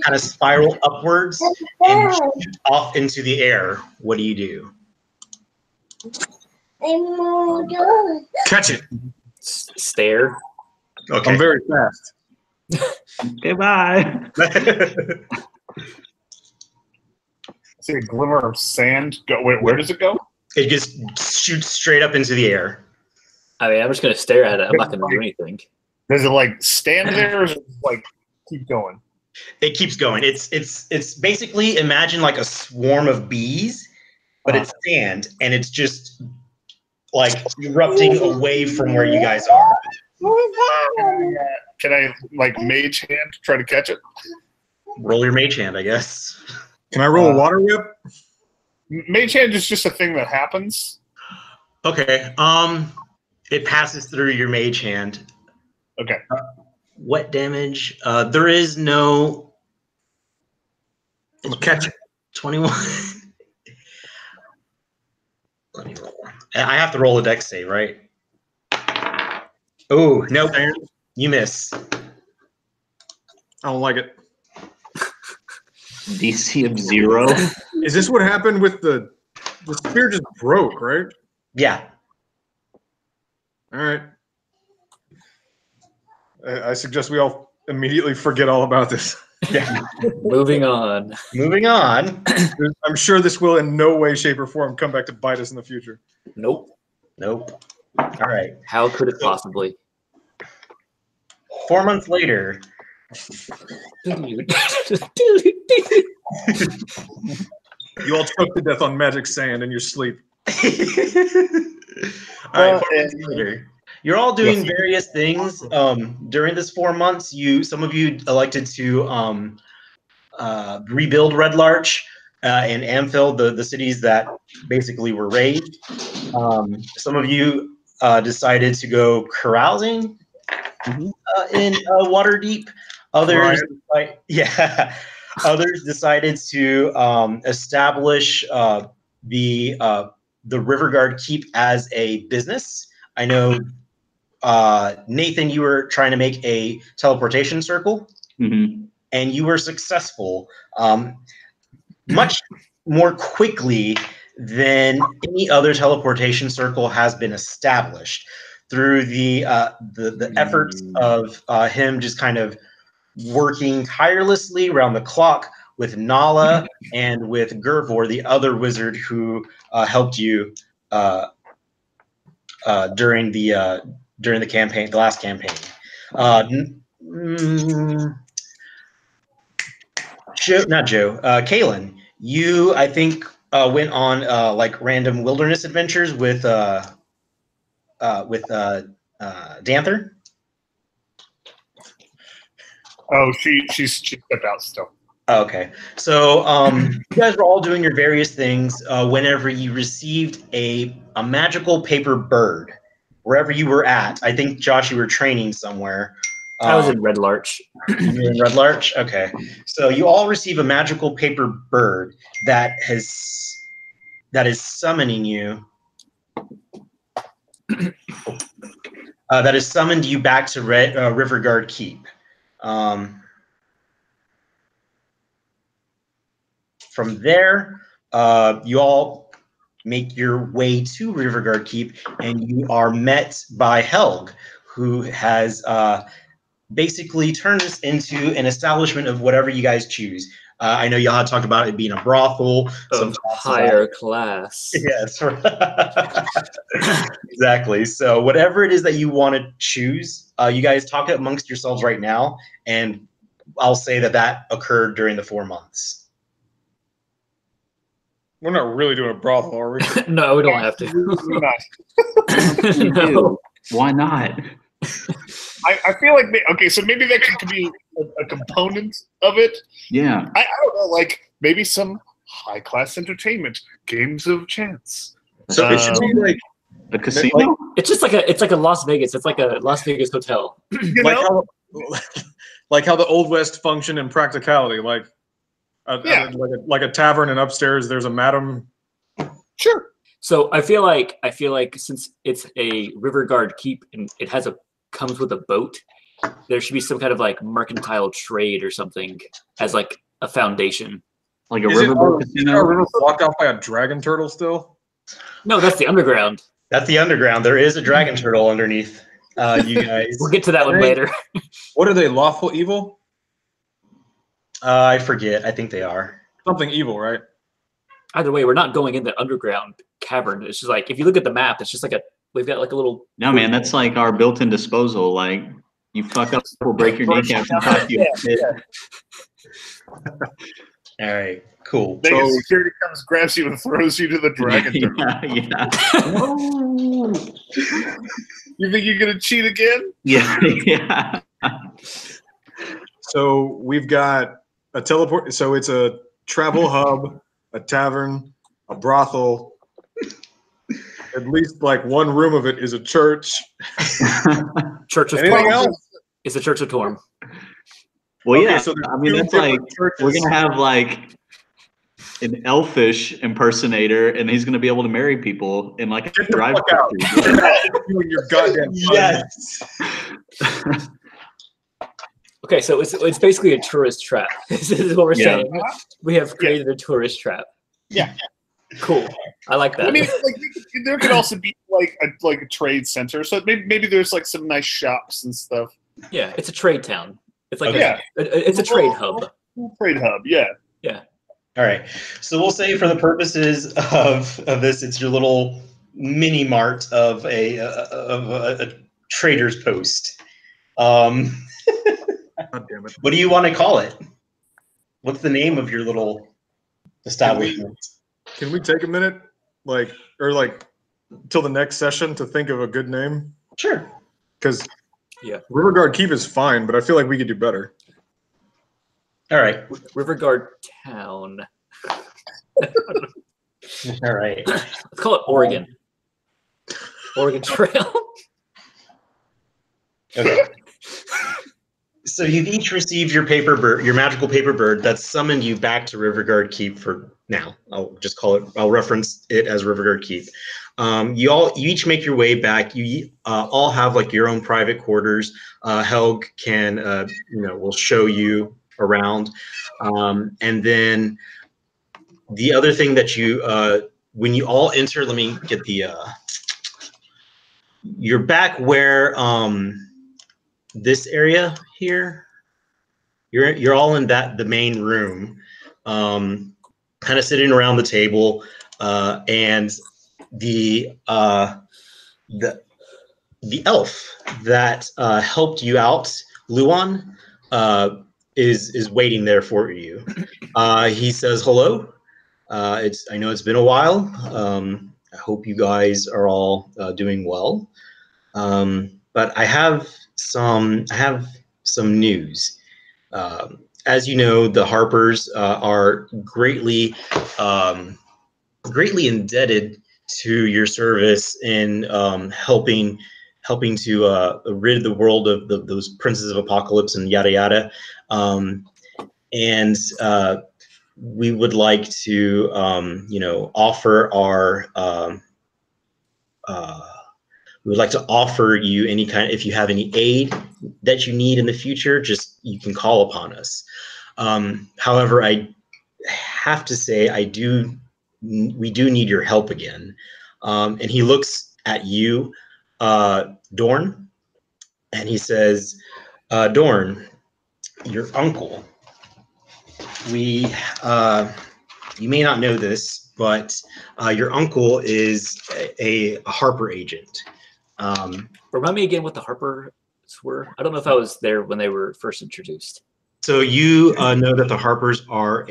kind of spiral upwards and shoot off into the air. What do you do? Catch it. Stare. Okay. I'm very fast. Goodbye. See a glimmer of sand. Go. Wait, where does it go? It just shoots straight up into the air. I mean, I'm just going to stare at it. I'm not going to do anything. Does it like stand there, or does it like keep going? It keeps going. It's basically, imagine like a swarm of bees, but it's sand, and it's just like erupting away from where you guys are. Can I like mage hand try to catch it? Roll your mage hand, I guess. Can I roll a water whip? Mage hand is just a thing that happens. Okay. It passes through your mage hand. Okay. What damage? There is no. I'm gonna catch it. 21. Let me roll. I have to roll a dex save, right? Oh, no. You miss. I don't like it. DC of 0. Is this what happened with the spear just broke, right? Yeah. All right. I suggest we all immediately forget all about this. Yeah. Moving on. Moving on. I'm sure this will in no way, shape, or form come back to bite us in the future. Nope. Nope. All right. How could it possibly? 4 months later. You all choked to death on magic sand in your sleep. All right, 4 months later. You're all doing various things. During this 4 months, some of you elected to rebuild Red Larch and Amphil, the cities that basically were razed. Some of you decided to go carousing in Waterdeep. Others, others decided to establish the the Riverguard Keep as a business. I know, Nathan, you were trying to make a teleportation circle, Mm-hmm. and you were successful much more quickly than any other teleportation circle has been established through the efforts of him just kind of working tirelessly around the clock with Nala and with Gervor, the other wizard who helped you during the campaign, the last campaign. Kalen, you, I think, went on like random wilderness adventures with Danther. Oh, she stepped out still. Okay, so you guys were all doing your various things whenever you received a magical paper bird wherever you were at. I think, Josh, you were training somewhere. I was in Red Larch. You were in Red Larch? Okay. So you all receive a magical paper bird that is summoning you. That has summoned you back to Riverguard Keep. From there, you all make your way to Riverguard Keep, and you are met by Helg, who has basically turned this into an establishment of whatever you guys choose. I know y'all had talked about it being a brothel. Of higher class. Yes, exactly. So whatever it is that you want to choose, you guys talk amongst yourselves right now, and I'll say that occurred during the 4 months. We're not really doing a brothel, are we? No, we don't have to. We're not. No. Why not? I feel like so maybe that could be a component of it. Yeah. I don't know, like maybe some high class entertainment, games of chance. So it should be like a casino. It's just like a Las Vegas. It's like a Las Vegas hotel. Like how the Old West function in practicality, like a tavern, and upstairs there's a madam. Sure. So I feel like since it's a Riverguard Keep and it comes with a boat, there should be some kind of like mercantile trade or something as like a foundation. Like a riverboat casino. Are we blocked off by a dragon turtle still? No, that's the underground. That's the underground. There is a dragon turtle underneath. You guys. We'll get to that one later. What are they? Lawful evil? I forget. I think they are. Something evil, right? Either way, we're not going in the underground cavern. It's just like, if you look at the map, it's just like we've got like a little. No, man, that's like our built-in disposal. Like, you fuck up, we'll break your kneecaps and toss you. All right, cool. Then security comes, grabs you, and throws you to the dragon turtle. Yeah. You think you're gonna cheat again? Yeah. So we've got a teleport. So it's a travel hub, a tavern, a brothel. At least like one room of it is a church. Church of Anything Torm. else? It's a Church of Torm. Well, Okay, yeah. so there's I mean, two that's like different churches. we're gonna have like an elfish impersonator, and he's gonna be able to marry people in like a Get the drive. fuck out. You and your goddamn Yes. Okay, so it's basically a tourist trap. This is what we're saying. We have created a tourist trap. Yeah. Cool. I like that. I mean, like, there could also be like a trade center. So maybe there's like some nice shops and stuff. Yeah, it's a trade town. It's like Okay. it's a trade hub. Trade hub, yeah. Yeah. All right. So we'll say for the purposes of this, it's your little mini mart of a trader's post. God damn it. What do you want to call it? What's the name of your little establishment? Can we take a minute, till the next session to think of a good name? Sure. Because Yeah. Riverguard Keep is fine, but I feel like we could do better. All right. Riverguard Town. All right. Let's call it Oregon. Oregon Trail. Okay. So you've each received your paper bird, your magical paper bird that's summoned you back to Riverguard Keep for now. I'll just call it. I'll reference it as Riverguard Keep. You each make your way back. You all have like your own private quarters. Helg can will show you around, and then the other thing that you when you all enter. Let me get the. You're back where this area here. You're all in the main room, kind of sitting around the table, and the elf that helped you out, Luan, is waiting there for you. He says hello. I know it's been a while. I hope you guys are all doing well. But I have some news. As you know, the Harpers are greatly indebted to your service in helping to rid the world of those princes of apocalypse and yada yada. And we would like to offer our we would like to offer you any kind if you have any aid that you need in the future, just you can call upon us. However, I have to say we do need your help again. And he looks at you, Dorn, and he says, Dorn, your uncle, you may not know this, but your uncle is a Harper agent. Remind me again what the Harpers were. I don't know if I was there when they were first introduced. So you know that the Harpers are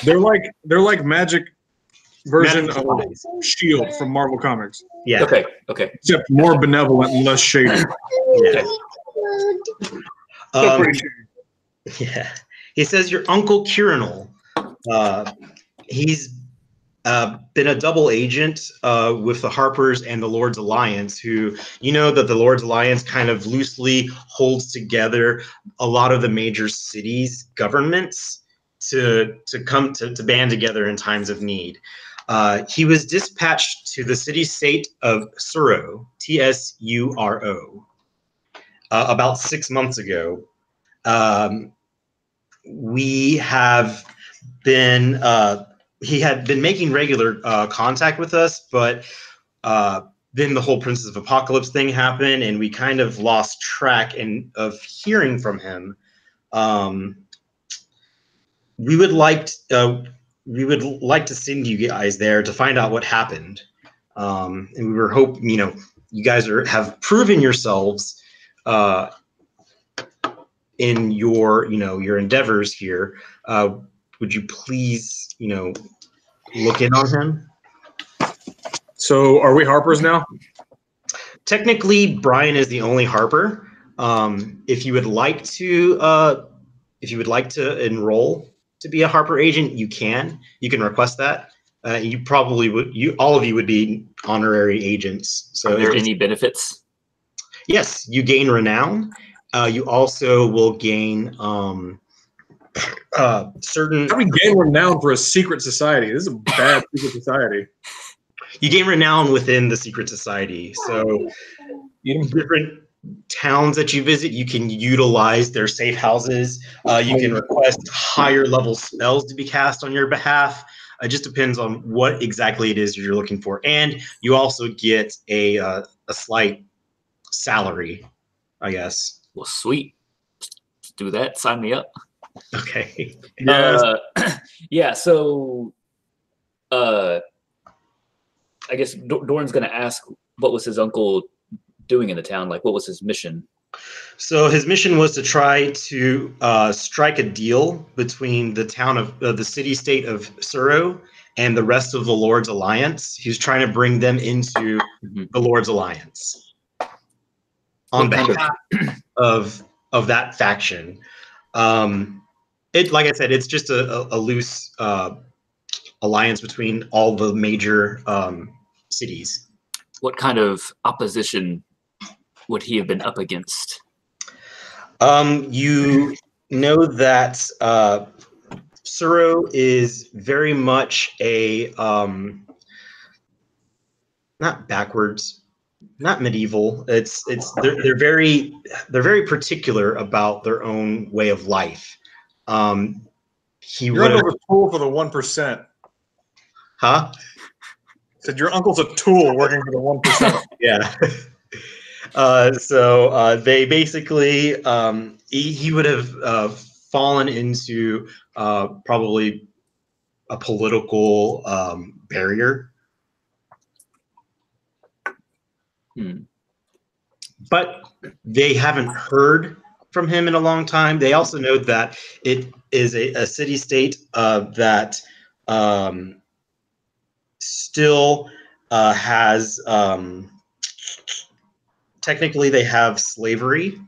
they're like magic version of Shield from Marvel Comics. Yeah. Okay. Except more benevolent and less shady. Yeah. Pretty sure. Yeah. He says your uncle Kirinal. He's been a double agent with the Harpers and the Lord's Alliance, who you know that the Lord's Alliance kind of loosely holds together a lot of the major cities' governments to come to band together in times of need. He was dispatched to the city-state of Suro, Tsuro, about 6 months ago. We have been he had been making regular contact with us, but then the whole Princess of Apocalypse thing happened, and we kind of lost track of hearing from him. We would like to send you guys there to find out what happened, and we were hoping, you guys have proven yourselves in your endeavors here. Would you please, look in on him? So are we Harpers now? Technically, Brian is the only Harper. If you would like to enroll to be a Harper agent, you can. You can request that. You probably would. All of you would be honorary agents. So, are there any benefits? Yes, you gain renown. You also will gain certain. How do we gain renown for a secret society? This is a bad secret society. You gain renown within the secret society. So different towns that you visit, you can utilize their safe houses. You can request higher level spells to be cast on your behalf. It just depends on what exactly it is you're looking for. And you also get a slight salary, I guess. Well, sweet. Let's do that. Sign me up. Okay. Yeah. So, I guess Dorn's going to ask what was his uncle doing in the town? Like, what was his mission? So his mission was to try to strike a deal between the town of the city-state of Suro and the rest of the Lord's Alliance. He was trying to bring them into the Lord's Alliance on behalf of that faction. Like I said, it's just a loose alliance between all the major cities. What kind of opposition would he have been up against? You know that Suro is very much a not backwards, not medieval. They're very particular about their own way of life. Your uncle's a tool for the 1%. Huh? Said your uncle's a tool working for the 1%. Yeah. So they basically he would have fallen into probably a political barrier. But they haven't heard from him in a long time. They also know that it is a city-state that still has technically they have slavery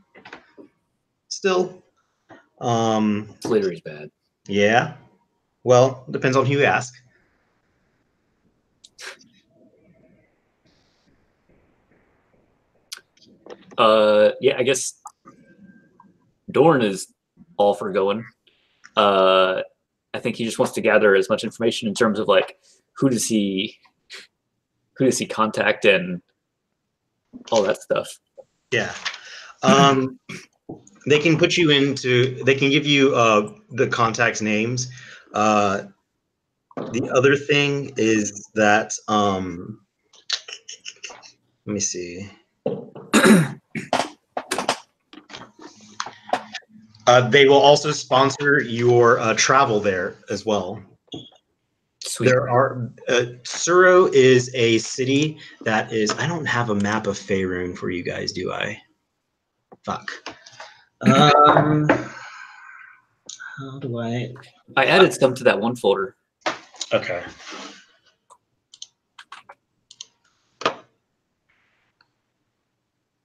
still. Slavery's bad. Yeah. Well, depends on who you ask. Yeah, I guess Dorn is all for going. I think he just wants to gather as much information in terms of like who does he contact and all that stuff. Yeah. They can put you into. They can give you the contacts' names. The other thing is that let me see. They will also sponsor your travel there as well. Sweet. There are Suro is a city that is. I don't have a map of Faerun for you guys, do I? Fuck. How do I? I added some to that one folder. Okay.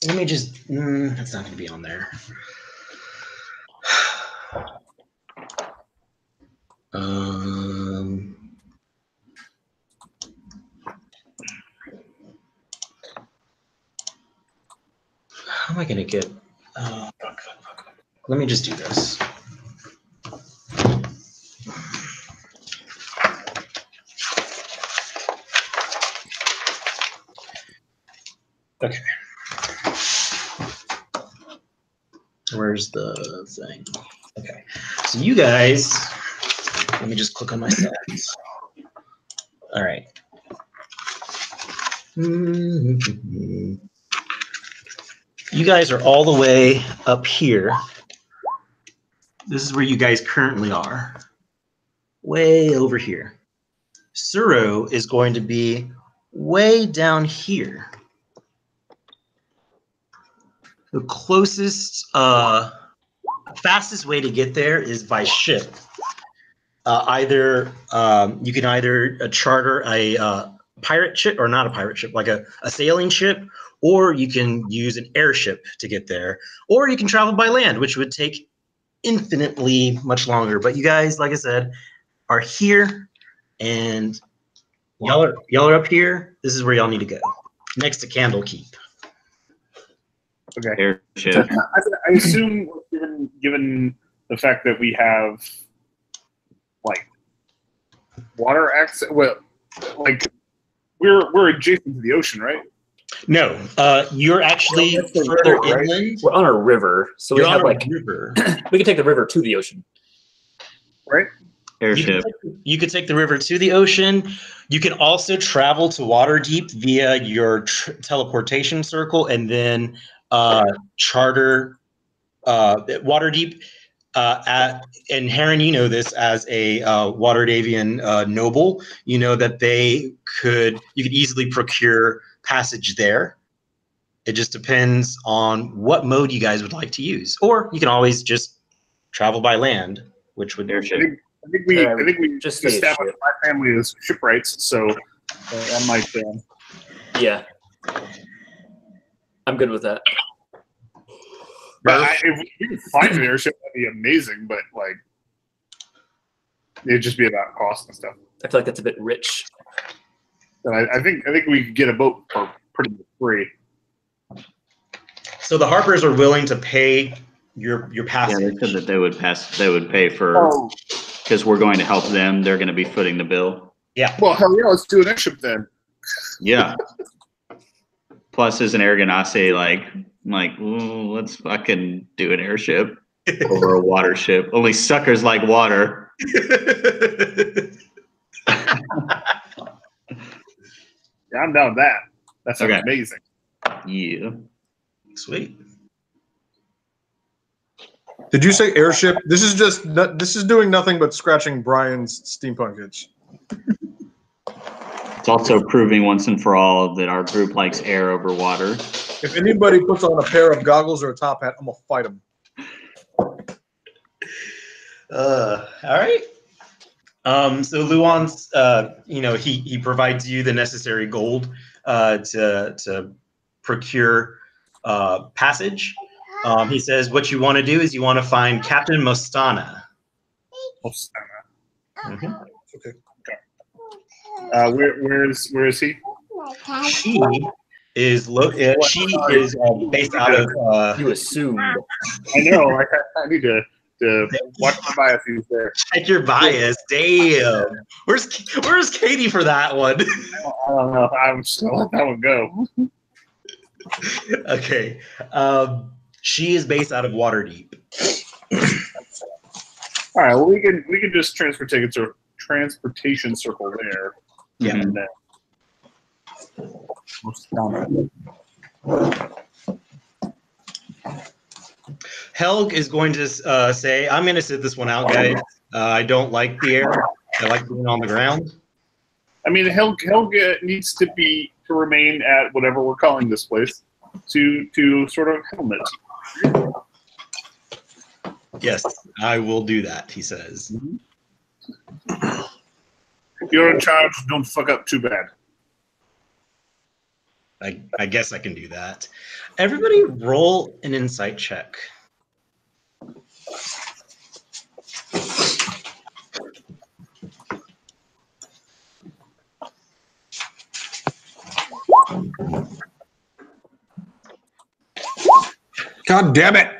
Let me just. That's not going to be on there. How am I going to get? Fuck. Let me just do this. Okay. Where's the thing? Okay. So you guys, let me just click on my stats. All right. You guys are all the way up here. This is where you guys currently are. Way over here. Suro is going to be way down here. The closest, fastest way to get there is by ship. You can either charter a pirate ship, or not a pirate ship, like a sailing ship, or you can use an airship to get there, or you can travel by land, which would take infinitely much longer. But you guys, like I said, are here, and y'all are up here. This is where y'all need to go, next to Candlekeep. Okay. Airship. I assume, given the fact that we have like water access, well, like we're adjacent to the ocean, right? No, you're actually further inland. We're on a river, so we have like river. we can take the river to the ocean. Right? Airship. You could take the river to the ocean. You can also travel to Waterdeep via your teleportation circle, and then charter Waterdeep. And Heron, you know this as a Waterdavian noble. You know that you could easily procure passage there. It just depends on what mode you guys would like to use, or you can always just travel by land, which would Airship. I think we just just say established ship. my family as shipwrights, so that might. Yeah, I'm good with that. But if we could find an airship, that'd be amazing. But like, it'd just be about cost and stuff. I feel like that's a bit rich. And I think we could get a boat for pretty much free. So the Harpers are willing to pay your Yeah, passage. they said that they would pay for, Oh, because we're going to help them. They're going to be footing the bill. Yeah. well, hell yeah, let's do an airship then. Yeah. Plus, as an Aragonasi, ooh, let's fucking do an airship over a water ship. Only suckers like water. Yeah, I'm down with that. That sounds Okay. amazing. Yeah. Sweet. Did you say airship? This is doing nothing but scratching Brian's steampunk itch. It's also proving once and for all that our group likes air over water. If anybody puts on a pair of goggles or a top hat, I'm gonna fight them. All right. So Luan's, he provides you the necessary gold to procure passage. He says what you want to do is you want to find Captain Mostana. Okay. Where is he? She is based out of. You assumed. I know. I need to watch my biases there. Check your bias. Damn. Where's Katie for that one? I don't know. I'm still let that one go. Okay. She is based out of Waterdeep. All right. Well, we can just transportation circle there. Yeah. And then Helg is going to say, I'm going to sit this one out, guys. I don't like the air. I like being on the ground. I mean, Helga needs to remain at whatever we're calling this place to sort of helm it. Yes, I will do that, he says. If you're in charge, don't fuck up too bad. I guess I can do that. Everybody roll an insight check. God damn it!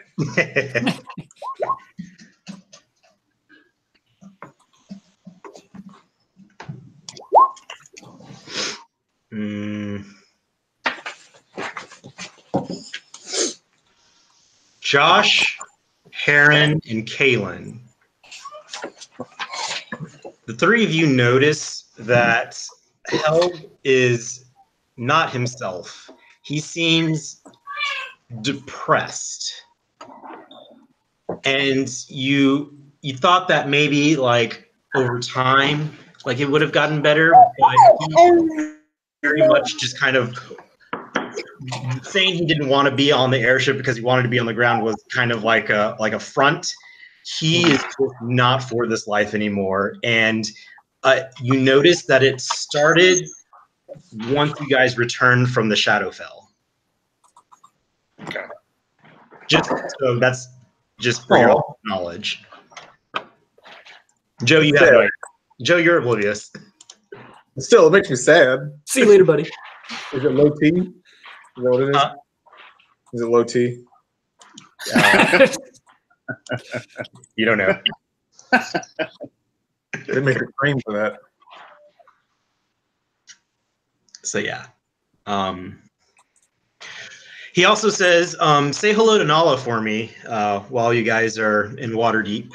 Josh, Heron, and Kaylin. The three of you notice that Helg is not himself. He seems depressed. And you thought that maybe like over time, like it would have gotten better, but he very much just kind of saying he didn't want to be on the airship because he wanted to be on the ground was kind of like a front. He is just not for this life anymore. And you notice that it started once you guys returned from the Shadowfell. Okay. Just so that's just for your knowledge. Joe, Joe, you're oblivious. Still, it makes me sad. See you later, buddy. Is it low T? Is that what it is? Is it low T? You don't know. They make a cream for that. So yeah. He also says, say hello to Nala for me while you guys are in Waterdeep.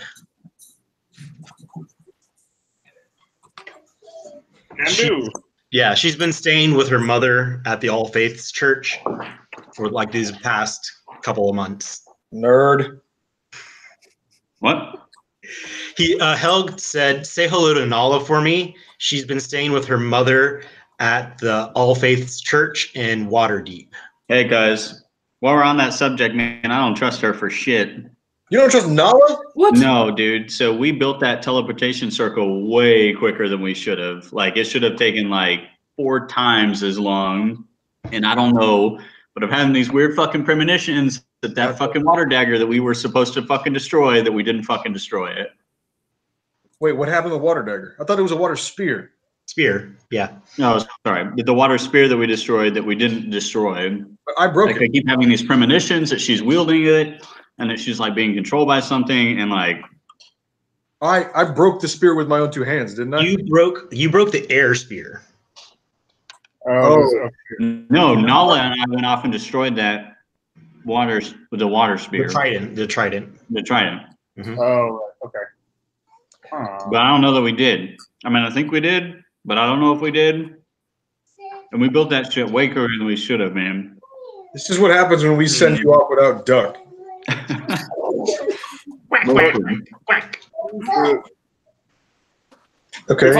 Yeah, she's been staying with her mother at the All Faiths Church for like these past couple of months. Nerd. What? Helg said, say hello to Nala for me. She's been staying with her mother at the All Faiths Church in Waterdeep. Hey guys, while we're on that subject, man, I don't trust her for shit. You don't trust Nala? What? No, dude. So we built that teleportation circle way quicker than we should have. Like it should have taken like 4 times as long. And I don't know, but I'm having these weird fucking premonitions that fucking water dagger that we were supposed to fucking destroy, that we didn't fucking destroy it. Wait, what happened to the water dagger? I thought it was a water spear. Spear, yeah. No, sorry. The water spear that we destroyed, that we didn't destroy, I broke Like it. they keep having these premonitions that she's wielding it, and that she's like being controlled by something, and like I broke the spear with my own 2 hands, didn't I? You broke the air spear. Oh. no, Nala and I went off and destroyed that with the water spear. The trident. Oh, right. Okay. Huh. But I don't know that we did. I mean, I think we did, but I don't know if we did. And we built that shit way quicker than we should have, man. This is what happens when we send you off without duck. Okay.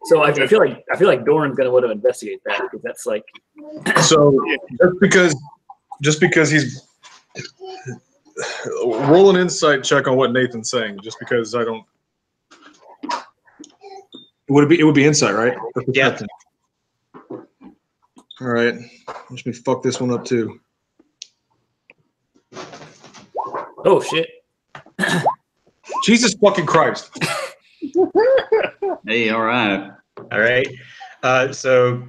So I feel like Doran's gonna want to investigate that because that's like. So just because he's roll an insight check on what Nathan's saying, just because I don't. It would be insight, right? Yeah. All right. Let me fuck this one up too. Oh shit! Jesus fucking Christ! Hey, all right. So,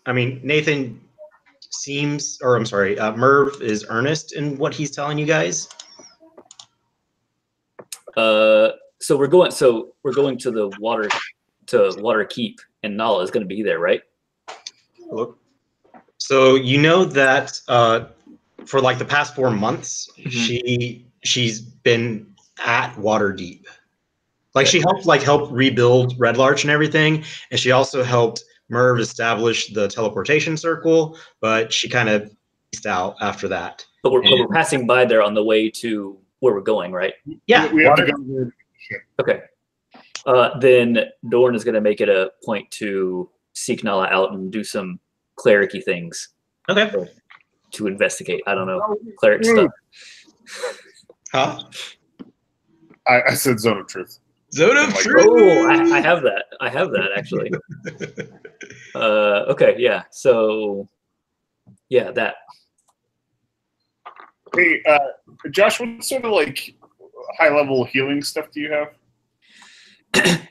I mean, Nathan Merv is earnest in what he's telling you guys. So we're going to the water keep, and Nala is going to be there, right? Look. So you know that for like the past 4 months, she's been at Waterdeep. Like she helped rebuild Red Larch and everything, and she also helped Merv establish the teleportation circle, but she kind of peaced out after that. But we're passing by there on the way to where we're going, right? Yeah. We have to go. Okay. Then Doran is going to make it a point to seek Nala out and do some cleric-y things. Okay. To investigate. I don't know. Cleric stuff. Huh? I said Zone of Truth. Zone of Truth. Oh, I have that. I have that actually. Okay, yeah. So, yeah, that. Hey, Josh, what sort of like high-level healing stuff do you have?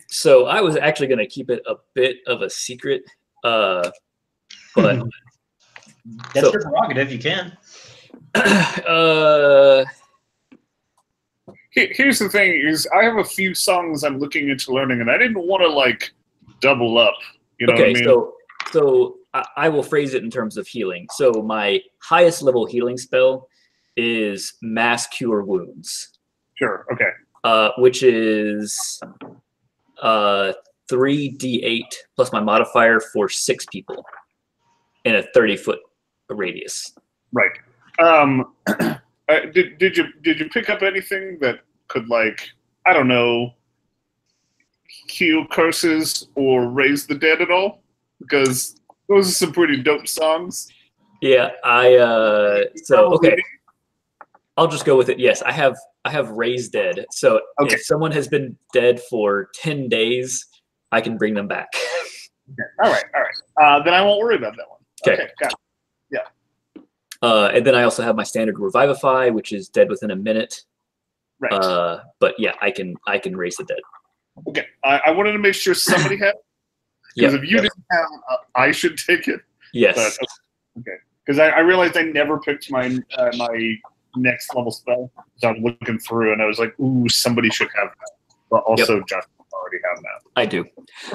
So I was actually going to keep it a bit of a secret, but that's your prerogative. You can. Here's the thing: is I have a few songs I'm looking into learning, and I didn't want to like double up. You know what I mean? So I will phrase it in terms of healing. So my highest level healing spell is Mass Cure Wounds. Sure. Okay. Which is 3d8 plus my modifier for 6 people in a 30-foot radius. Right. Did you pick up anything that could, like, I don't know, heal curses or raise the dead at all? Because those are some pretty dope songs. Yeah, okay. I'll just go with it. Yes, I have raise dead. So if someone has been dead for 10 days, I can bring them back. Okay. All right. Then I won't worry about that one. Okay, got it. And then I also have my standard Revivify, which is dead within a minute. Right. But yeah, I can raise the dead. Okay. I wanted to make sure somebody had. Because if you didn't have, I should take it. Yes. But, okay. Because I realized I never picked my my next level spell. So I'm looking through, and I was like, "Ooh, somebody should have that." But also, Josh already have that. I do.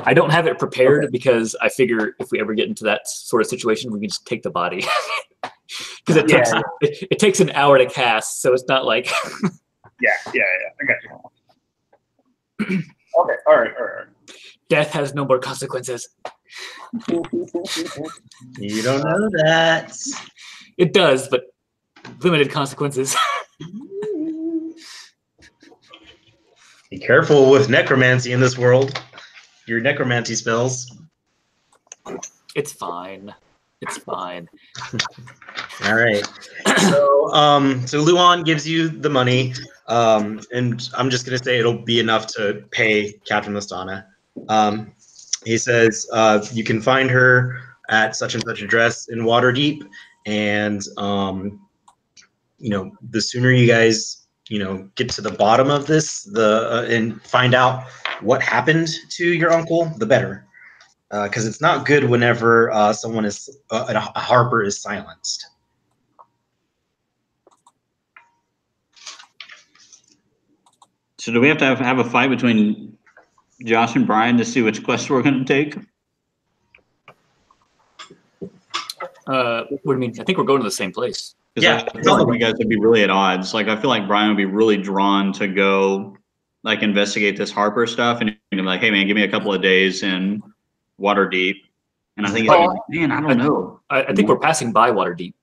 I don't have it prepared because I figure if we ever get into that sort of situation, we can just take the body. Because it takes an hour to cast, so it's not like. Yeah. I got you. Okay. All right. Death has no more consequences. You don't know that. It does, but limited consequences. Be careful with necromancy in this world. Your necromancy spells. It's fine. It's fine. All right. So Luan gives you the money, and I'm just gonna say it'll be enough to pay Captain Listana. He says you can find her at such and such address in Waterdeep, and the sooner you guys get to the bottom of this, and find out what happened to your uncle, the better. Because it's not good whenever someone is a harper is silenced. So do we have to have a fight between Josh and Brian to see which quest we're going to take? What do you mean? I think we're going to the same place. Yeah, I feel like you guys would be really at odds. Like, I feel like Brian would be really drawn to go, like, investigate this Harper stuff, and he'd be like, "Hey, man, give me a couple of days in Waterdeep." And I think he's like, "Man, I don't know." I think we're passing by Waterdeep.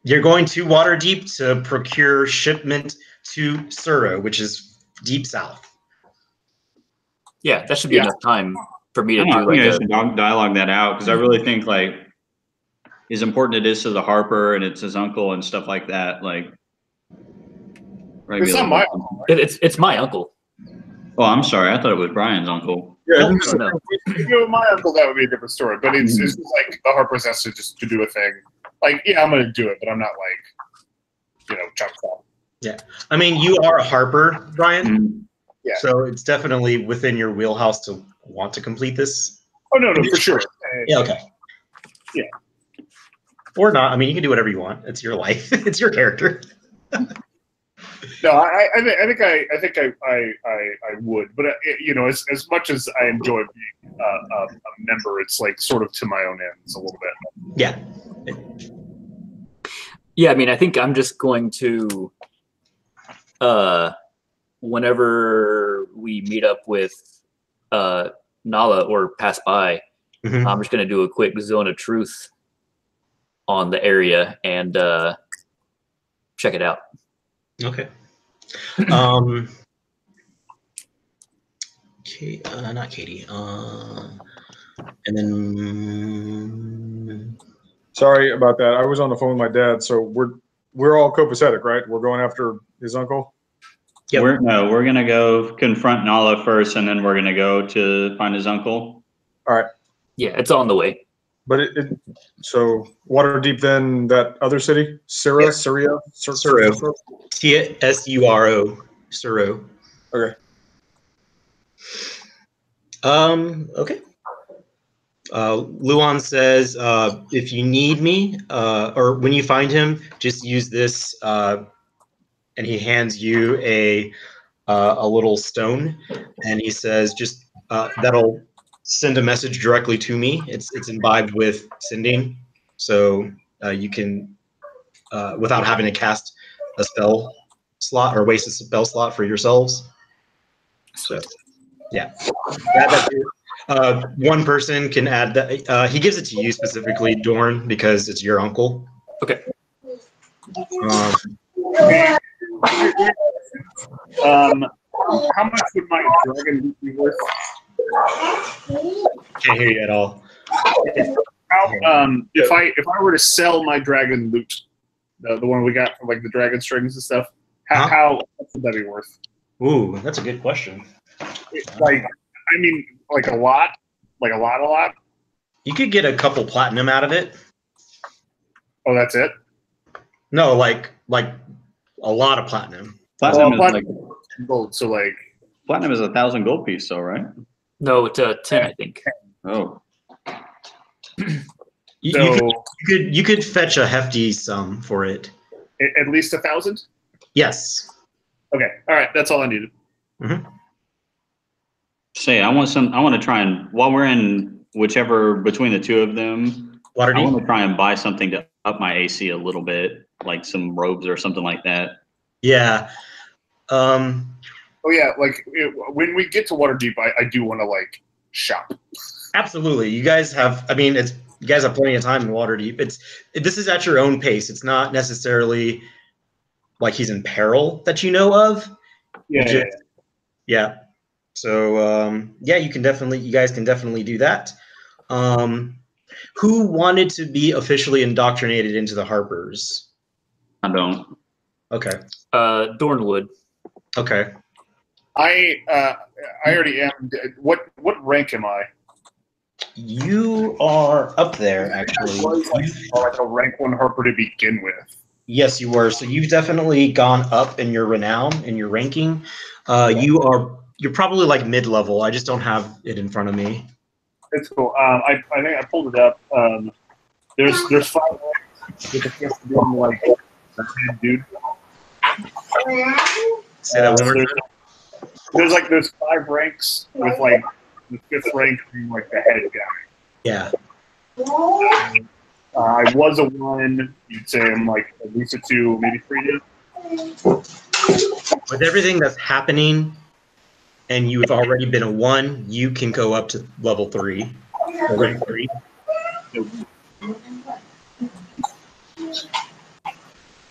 You're going to Waterdeep to procure shipment to Suro, which is deep south. Yeah, that should be enough time for me to I do think like I a. should dialogue that out, because I really think, like, as important it is to the Harper and it's his uncle and stuff like that. Like, It's not my uncle. It's my uncle. Oh, I'm sorry. I thought it was Brian's uncle. Yeah, No. If you were my uncle, that would be a different story. But it's just like the Harper's has to just to do a thing. Like, yeah, I'm gonna do it, but I'm not like, chucked off. Yeah, I mean, you are a Harper, Brian. Mm-hmm. Yeah. So it's definitely within your wheelhouse to want to complete this. Oh no, for sure. Yeah. Okay. Yeah. Or not. I mean, you can do whatever you want. It's your life. It's your character. No, I think I would, but as much as I enjoy being a member, it's like sort of to my own ends a little bit. Yeah. Yeah, I mean, I think I'm just going to, whenever we meet up with Nala or pass by, I'm just going to do a quick zone of truth on the area and check it out. Okay. Not Katie. And then. Sorry about that. I was on the phone with my dad, so we're all copacetic, right? We're going after his uncle. Yep. We're gonna go confront Nala first, and then we're gonna go to find his uncle. All right. Yeah, it's on the way. But so Waterdeep, then that other city, Suro. Suro. Suro. Suro. Okay. Okay. Luan says, if you need me, or when you find him, just use this, and he hands you a little stone, and he says, just that'll send a message directly to me. It's imbibed with sending, so you can, without having to cast a spell slot or waste a spell slot for yourselves. So, yeah. One person can add that. He gives it to you specifically, Dorn, because it's your uncle. Okay. How much would my dragon be worth? Can't hear you at all. If I were to sell my dragon loot, the one we got from like the dragon strings and stuff, how much would that be worth? Ooh, that's a good question. Like a lot, a lot. You could get a couple platinum out of it. Oh, that's it? No, like a lot of platinum. Platinum is like gold. So like platinum is 1,000 gold piece, though, right? No, it's 10, I think. Oh. You could fetch a hefty sum for it. At least 1,000? Yes. Okay. All right. That's all I needed. Mm-hmm. Say, I want to try and, while we're in whichever between the two of them, Waterdeep? I want to try and buy something to up my AC a little bit, like some robes or something like that. Yeah. Oh yeah, when we get to Waterdeep, I do want to shop. Absolutely. You guys have. I mean, you guys have plenty of time in Waterdeep. This is at your own pace. It's not necessarily like he's in peril that you know of. Yeah. So you guys can definitely do that. Who wanted to be officially indoctrinated into the Harpers? I don't. Okay. Dornwood. Okay. I already am. What rank am I? You are up there, actually. Like a rank 1 Harper to begin with. Yes, you were. So you've definitely gone up in your renown, in your ranking. You're probably like mid-level. I just don't have it in front of me. It's cool. I think I pulled it up. There's 5 ranks with a chance to be like a head dude. Say that one more time. There's 5 ranks with like the 5th rank being like the head guy. Yeah. I was a 1. You'd say I'm like at least a 2, maybe 3 now. With everything that's happening, and you've already been a 1, you can go up to level 3 or rank 3.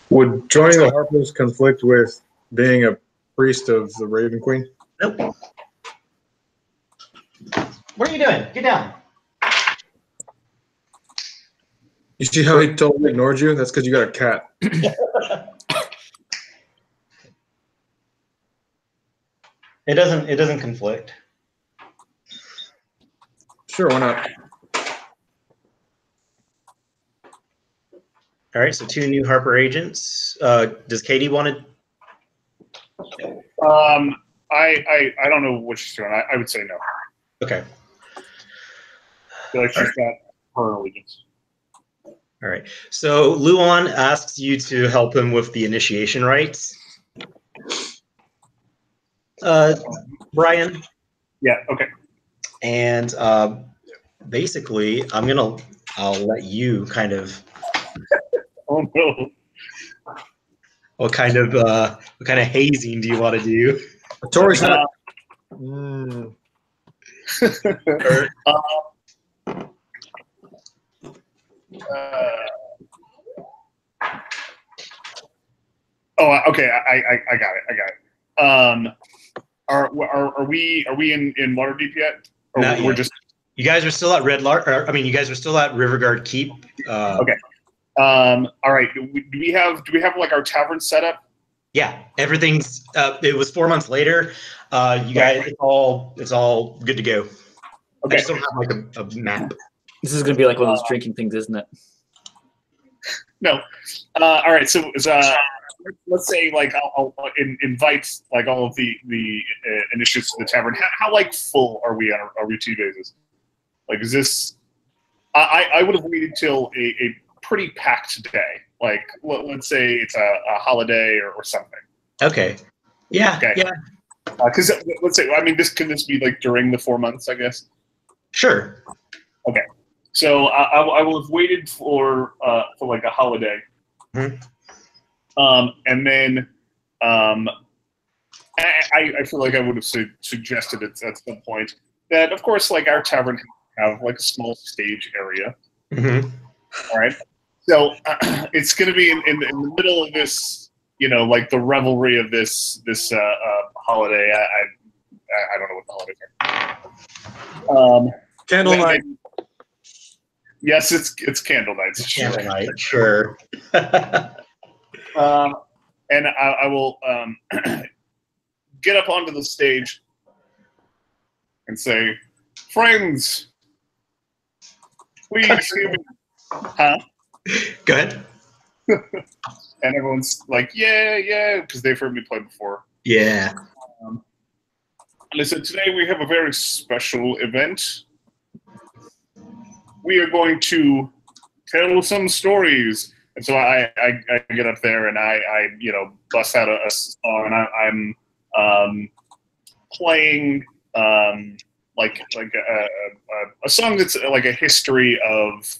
Would joining the Harpers conflict with being a priest of the Raven Queen? Nope. What are you doing? Get down. You see how he totally ignored you? That's because you got a cat. It doesn't conflict. Sure, why not? All right, so 2 new Harper agents. Does Katie want to? I don't know what she's doing. I would say no. Okay. I feel like she's got her allegiance. All right. So Luan asks you to help him with the initiation rites. Brian. Yeah. Okay. And basically, I'll let you kind of. Oh no. What kind of hazing do you want to do? Tori's not. Okay. I got it. Are we in Waterdeep yet? Or Not we're yet. just. You guys are still at Red Lark. You guys are still at Riverguard Keep. Okay. All right. Do we have like our tavern set up? Yeah, everything's. It was 4 months later. You guys, it's all good to go. Okay. I just don't have like a map. This is going to be like one of those drinking things, isn't it? No. All right. So let's say like I'll invite like all of the initiates to the tavern. How like full are we on a routine basis? Like, is this? I would have waited till a pretty packed day. Like, let's say it's a holiday or something. Okay. Yeah. Okay. Yeah. Because let's say, can this be like during the 4 months? I guess. Sure. Okay. So I will have waited for like a holiday. Mm-hmm. And then I feel like I would have suggested at some point that, of course, like our tavern have like a small stage area. Mm-hmm. All right. So it's going to be in the middle of this, like the revelry of this holiday. I don't know what the holidays are. Candlelight. Yes, it's candle nights. Candlelight, sure. And I will get up onto the stage and say, "Friends, please hear me." Huh? Go ahead. And everyone's like, yeah, because they've heard me play before. Yeah. Listen, today we have a very special event. We are going to tell some stories. And so I get up there and I bust out a song, and I'm playing like a song that's like a history of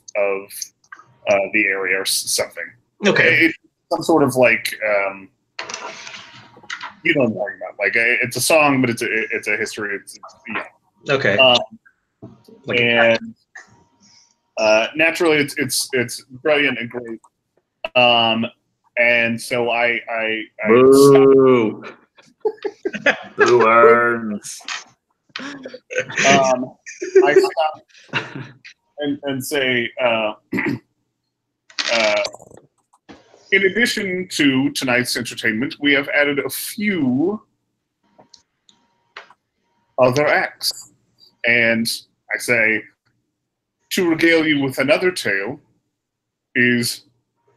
the area or something. Okay. It's some sort of like you know what I'm talking about. Like it's a song, but it's a history. It's Okay. And naturally, it's brilliant and great. And so I Boo. Boo earns. I stop and say, in addition to tonight's entertainment, we have added a few other acts. And I say, to regale you with another tale is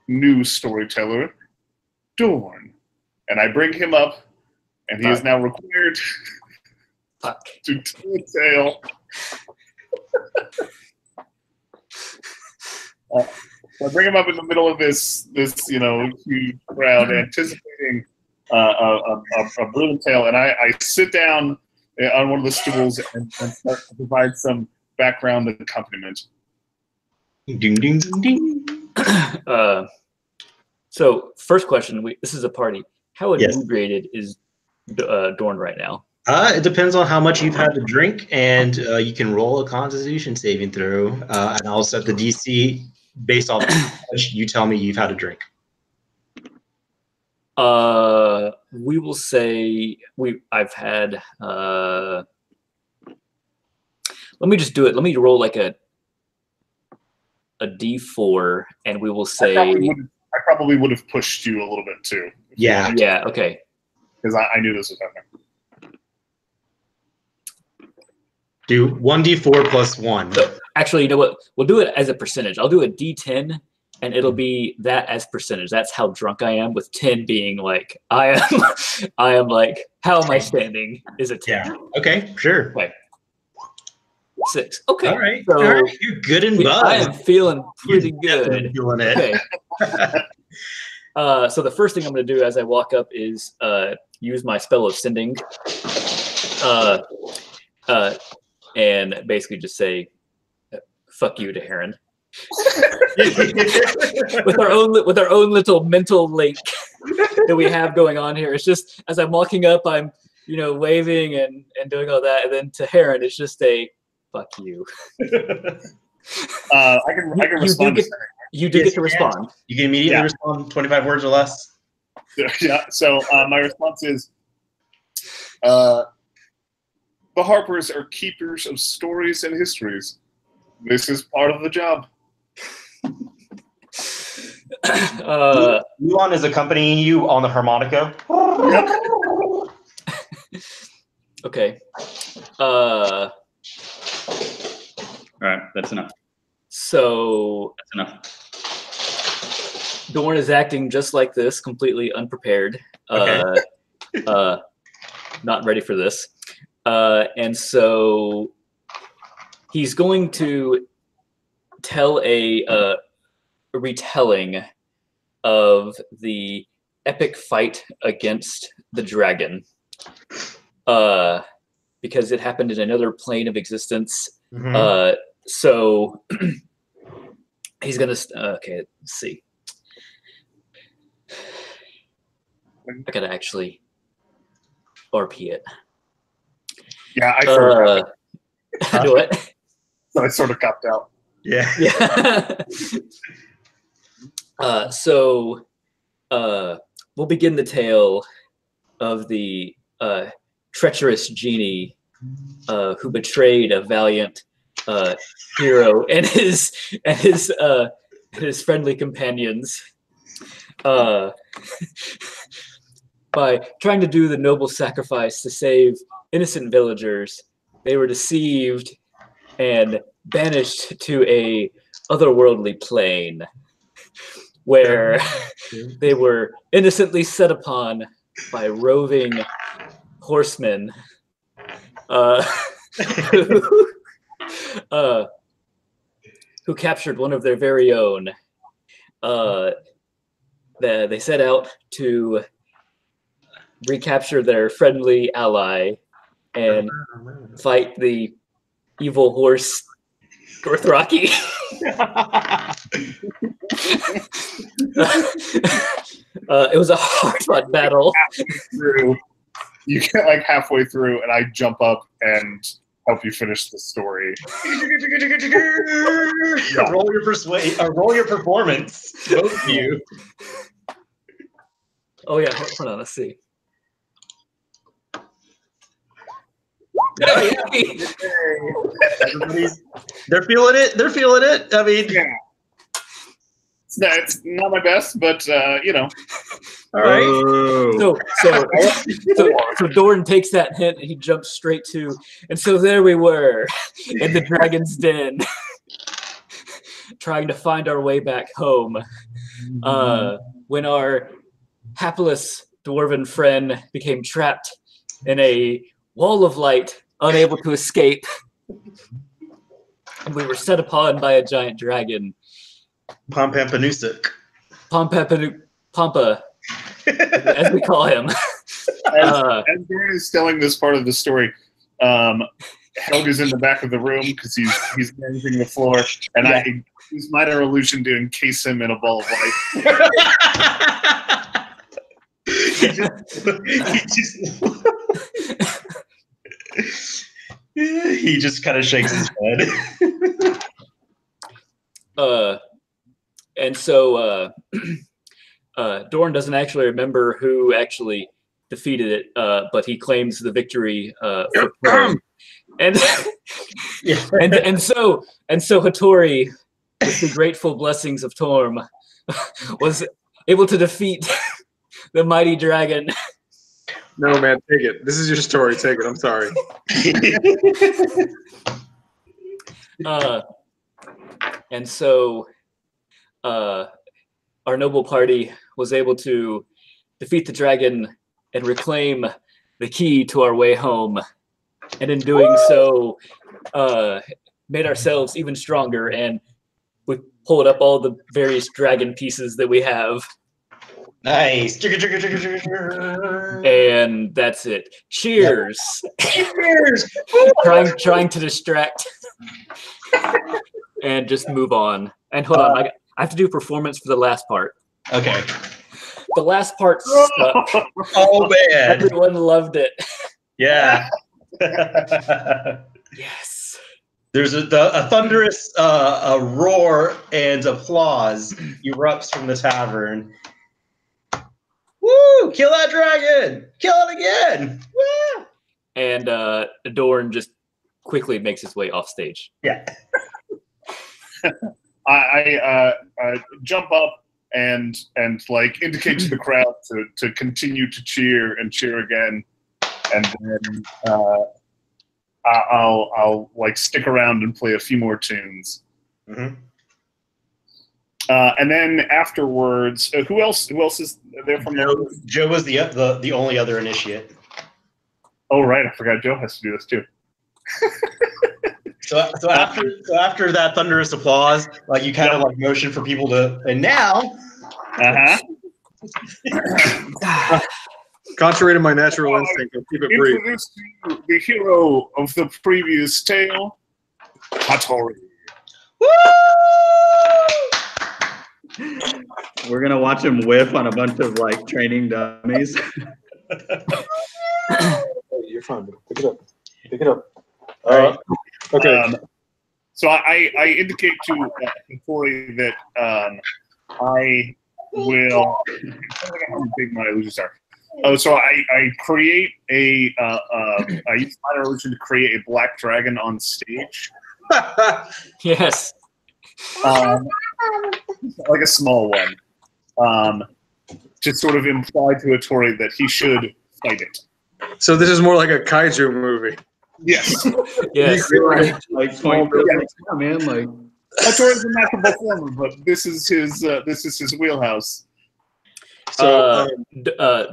new storyteller Dorn. And I bring him up, and he is now required to tell a tale. So I bring him up in the middle of this huge crowd, anticipating a brilliant tale, and I sit down on one of the stools and start to provide some background accompaniment. Ding, ding, ding, ding. So first question, this is a party. How Yes. inebriated is Dorn right now? It depends on how much you've had to drink, and you can roll a Constitution saving throw, and I'll set the DC based off how much you tell me you've had to drink. We will say I've had. Let me just do it. Let me roll like a D4, and we will say. I probably would have pushed you a little bit too. Yeah. Yeah. Okay. Because I knew this was happening. Do 1d4 plus 1. So, actually, you know what? We'll do it as a percentage. I'll do a D10, and it'll be that as percentage. That's how drunk I am, with 10 being like I am like, how am I standing? Is a 10. Yeah. Okay. Sure. Okay. 6. Okay. All right. So All right. You're good and buzzed. I am feeling pretty good. Feeling it. Okay. So the first thing I'm going to do as I walk up is use my spell of sending, and basically just say, "Fuck you" to Heron. with our own little mental link that we have going on here. It's just as I'm walking up, I'm waving and doing all that, and then to Heron, it's just a "fuck you." I can respond. You do get to respond. You can immediately respond 25 words or less. Yeah. So my response is, the Harpers are keepers of stories and histories. This is part of the job. Mulan is accompanying you on the harmonica. Okay. All right, that's enough. So That's enough. Dorn is acting just like this, completely unprepared, Okay. not ready for this, and so he's going to tell a retelling of the epic fight against the dragon, because it happened in another plane of existence. Mhm. So he's gonna. Okay, let's see. I gotta actually RP it. Yeah, I sort of Do it. so I sort of copped out. Yeah. Yeah. So we'll begin the tale of the treacherous genie who betrayed a valiant hero and his friendly companions by trying to do the noble sacrifice to save innocent villagers. They were deceived and banished to a otherworldly plane where they were innocently set upon by roving horsemen who captured one of their very own. They set out to recapture their friendly ally and fight the evil horse Gorthraki. It was a hard-fought battle. You get like halfway through, and I jump up and help you finish the story. Roll your roll your performance, both of you. Oh yeah, hold on, let's see. They're feeling it. They're feeling it. I mean, yeah. It's not my best, but you know. All right. So Dorn takes that hint and he jumps straight to, and so there we were in the dragon's den, trying to find our way back home. When our hapless dwarven friend became trapped in a wall of light, unable to escape, and we were set upon by a giant dragon. Pompampanusuk. Pampa. as we call him. As Doran is telling this part of the story, Helga's in the back of the room because he's managing the floor, and I use minor illusion to encase him in a ball of light. He just kind of shakes his head. And so Dorn doesn't actually remember who actually defeated it, but he claims the victory for Torm. And and so Hattori, with the grateful blessings of Torm, was able to defeat the mighty dragon. No, man, take it. This is your story. Take it. I'm sorry. And so our noble party was able to defeat the dragon and reclaim the key to our way home. And in doing so, made ourselves even stronger, and we pulled up all the various dragon pieces that we have. Nice. And that's it. Cheers. Cheers. trying to distract and just move on. And hold on, I have to do performance for the last part. Okay. The last part sucked. Oh man. Everyone loved it. Yeah. Yes. There's a thunderous a roar and applause erupts from the tavern. Woo! Kill that dragon! Kill it again! Woo! And Dorn just quickly makes his way off stage. Yeah. I jump up and like indicate to the crowd to continue to cheer and cheer again, and then I'll like stick around and play a few more tunes. Mm-hmm. And then afterwards, who else is there from Joe was the only other initiate. Oh right, I forgot Joe has to do this too. So after that thunderous applause, like you kind of like motion for people to, and now. Contrary to my natural instinct, I'll keep it brief. Introduce to you the hero of the previous tale, Hattori. Woo! We're gonna watch him whiff on a bunch of like training dummies. You're fine. Pick it up. Pick it up. All right. Okay. So I indicate to Hattori that I will. I don't think how big my illusions are. Oh, so I create a I use minor illusion to create a black dragon on stage. Yes. Like a small one. To sort of imply to Hattori that he should fight it. So this is more like a kaiju movie. Yes. Yes. Like small buildings. Yeah, man, like Hattori's a natural performer, but this is his wheelhouse. So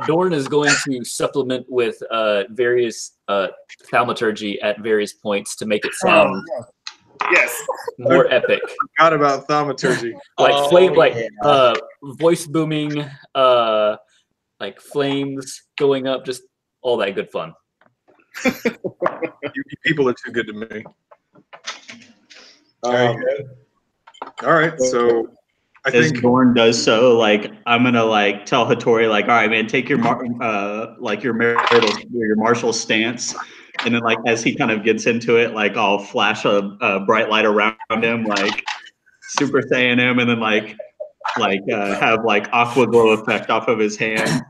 Dorn is going to supplement with various thaumaturgy at various points to make it sound more epic. I forgot about thaumaturgy. Like flame, like voice booming, like flames going up, just all that good fun. You people are too good to me. All right, so I as think Dorn does so, like I'm gonna like tell Hattori like, all right, man, take your like your martial stance, and then like as he kind of gets into it, like I'll flash a bright light around him, like Super Saiyan him, and then like have like aqua glow effect off of his hand.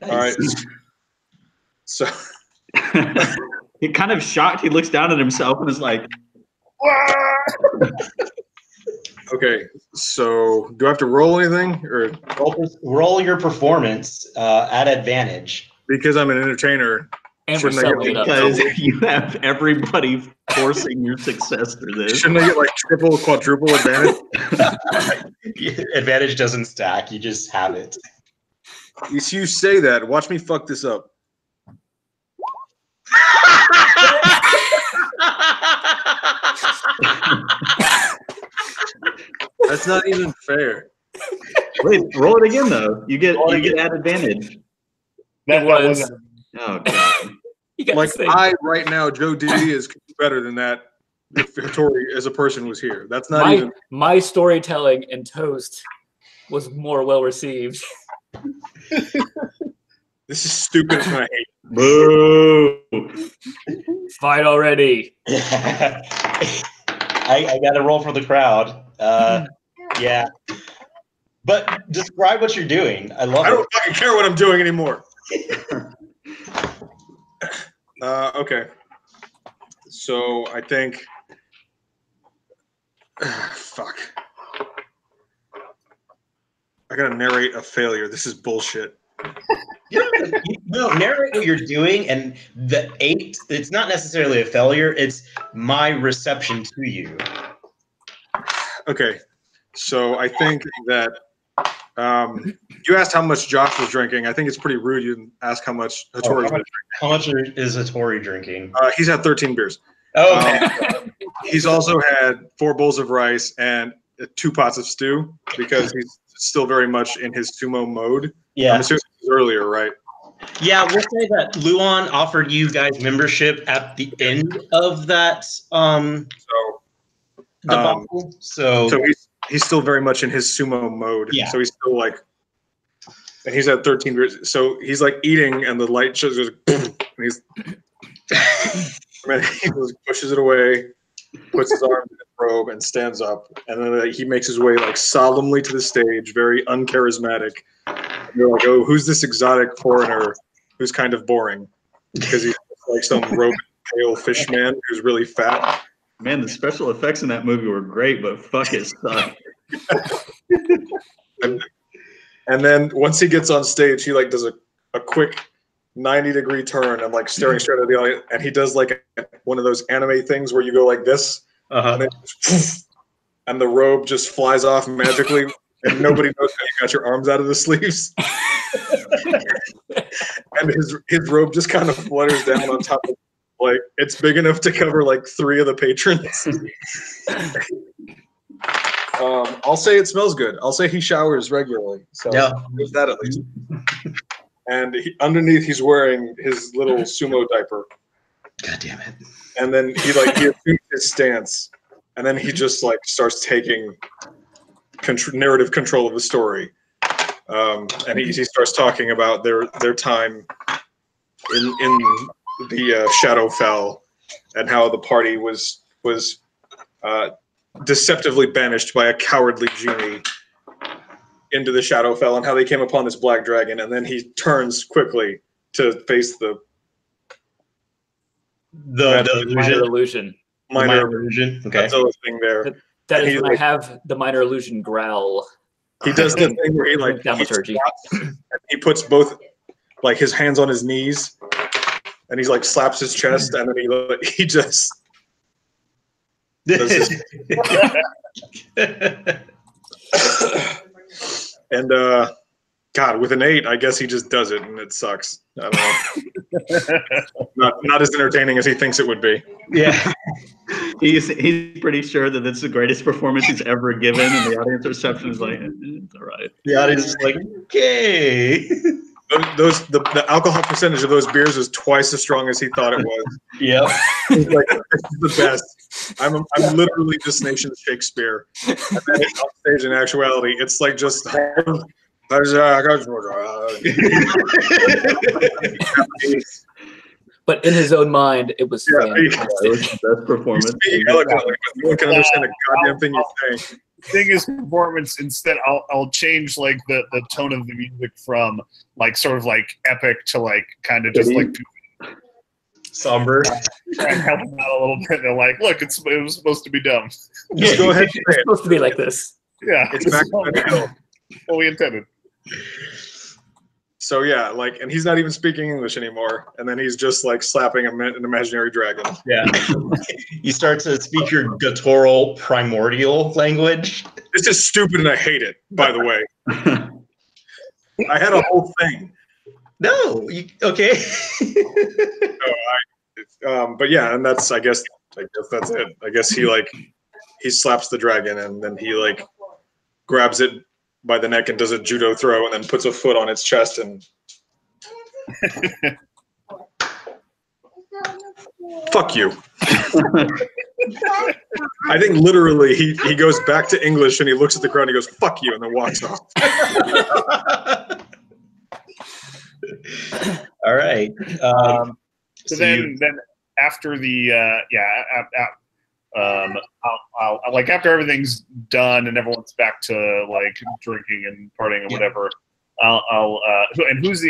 all right. So he kind of shocked. He looks down at himself and is like, okay. So do I have to roll anything, or roll your performance at advantage? Because I'm an entertainer? And we're Shouldn't I selling it up. because you have everybody forcing your success through this. Shouldn't I get like triple, quadruple advantage? Advantage doesn't stack. You just have it. You say that. Watch me fuck this up. That's not even fair. Wait, roll it again though. You get add advantage. That was Oh god. You got Like to say, I right now, Joe D is better than that. If Hattori as a person was here, that's not even. my storytelling in Toast was more well received. This is stupid and I hate it. Boo! Fight already. I got to roll for the crowd. Yeah. But describe what you're doing. I love I it. don't fucking care what I'm doing anymore. Okay. So I think. Fuck. I gotta narrate a failure. This is bullshit. No, narrate what you're doing, and the 8, it's not necessarily a failure, it's my reception to you. Okay. So I think that you asked how much Josh was drinking. I think it's pretty rude you didn't ask how much Hattori was drinking. How much is Hattori drinking? He's had 13 beers. Oh, okay. He's also had 4 bowls of rice and 2 pots of stew because he's still very much in his sumo mode. Yeah. I'm assuming it was earlier, right? Yeah, we'll say that Luan offered you guys membership at the end of that debacle. So he's still very much in his sumo mode. Yeah. So he's still like, and he's had 13 beers. So he's like eating, and the light shows, and he's, and he pushes it away, puts his arm in his robe, and stands up. And then he makes his way like solemnly to the stage, very uncharismatic. And you're like, oh, who's this exotic foreigner who's kind of boring? Because he's like some robed pale fish man who's really fat. Man, the special effects in that movie were great, but fuck it sucked. And then once he gets on stage, he like does a quick 90-degree turn and like staring straight at the audience. And he does like one of those anime things where you go like this, and then and the robe just flies off magically, and nobody knows how you got your arms out of the sleeves. And his robe just kind of flutters down on top of, like, it's big enough to cover like 3 of the patrons. I'll say it smells good. I'll say he showers regularly. So yeah, there's that at least. And underneath, he's wearing his little sumo diaper. God damn it. And then he assumes his stance, and then he just like starts taking narrative control of the story. And he starts talking about their time in the Shadowfell, and how the party was deceptively banished by a cowardly genie into the Shadowfell, and how they came upon this black dragon. And then he turns quickly to face the minor illusion. Minor illusion. Okay. That's the thing there. That is when I have the minor illusion growl. He does the thing where he like he puts both like his hands on his knees, and he's like slaps his chest, and then he just does his and God, with an 8, I guess he just does it, and it sucks. I don't know. not as entertaining as he thinks it would be. Yeah. He's pretty sure that it's the greatest performance he's ever given, and the audience reception is like, it's all right. The audience is like, okay. The alcohol percentage of those beers is twice as strong as he thought it was. Yep. He's like, this is the best. I'm literally this nation's Shakespeare. And then on stage, in actuality, it's like just. But in his own mind, it was fantastic. It was the best performance. He's speaking eloquently, but no one can understand a goddamn thing you're saying. Thing is, performance, instead I'll change like the tone of the music from like sort of like epic to like kind of just like somber. Try and help them out a little bit. They're like, look, it was supposed to be dumb. Just go ahead. It's supposed to be like this. Yeah, It's back to what we intended. So yeah, like, and he's not even speaking English anymore, and then he's just like slapping an imaginary dragon. Yeah. You start to speak your guttural primordial language. This is stupid, and I hate it. By the way, I had a whole thing. No, okay. But yeah, and that's I guess that's it. I guess he slaps the dragon, and then he like grabs it by the neck and does a judo throw and then puts a foot on its chest and fuck you. I think literally he goes back to English and he looks at the crowd and he goes, fuck you, and then walks off. All right. So then after the I'll like after everything's done and everyone's back to like drinking and partying and whatever. And is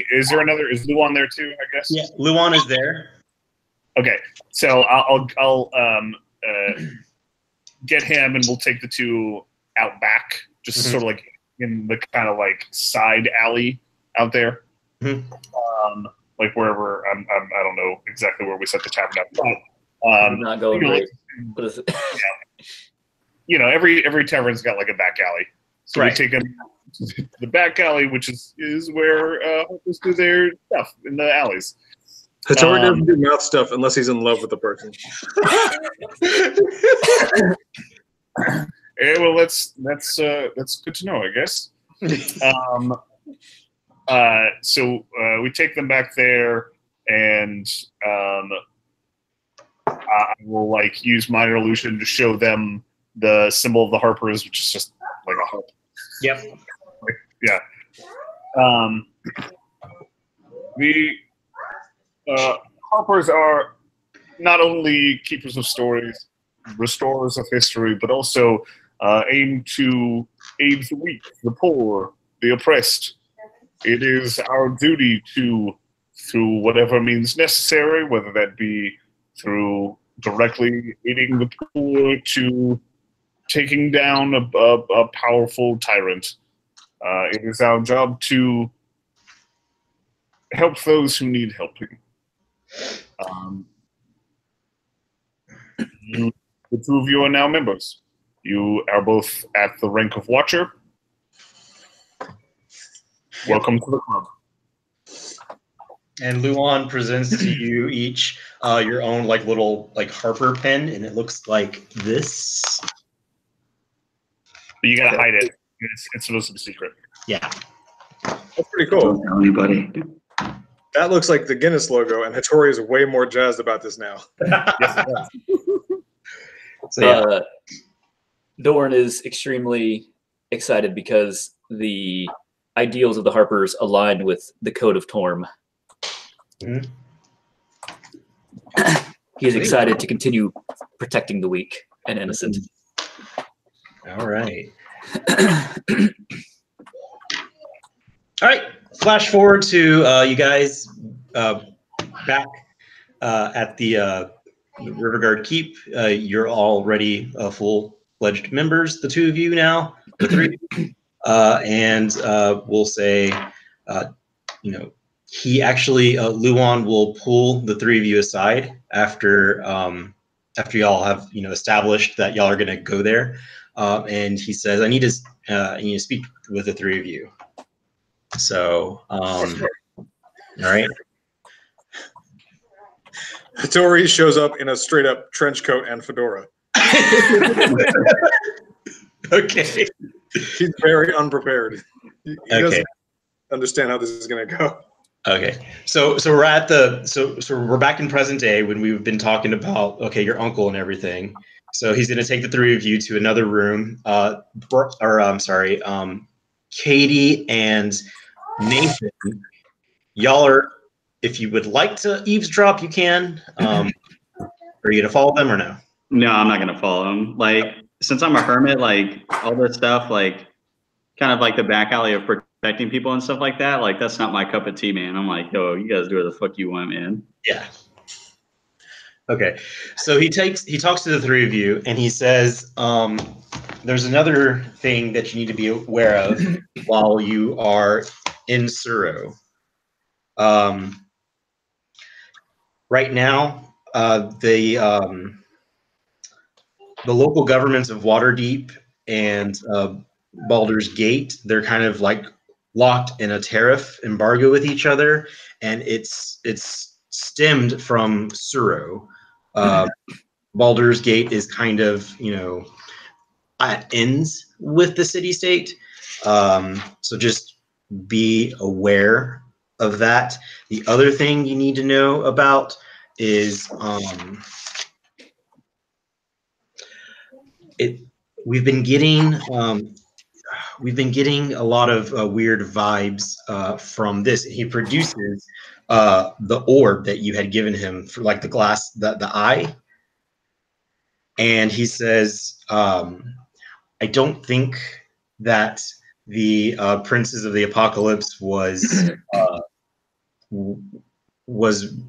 Luan there too? I guess. Yeah, Luan is there. Okay, so I'll get him and we'll take the two out back, just sort of like in the kind of like side alley out there. Like wherever I don't know exactly where we set the tavern up, but not going great. What is it? You know, every tavern's got like a back alley, so we take them to the back alley, which is where hookers do their stuff in the alleys. Hattori doesn't do mouth stuff unless he's in love with the person. Yeah, well, that's good to know, I guess. So we take them back there, and I will like use minor illusion to show them the symbol of the Harpers, which is just like a harp. Yep. Yeah. The Harpers are not only keepers of stories, restorers of history, but also aim to aid the weak, the poor, the oppressed. It is our duty to, through whatever means necessary, whether that be through directly aiding the poor to taking down a powerful tyrant. It is our job to help those who need helping. The two of you are now members. You are both at the rank of Watcher. Welcome to the club. And Luan presents to you each your own like little like Harper pen, and it looks like this. But you gotta hide it. It's supposed to be secret. Yeah. That's pretty cool. Don't tell anybody. That looks like the Guinness logo, and Hattori is way more jazzed about this now. Yes, it does. So, Dorn is extremely excited because the ideals of the Harpers align with the Code of Torm. He is excited to continue protecting the weak and innocent. All right. All right. Flash forward to you guys back at the Riverguard Keep. You're already full-fledged members, the two of you now, the three. And we'll say, you know, he actually, Luan will pull the three of you aside after y'all have, you know, established that y'all are going to go there. And he says, I need to speak with the three of you. So, all right. Hattori shows up in a straight-up trench coat and fedora. Okay. He's very unprepared. He Okay. doesn't understand how this is going to go. Okay. So we're at the so we're back in present day when we've been talking about your uncle and everything. So he's going to take the three of you to another room. Katie and Nathan, y'all are, if you would like to eavesdrop, you can. Are you gonna follow them or no? No, I'm not gonna follow him. Like, since I'm a hermit, like all this stuff, like kind of like the back alley of protecting people and stuff like that, like that's not my cup of tea, man. I'm like, yo, you guys do what the fuck you want, man. Yeah. Okay. So he talks to the three of you and he says, there's another thing that you need to be aware of while you are in Suro. Right now, the local governments of Waterdeep and Baldur's Gate, they're kind of like locked in a tariff embargo with each other, and it's stemmed from Suro. Baldur's Gate is kind of, you know, at ends with the city-state, So just be aware of that. The other thing you need to know about is we've been getting a lot of weird vibes from this. He produces the orb that you had given him for like the glass, the eye, and he says, I don't think that the Princes of the Apocalypse was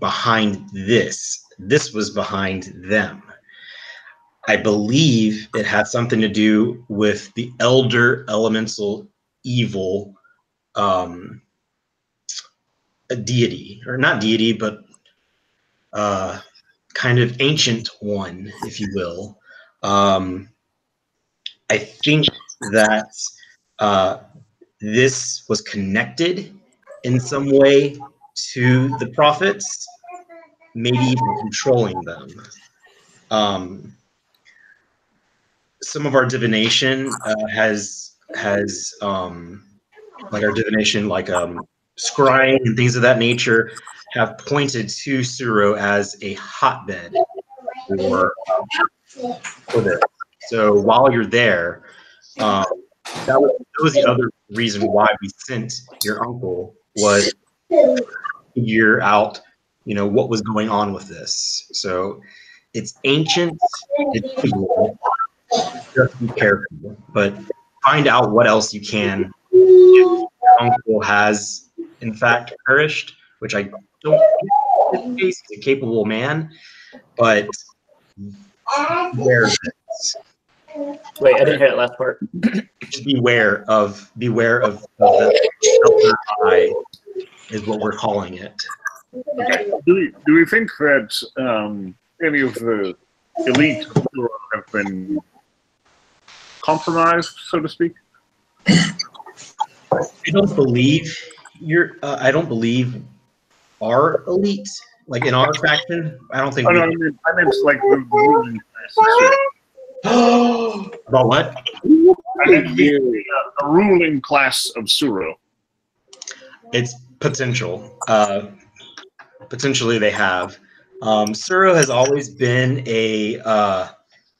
behind this. This was behind them. I believe it had something to do with the elder elemental evil, a deity, or not deity, but kind of ancient one, if you will. I think that this was connected in some way to the prophets, maybe even controlling them. Some of our divination has like our divination, like scrying and things of that nature, have pointed to Suro as a hotbed for this. So while you're there, that was the other reason why we sent your uncle, was to figure out, what was going on with this. So it's ancient, it's evil, just be careful, but find out what else you can. If your uncle has, in fact, perished, which I don't think is the case. He's a capable man, but beware of this. Wait, I didn't hear that last part. Just beware of the elder eye, is what we're calling it. Do we think that any of the elite have been compromised, so to speak? I don't believe I don't believe our elite, like in our faction. I don't think. Oh, no, I meant like the ruling class. About what? I meant the ruling class of Suro. It's potential. Potentially, they have. Suro has always been a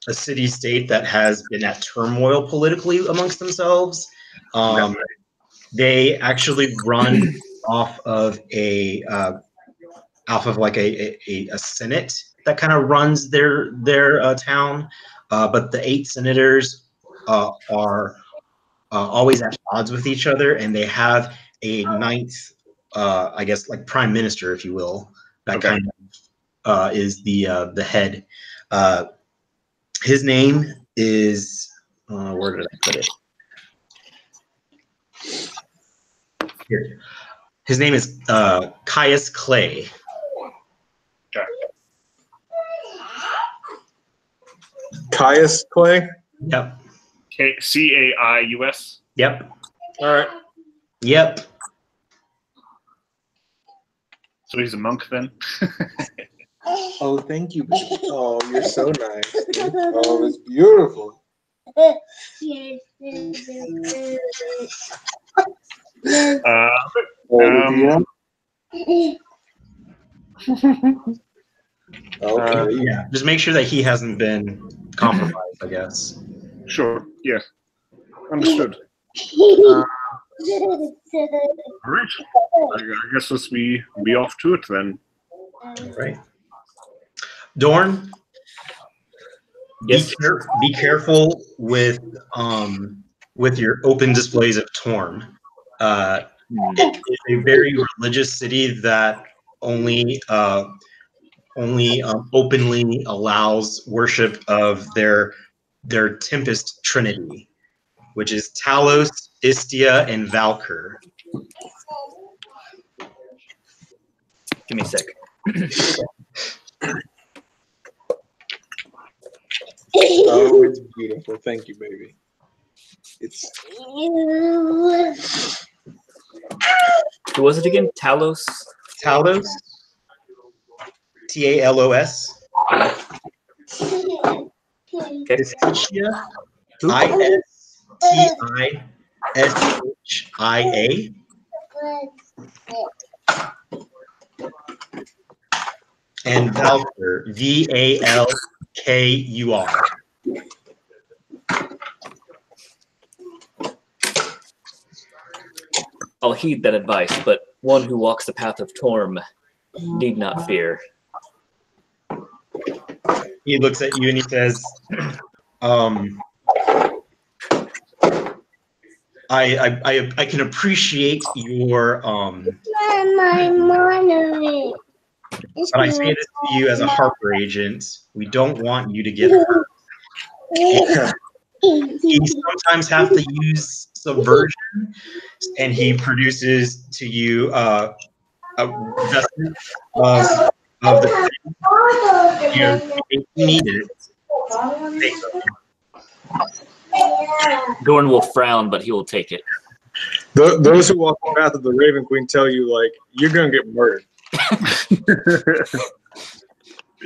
city-state that has been at turmoil politically amongst themselves. They actually run off of like a senate that kind of runs their town, but the 8 senators are always at odds with each other, and they have a 9th, I guess, like prime minister, if you will, that kind of is the head. His name is where did I put it? Here. His name is Caius Clay. Okay. Caius Clay? Yep. Caius? Yep. All right. Yep. So he's a monk then? Oh, thank you, baby. Oh, you're so nice. Oh, it's beautiful. Okay. Yeah. Just make sure that he hasn't been compromised, I guess. Sure. Yes. Understood. All right. I guess let's be off to it then. All right. Dorn, Yes. be careful with your open displays of Torm. It's a very religious city that only openly allows worship of their Tempest Trinity, which is Talos, Istia, and Valkyr. Give me a sec. Oh, it's beautiful. Thank you, baby. It's Who was it again? Talos? Talos. Talos. Okay. Istia. Who? ISTIA. SHIA. And Valkur, VALKUR. I'll heed that advice, but one who walks the path of Torm need not fear. He looks at you and he says, I can appreciate your but I say this to you as a Harper agent. We don't want you to get hurt. You sometimes have to use subversion, and he produces to you a adjustment of the thing. If you need it. Dorn will frown, but he will take it. Those who walk the path of the Raven Queen tell you, like, you're going to get murdered.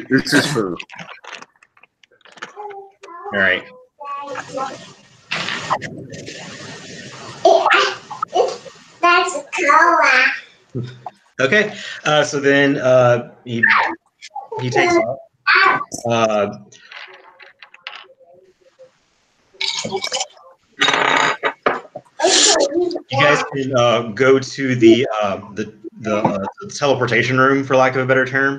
This is food. All right. That's a color. Okay. So then he takes off. You guys can go to the teleportation room, for lack of a better term.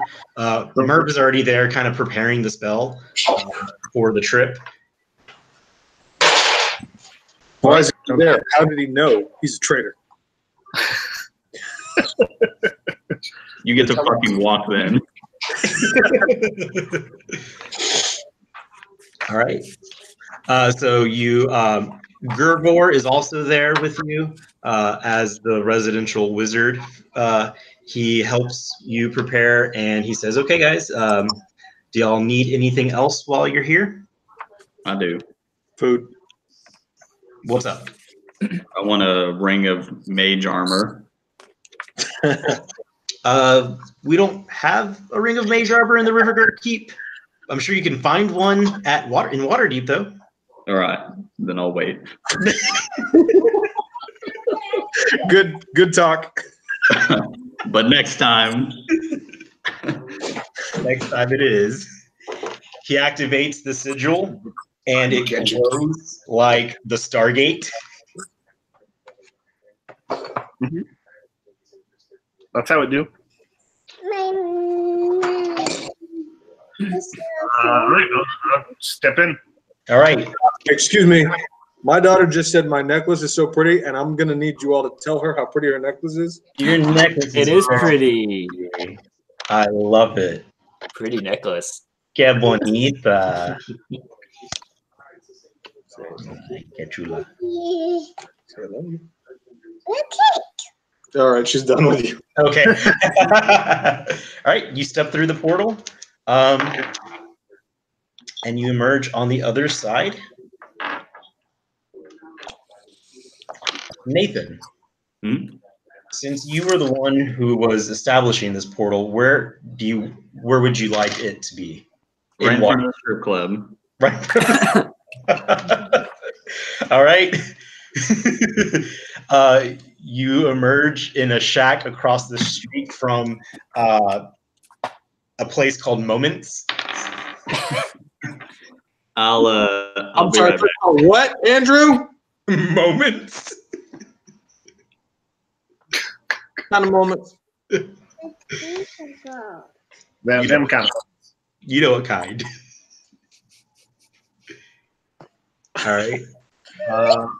Merv is already there, kind of preparing the spell for the trip. Why is he there? How did he know? He's a traitor. You get to fucking walk then. All right. So you, Gergor is also there with you as the residential wizard. He helps you prepare, and he says, "Okay, guys, do y'all need anything else while you're here?" I do. Food. What's up? I want a ring of mage armor. We don't have a ring of mage armor in the Riverguard Keep. I'm sure you can find one in Waterdeep, though. All right, then I'll wait. Good talk. But next time. Next time it is. He activates the sigil, and it glows like the Stargate. Mm-hmm. That's how it do. All right, I'll step in. All right. Excuse me. My daughter just said my necklace is so pretty, and I'm going to need you all to tell her how pretty her necklace is. Your necklace is pretty. I love it. Pretty necklace. Que bonita. Que chula. Say I love you. All right, she's done with you. Okay. All right, you step through the portal, and you emerge on the other side. Nathan, since you were the one who was establishing this portal, where would you like it to be? Right in front of the strip club. Right. All right. You emerge in a shack across the street from a place called Moments. I'll be sorry, right back. what, Andrew? Moments. Kind of moments. Them kind of. You know what kind. All right. All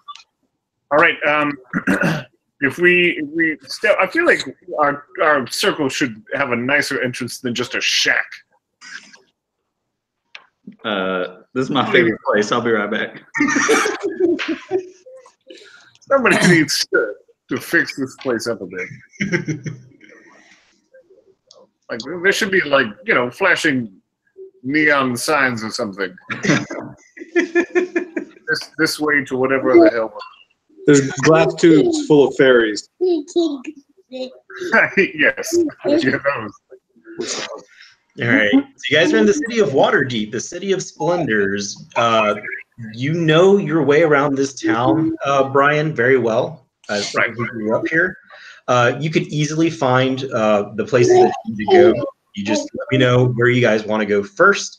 right. If we step, I feel like our circle should have a nicer entrance than just a shack. This is my favorite place. I'll be right back. Somebody needs to fix this place up a bit. Like there should be flashing neon signs or something. this way to whatever the hell. There's glass tubes full of fairies. Yes. You know. All right. So you guys are in the city of Waterdeep, the city of splendors. you know your way around this town, Brian, very well. Right. You grew up here. You could easily find the places that you need to go. You just let me know where you guys want to go first.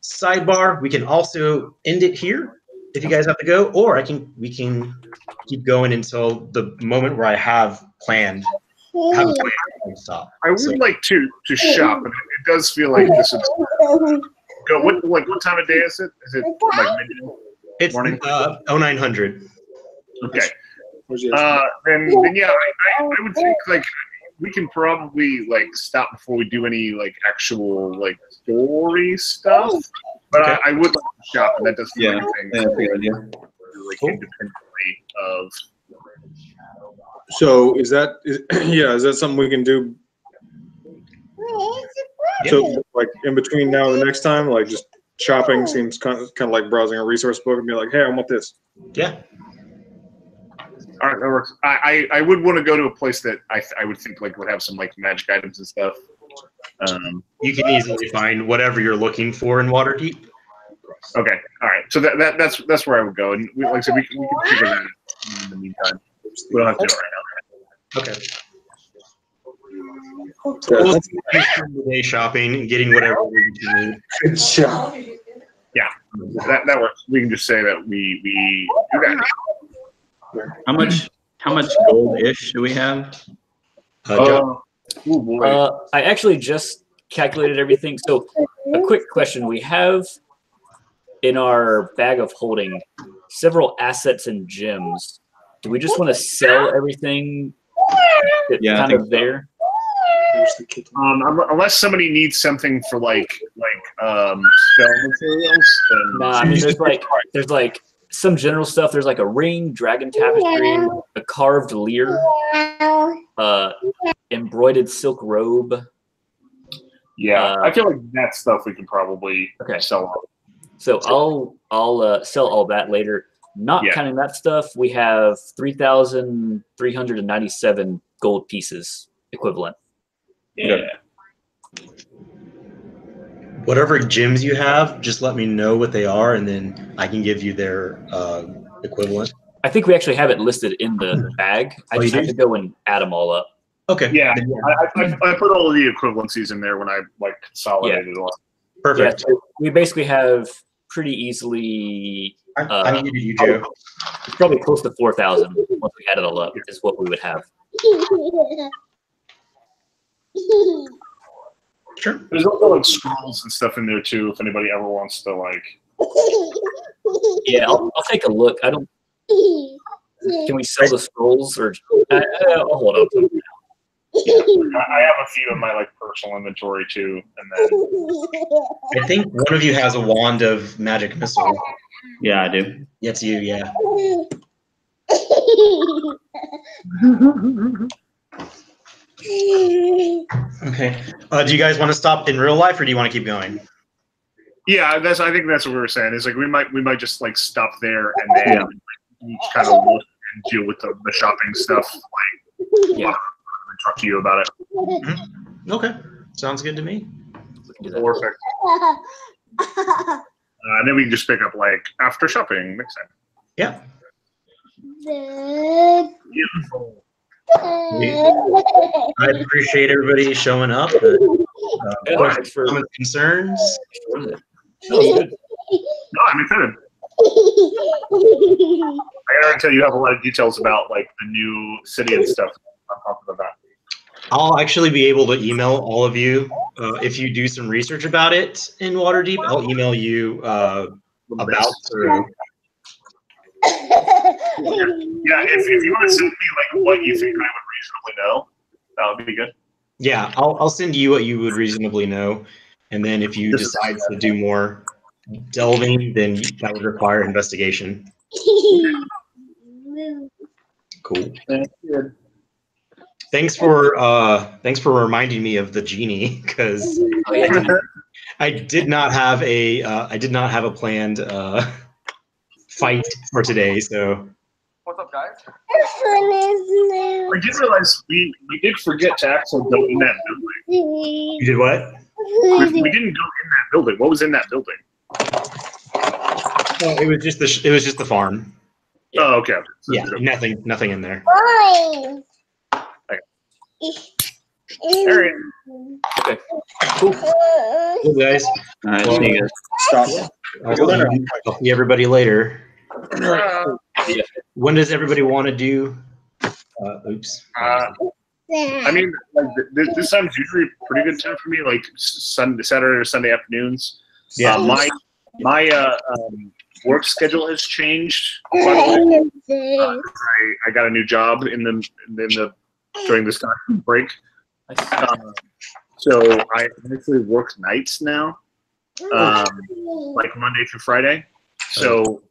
Sidebar: we can also end it here if you guys have to go, or we can keep going until the moment where I have planned. Stop. I would like to shop, and it does feel like this is go. What time of day is it? Is it like midday? It's morning? 0900. Okay. Then yeah, I would think like we can probably like stop before we do any like actual like story stuff. But Okay. I would like to shop, and that does feel like things that's a good idea. like Cool. independently of. So is that something we can do? Yeah. So like in between now and the next time, like just shopping seems kind of like browsing a resource book and be like, hey, I want this. Yeah. All right, that works. I would want to go to a place that I would think like would have some like magic items and stuff. You can easily find whatever you're looking for in Waterdeep. Okay, all right. So that's where I would go, and like I said, we can figure that out in the meantime. We don't have to do it right Okay. Yeah, We'll spend the day shopping and getting whatever you need. good job. now. Yeah, that works. We can just say that we do that. How much gold-ish do we have? John, Oh boy. I actually just calculated everything. So, a quick question: we have in our bag of holding several assets and gems. Do we just want to sell everything that's Yeah, I kind think of there? Unless somebody needs something for like spell materials, then Nah, I mean there's like some general stuff. There's like a ring, dragon tapestry, a carved leer, embroidered silk robe. yeah, I feel like that stuff we can probably Okay. sell off. So I'll sell all that later. Not Yeah. counting that stuff, we have 3,397 gold pieces equivalent. Yeah. whatever gems you have, just let me know what they are, and then I can give you their equivalent. I think we actually have it listed in the bag. I Oh, just you have do? to go and add them all up. Okay. Yeah, Then, I put all of the equivalencies in there when I like consolidated it all. Perfect. Yeah, so we basically have pretty easily. I needed you, Joe. It's probably close to 4,000 once we add it all up. Is what we would have. Sure. There's also like scrolls and stuff in there too. If anybody ever wants to like, Yeah, I'll take a look. I don't. Can we sell the scrolls or? I'll hold on to them. I have a few in my like personal inventory too, and then I think one of you has a wand of magic missile. Yeah, I do. It's you, yeah. Okay. Do you guys want to stop in real life, or do you want to keep going? yeah, I think that's what we were saying. Is like we might just like stop there and then each kind of look and deal with the shopping stuff. Like, Yeah. talk to you about it. Okay. Sounds good to me. We can do that. Perfect. And then we can just pick up like after shopping next time. Yeah. Beautiful. I appreciate everybody showing up. Yeah, thanks for. Comments, concerns. That was good. No, I'm excited. I gotta tell you, have a lot of details about like the new city and stuff. I'm talking about that. I'll actually be able to email all of you if you do some research about it in Waterdeep. I'll email you about. Yeah, if you want to send me like what you think I would reasonably know, that would be good. Yeah, I'll send you what you would reasonably know, and then if you decide to do more delving, then that would require investigation. Cool. Thanks for reminding me of the genie, because I did not have a planned fight for today. So What's up, guys? I did realize we did forget to actually go in that building. you did what? We didn't go in that building. What was in that building? No, it was just the farm. Oh, okay. So Yeah, nothing in there. Boy. All right. Okay. Cool. Cool, guys. All right, Well, see you guys. Stop. I'll see everybody later. Yeah. When does everybody want to do? Oops. I mean, like this time's usually a pretty good time for me, like Saturday or Sunday afternoons. Yeah. My work schedule has changed quite a bit. I got a new job during this time break. So I actually work nights now, like Monday through Friday. So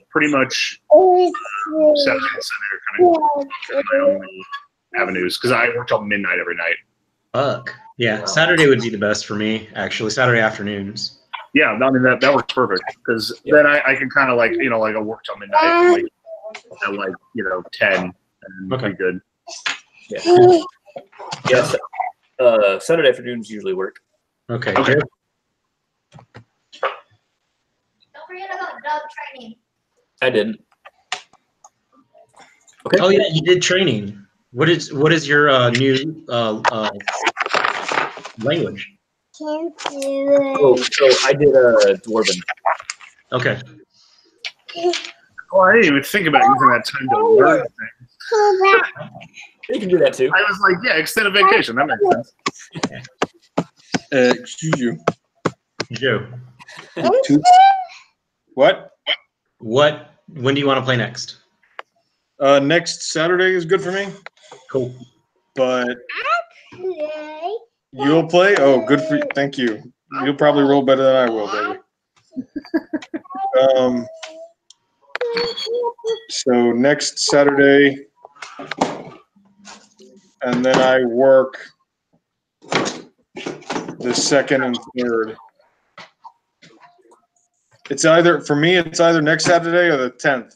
pretty much Saturday and Sunday are kind of my only avenues because I work till midnight every night. Fuck. Yeah, Saturday would be the best for me, actually. Saturday afternoons. Yeah, I mean that works perfect because then I can kind of like I'll work till midnight and at 10 and Okay. be good. Yeah. Yes. Saturday afternoons usually work. Okay. Okay. Good. Don't forget about dog training. I didn't. Okay. Oh yeah, you did training. What is your new language? Can't do Oh, so I did Dwarven. Okay. Oh, I didn't even think about using that time to learn things. You can do that too. I was like, yeah, extended vacation. That makes sense. Excuse you. Joe. What? When do you want to play next? Next Saturday is good for me. Cool. But Play. you'll play? Oh, good for you. Thank you. You'll probably roll better than I will, baby. So next Saturday, and then I work the 2nd and 3rd. It's either next Saturday or the 10th.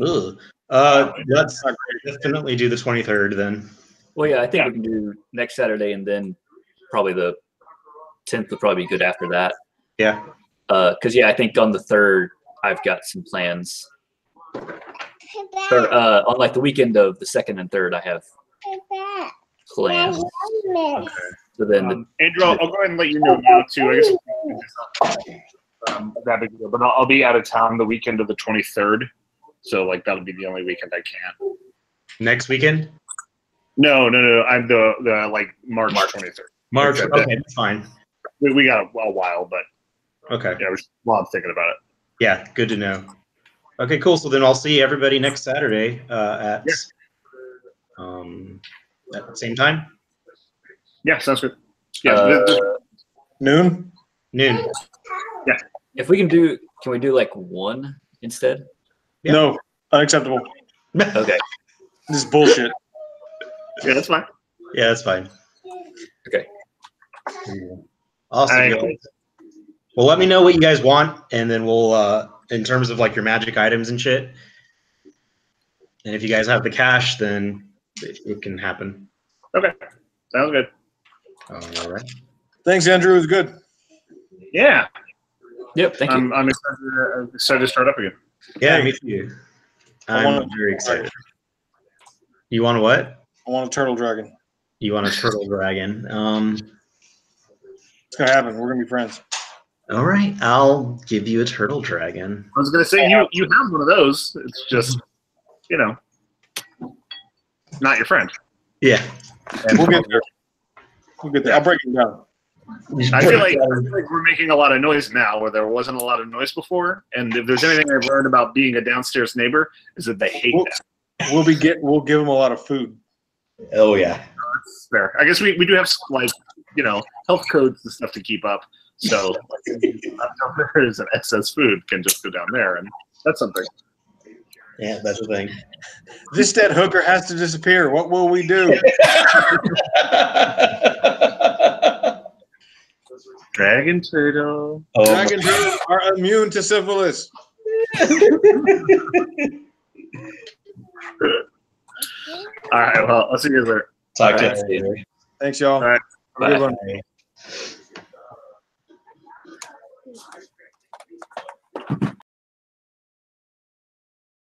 Ugh. Let's definitely do the 23rd then. Well, yeah, I think we can do next Saturday, and then probably the 10th would probably be good after that. Yeah. Because I think on the 3rd I've got some plans. Or on like the weekend of the 2nd and 3rd, I have plans. Okay. So then, Andrew, I'll go ahead and let you know now too. I guess that big deal, but I'll be out of town the weekend of the 23rd. So like that'll be the only weekend I can't. Next weekend? No. I'm the like March 23rd. March. Okay. Okay, that's fine. We got a while, but Okay. yeah, while I'm thinking about it. Yeah, good to know. Okay, cool. So then I'll see everybody next Saturday at the same time. Yeah, sounds good. Yeah, Noon? Noon. Yeah. if we can do like 1 instead? Yeah. No, unacceptable. Okay. This is bullshit. Yeah, that's fine. Yeah, that's fine. Okay. Awesome. Alright. Well, let me know what you guys want, and then we'll, in terms of like your magic items and shit. And if you guys have the cash, then it can happen. Okay, sounds good. All right. Thanks, Andrew. It was good. Yeah, Yep. Thank you. I'm excited to start up again. Yeah, me too. I'm very excited. You want a what? I want a turtle dragon. You want a turtle dragon? It's gonna happen. We're gonna be friends. All right, I'll give you a turtle dragon. I was gonna say you have one of those. It's just not your friend. Yeah. We'll get there. We'll get there. I'll break him down. I feel like we're making a lot of noise now where there wasn't a lot of noise before. And if there's anything I've learned about being a downstairs neighbor is that they hate that. We'll give them a lot of food. Oh yeah. That's fair. I guess we do have like health codes and stuff to keep up. So if there is an excess food, can just go down there, and that's something. Yeah, that's the thing. This dead hooker has to disappear. What will we do? Dragon turtle. Dragon turtles are immune to syphilis. All right. Well, I'll see you guys later. Talk to All right. you. Thanks, y'all. All right. Have a good Bye. one.